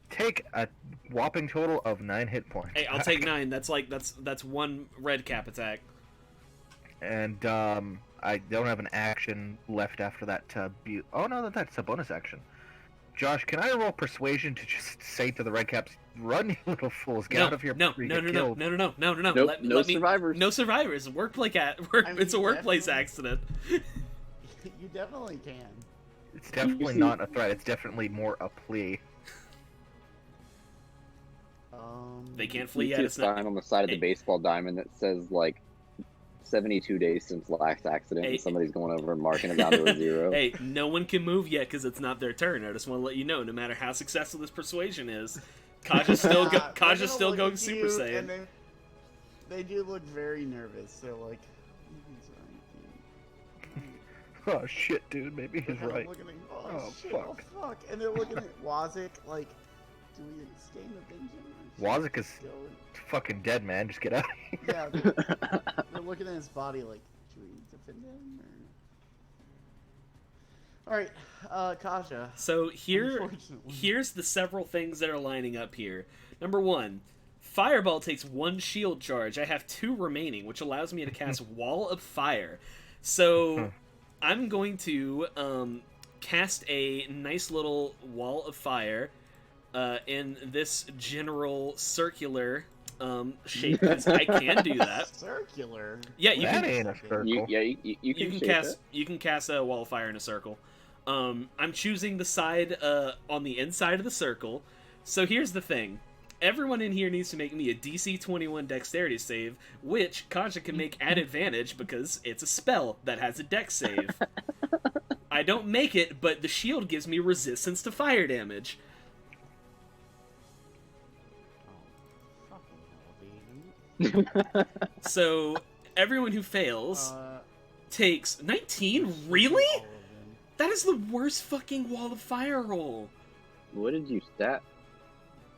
Take a whopping total of 9 hit points. Hey, I'll take 9. That's one red cap attack. And I don't have an action left after that to be. Oh no, that's a bonus action. Josh, can I roll persuasion to just say to the red caps, "Run, you little fools! Get out of here!" No. Nope, Let me, survivors. No survivors. It's a workplace accident. You definitely can. It's definitely not a threat. It's definitely more a plea. They can't flee You yet. see a It's not. sign on the side of the baseball diamond that says like 72 days since last accident, and somebody's going over and marking it down to a 0. Hey, no one can move yet because it's not their turn. I just want to let you know, no matter how successful this persuasion is, Kaja's still going Super Saiyan. They do look very nervous. They're like, Oh shit, dude, maybe he's right. Oh, shit, fuck. Oh fuck! And they're looking at Wazik like, do we stay in the dungeon? Wazik is fucking dead, man. Just get out. Yeah, they're looking at his body like, do we defend him? Or... All right, Kaja. So here's the several things that are lining up here. Number 1, Fireball takes 1 shield charge. I have 2 remaining, which allows me to cast Wall of Fire. So I'm going to cast a nice little Wall of Fire in this general circular shape, because I can do that. Circular? Yeah, you that can. Ain't a circle. You can cast a Wall of Fire in a circle. I'm choosing the side on the inside of the circle. So here's the thing. Everyone in here needs to make me a DC 21 dexterity save, which Kaja can make at advantage because it's a spell that has a dex save. I don't make it, but the shield gives me resistance to fire damage. So everyone who fails takes 19. Really? That is the worst fucking Wall of Fire roll. What did you stat?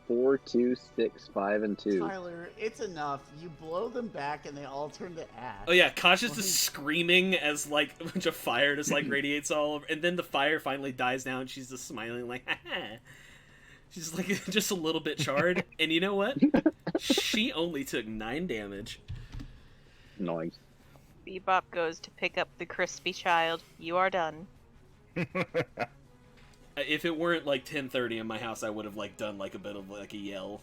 4, 2, 6, 5, and 2. Tyler, it's enough. You blow them back and they all turn to ash. Oh yeah, Kaja's just screaming as like a bunch of fire just like radiates all over, and then the fire finally dies down and she's just smiling like, haha. She's like just a little bit charred. And you know what? She only took 9 damage. Nice. Bebop goes to pick up the crispy child. You are done. If it weren't like 10:30 in my house, I would have like done like a bit of like a yell.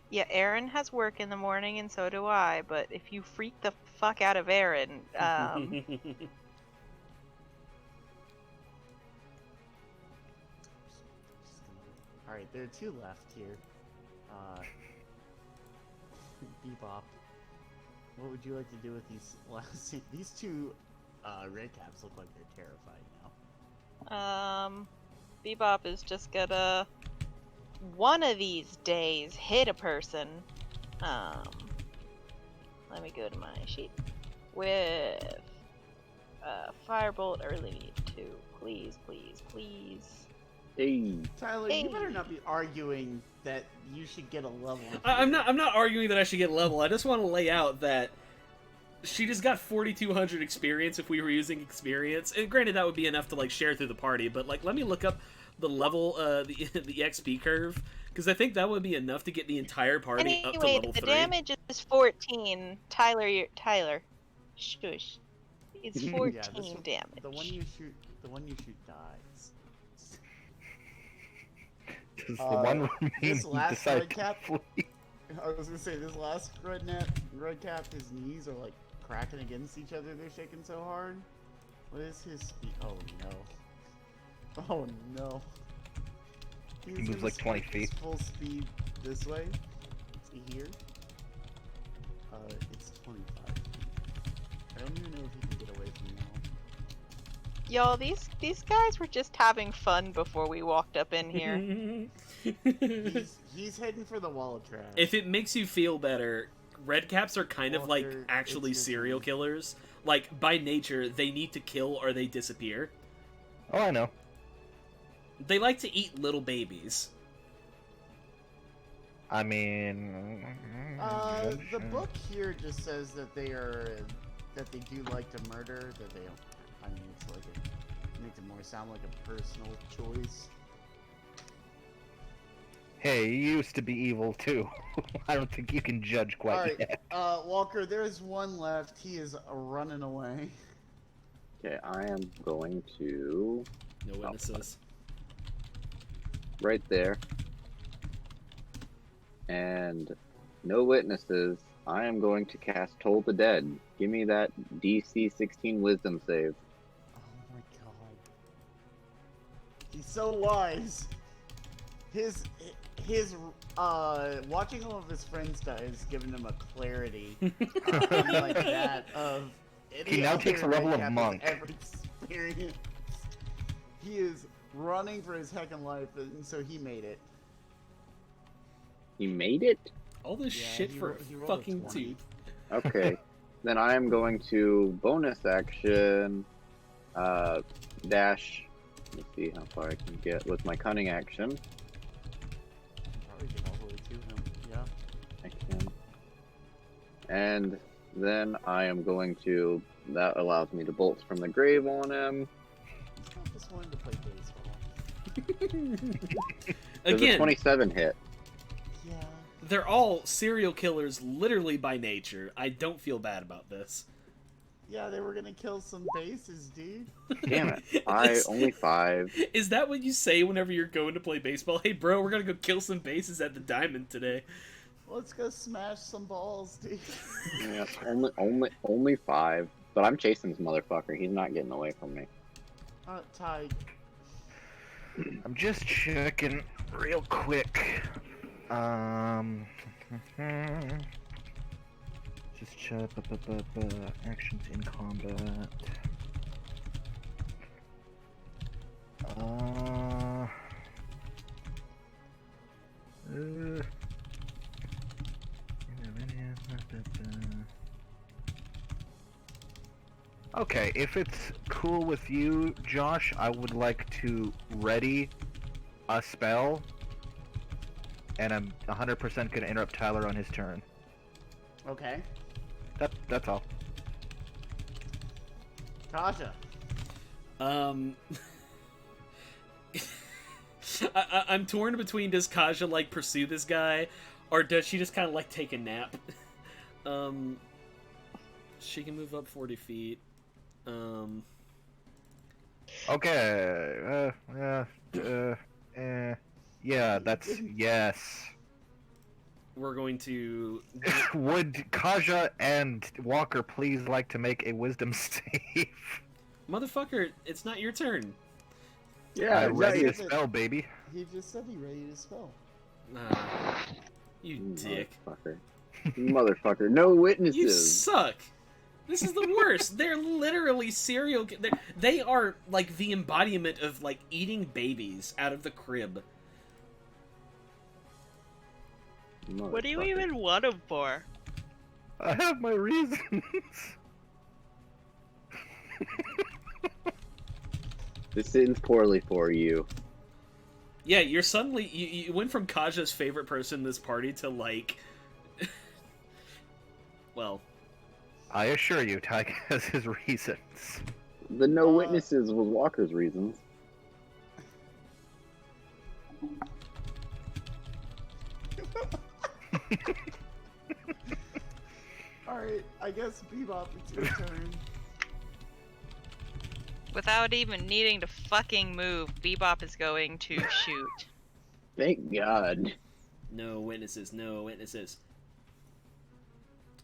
Yeah, Aaron has work in the morning, and so do I. But if you freak the fuck out of Aaron, Alright, there are 2 left here. Bebop. What would you like to do with these last 2? These 2 red caps look like they're terrified now. Bebop is just gonna one of these days hit a person. Let me go to my sheet with firebolt. I really need 2. Please, please, please. Hey. Tyler, you better not be arguing that you should get a level. I'm not arguing that I should get a level. I just want to lay out that She just got 4,200 experience if we were using experience. And granted, that would be enough to like share through the party. But like, let me look up the level, the XP curve, because I think that would be enough to get the entire party up to level 3. The damage is 14. Tyler, shush. It's 14 damage. The one you shoot dies. Does the one remain this last decide red cap, to flee? I was gonna say this last red cap, his knees are like cracking against each other. They're shaking so hard. What is his speed? Oh no! Oh no! He moves like 20 feet. Full speed this way. To here. It's 25 feet. I don't even know if he can get away from now. Y'all, these guys were just having fun before we walked up in here. He's heading for the wall of trash. If it makes you feel better, red caps are kind of like actually serial killers. Like, by nature, they need to kill or they disappear. Oh, I know. Mm-hmm. They like to eat little babies. I mean... The book here just says that they do like to murder, that they don't... I mean, it's like it makes it more sound like a personal choice. Hey, you used to be evil too. I don't think you can judge quite yet. Walker, there's one left. He is running away. Okay, I am going to... No witnesses. Right there. And no witnesses. I am going to cast Toll the Dead. Give me that DC 16 Wisdom save. Oh my god. He's so wise. His watching all of his friends die has given him a clarity like that of he now takes a level of monk. Ever experienced. He is running for his heckin' life, and so he made it. He made it? All this shit for a fucking tooth. Okay. Then I am going to bonus action dash. Let me see how far I can get with my cunning action. Probably get all the way to him. Yeah. I can. And then I am going to. That allows me to bolt from the grave on him. I just wanted to play baseball. There's a 27 hit. Yeah. They're all serial killers literally by nature. I don't feel bad about this. Yeah, they were gonna kill some bases, dude. Damn it. Only 5. Is that what you say whenever you're going to play baseball? Hey bro, we're gonna go kill some bases at the Diamond today. Let's go smash some balls, dude. Yes, only 5. But I'm chasing this motherfucker. He's not getting away from me. Ty. I'm just checking real quick. Just check actions in combat. Okay, if it's cool with you, Josh, I would like to ready a spell, and I'm 100% gonna interrupt Tyler on his turn. Okay. That's all. Tasha. I'm torn between, does Kaja like pursue this guy, or does she just kind of like take a nap? She can move up 40 feet. Okay. Yeah, that's yes. We're going to. Would Kaja and Walker please like to make a wisdom save? Motherfucker, it's not your turn. Yeah, ready to spell, baby. He just said he ready to spell. You dick. Motherfucker. Motherfucker. No witnesses. You suck. This is the worst. They're literally serial. They are like the embodiment of like eating babies out of the crib. What do you even want them for? I have my reasons. This ends poorly for you. Yeah, you're suddenly you went from Kaja's favorite person in this party to like, well, I assure you, Tyke has his reasons. The no witnesses was Walker's reasons. Alright, I guess Bebop, it's your turn. Without even needing to fucking move, Bebop is going to shoot. Thank God. No witnesses, no witnesses.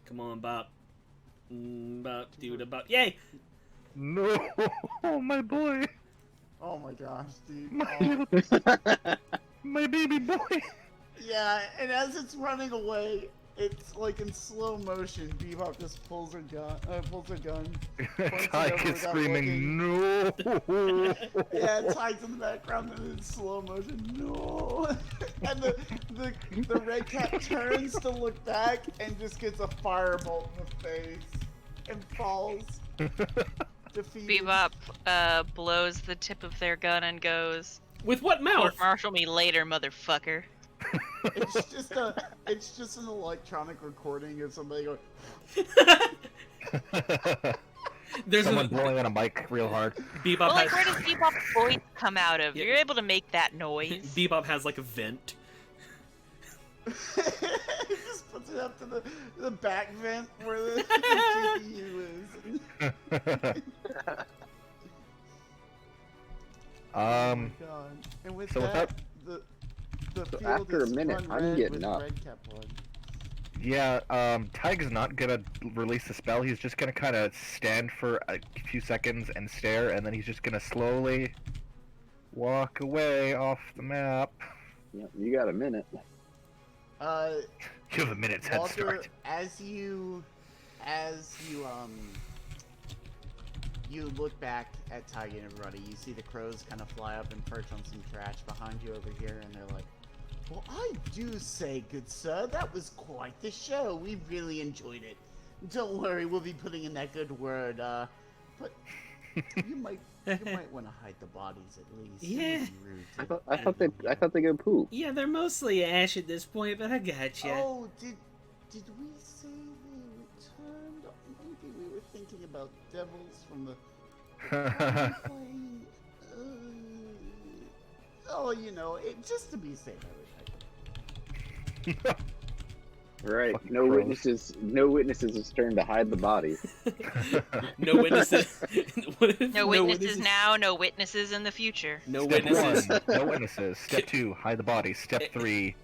Come on, Bop. Bop, dude, Bop. Yay! No, my boy. Oh my gosh, dude. My baby boy. Yeah, and as it's running away, it's like in slow motion. Bebop just pulls her gun. Tyke is screaming, no. Yeah, Tyke's in the background and in slow motion, no. And the red cat turns to look back and just gets a firebolt in the face and falls. Defeated. Bebop blows the tip of their gun and goes, With what mouth? "Court-martial me later, motherfucker." It's just an electronic recording of somebody going. There's someone blowing on a mic real hard. Bebop Well, like, has... where does Bebop's voice come out of? Yeah. You're able to make that noise. Bebop has like a vent. He just puts it up to the back vent where the GPU is. Oh my God. And with so that, the So field after a is minute, run I'm red getting with up. red cat blood. Yeah, Tyke's not gonna release the spell. He's just gonna kind of stand for a few seconds and stare, and then he's just gonna slowly walk away off the map. Yep, you got a minute. You have a minute's head Walter, start. as you you look back at Tiger and everybody, you see the crows kind of fly up and perch on some trash behind you over here, and they're like, "Well, I do say, good sir, that was quite the show. We really enjoyed it. Don't worry, we'll be putting in that good word. But you might want to hide the bodies at least. It Yeah. would be rude I thought they go poop. Yeah, they're mostly ash at this point, but I gotcha. Oh, did we say they returned? Maybe we were thinking about devils from the plane. Oh, you know, just to be safe, I would think. Right. Fucking No crows. witnesses. No witnesses is turned to hide the body. No witnesses. No witnesses now, no witnesses in the future. No Step witnesses. 1, no witnesses. Step 2, hide the body. Step 3,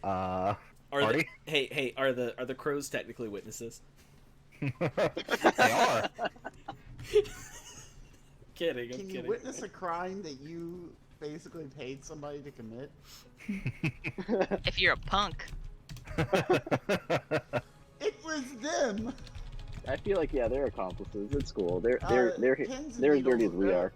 Are party. hey, are the crows technically witnesses? They are. Kidding, I'm Can you kidding. witness a crime that you basically paid somebody to commit? If you're a punk. It was them. I feel like they're accomplices. It's cool. They're Pins and as dirty needles as we are.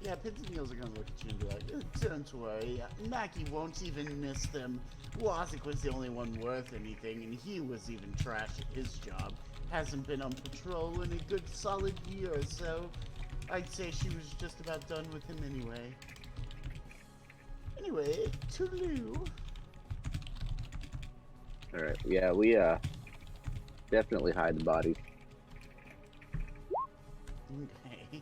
Yeah, Pins and Needles are gonna look at you and be like, "Don't worry, Mackie won't even miss them. Wazik was the only one worth anything, and he was even trash at his job. Hasn't been on patrol in a good solid year, so I'd say she was just about done with him anyway. Anyway, toodaloo." All right. Yeah, we definitely hide the body. Okay.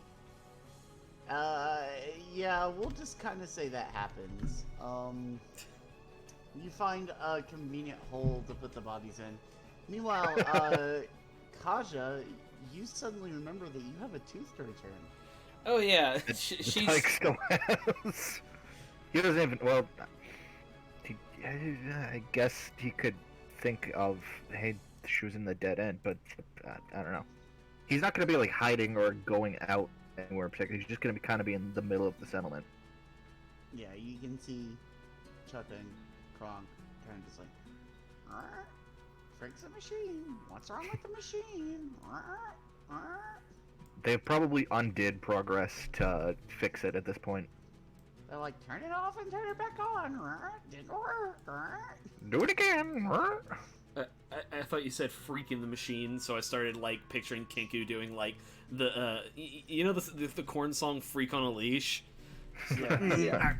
Yeah, we'll just kind of say that happens. You find a convenient hole to put the bodies in. Meanwhile, Kaja, you suddenly remember that you have a tooth to return. Oh yeah, She's... Tyke still has. He doesn't even. Well, I guess he could think of, hey, she was in the dead end, but I don't know. He's not going to be like hiding or going out anywhere in particular. He's just going to be kind of be in the middle of the settlement. Yeah, you can see Chuck and Kronk kind of just like, fix the machine. What's wrong with the machine? They probably undid progress to fix it at this point. They're like, turn it off and turn it back on. Didn't work. Do it again. I thought you said "freaking the machine," so I started like picturing Kinku doing like the you know the corn song "Freak on a Leash." Yeah.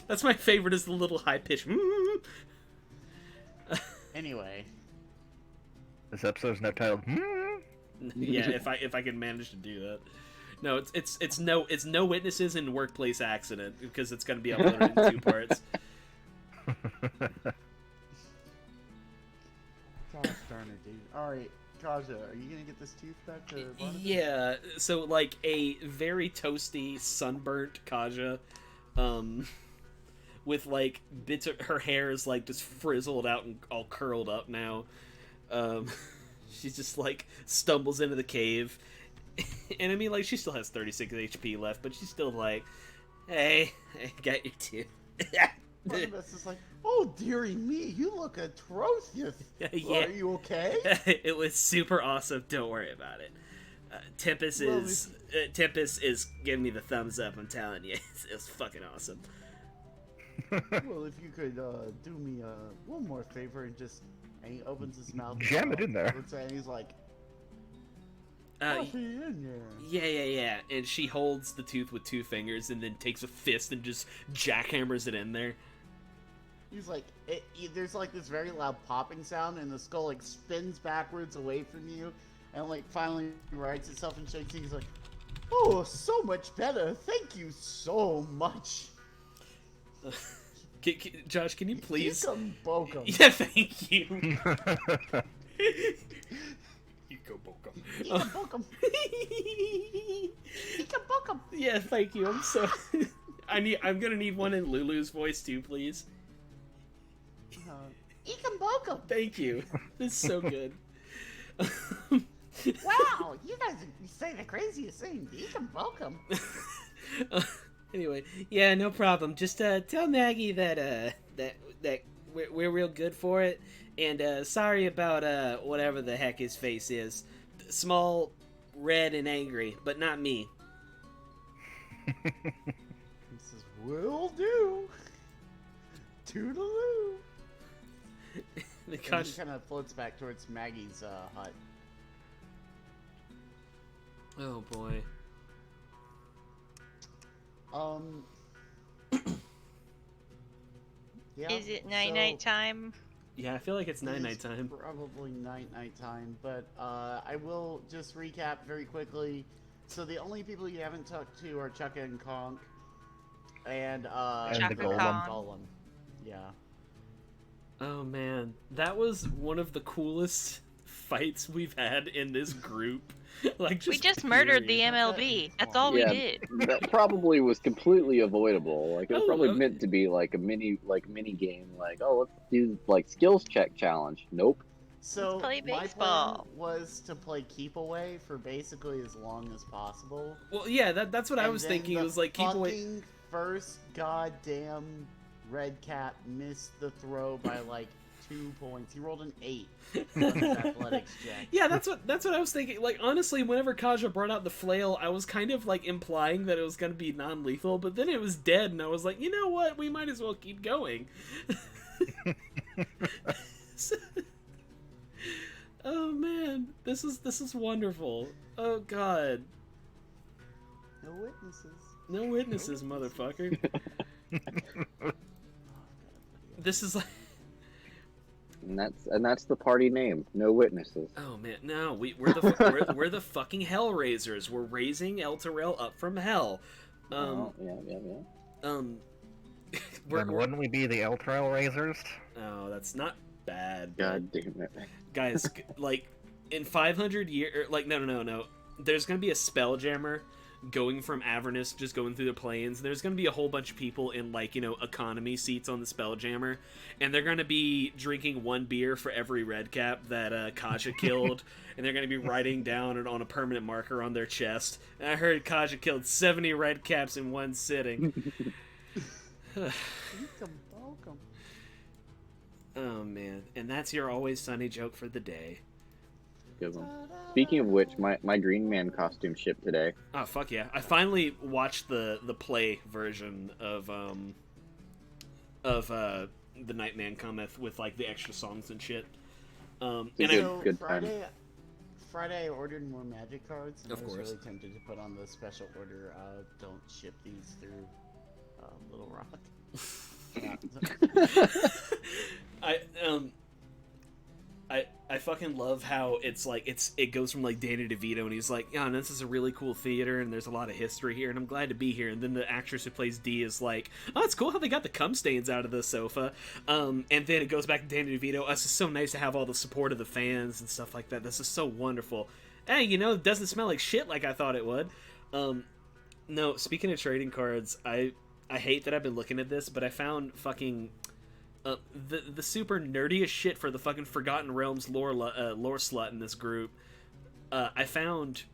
That's my favorite, is the little high pitch. Anyway. This episode's now titled. Yeah, if I can manage to do that. No, it's no witnesses in workplace accident, because it's going to be uploaded in 2 parts. Gosh darn it, dude. Alright, Kaja, are you gonna get this tooth back to Barnabas? Yeah, so like a very toasty, sunburnt Kaja, with like bits of her hair is like just frizzled out and all curled up now. She just like stumbles into the cave, and I mean, like, she still has 36 HP left, but she's still like, "Hey, I got your tooth." Barnabas is like, "Oh, dearie me, you look atrocious. Yeah. Are you okay?" It was super awesome. Don't worry about it. Tempest is giving me the thumbs up. I'm telling you, it was fucking awesome. Well, if you could do me one more favor and just, and he opens his mouth. Jam it in there. And he's like, Uh, in there. yeah. And she holds the tooth with 2 fingers and then takes a fist and just jackhammers it in there. He's like, there's like this very loud popping sound, and the skull like spins backwards away from you, and like finally rights itself and shakes. He's like, "Oh, so much better. Thank you so much." Josh, can you please? Bokum. Yeah, thank you. Bokum. Bokum. Yeah, thank you. I'm so. I'm gonna need one in Lulu's voice too, please. Bokum. Thank you. This is so good. Wow, you guys say the craziest thing. Bokum. Anyway, yeah, no problem. Just tell Maggie that we're real good for it, and sorry about whatever the heck his face is. Small, red, and angry, but not me. He says, "Will do." Toodaloo. The And he kind of floats back towards Maggie's hut. Oh boy. Yeah, Is it night time? Yeah, I feel like it's night It's time. Probably night time, but I will just recap very quickly. So the only people you haven't talked to are Chaka and Conk, and the Golem. Yeah. Oh man, that was one of the coolest fights we've had in this group. We just murdered the period. MLB. That's all we Yeah. did. That probably was completely avoidable. Like, it was Oh, probably okay. meant to be like a mini game. Like, oh, let's do like skills check challenge. Nope. So Let's play my baseball. plan was to play keep away for basically as long as possible. Well, yeah, that's what I And was then thinking. It the was like keep away. fucking first goddamn red cap missed the throw by like 2 points. He rolled an 8 on his athletics check. Yeah, that's what I was thinking. Like, honestly, whenever Kaja brought out the flail, I was kind of like implying that it was gonna be non-lethal, but then it was dead, and I was like, you know what? We might as well keep going. Oh man, this is wonderful. Oh god, No witnesses. no witnesses, motherfucker. This is like. And that's the party name. No witnesses. Oh man, no, we're the fucking Hellraisers. We're raising Elturel up from hell. Yeah. Then Then wouldn't we be the Elturel Razors? Oh, that's not bad. God damn it. Guys, like in 500 years, like no. There's gonna be a spelljammer going from Avernus, just going through the plains. There's gonna be a whole bunch of people in like economy seats on the spelljammer, and they're gonna be drinking 1 beer for every red cap that Kaja killed, and they're gonna be writing down it on a permanent marker on their chest. And I heard Kaja killed 70 red caps in one sitting. Oh man, and that's your always sunny joke for the day. Good one. Speaking of which, my Green Man costume shipped today. Oh fuck yeah! I finally watched the play version of The Nightman Cometh with like the extra songs and shit. It's a And good time. Friday I ordered more Magic cards, and Of I was course. really tempted to put on the special order. Don't ship these through Little Rock. I fucking love how it goes from like Danny DeVito and he's like, yeah, this is a really cool theater and there's a lot of history here and I'm glad to be here, and then the actress who plays Dee is like, oh, it's cool how they got the cum stains out of the sofa, and then it goes back to Danny DeVito. Oh, it's just so nice to have all the support of the fans and stuff like that. This is so wonderful. Hey, it doesn't smell like shit like I thought it would. No, speaking of trading cards, I hate that I've been looking at this, but I found fucking the super nerdiest shit for the fucking Forgotten Realms lore slut in this group. I found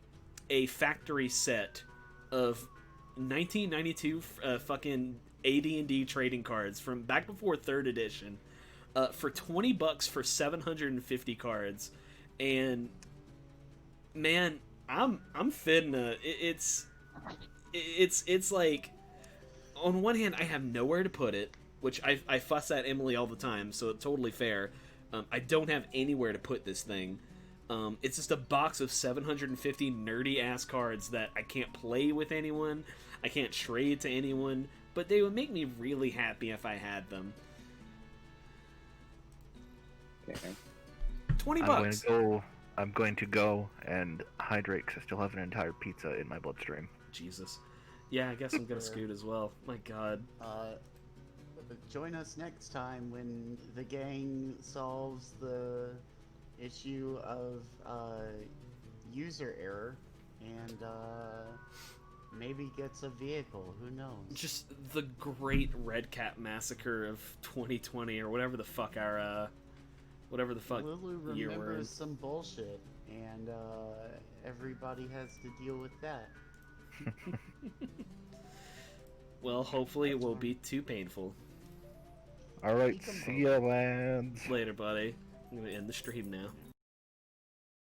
a factory set of 1992 fucking AD&D trading cards from back before 3rd edition for $20 for 750 cards, and man, I'm fitting it's like, on one hand I have nowhere to put it, which I fuss at Emily all the time, so it's totally fair. I don't have anywhere to put this thing. It's just a box of 750 nerdy-ass cards that I can't play with anyone, I can't trade to anyone, but they would make me really happy if I had them. Okay. $20. I'm going to go and hydrate because I still have an entire pizza in my bloodstream. Jesus. Yeah, I guess I'm gonna scoot as well. My God. Join us next time when the gang solves the issue of user error and maybe gets a vehicle. Who knows? Just the great Red Cap Massacre of 2020, or whatever the fuck Lulu year we're in. remembers some bullshit, and everybody has to deal with that. Well, hopefully it won't be too painful. Alright, see ya, lads. Later, buddy. I'm gonna end the stream now.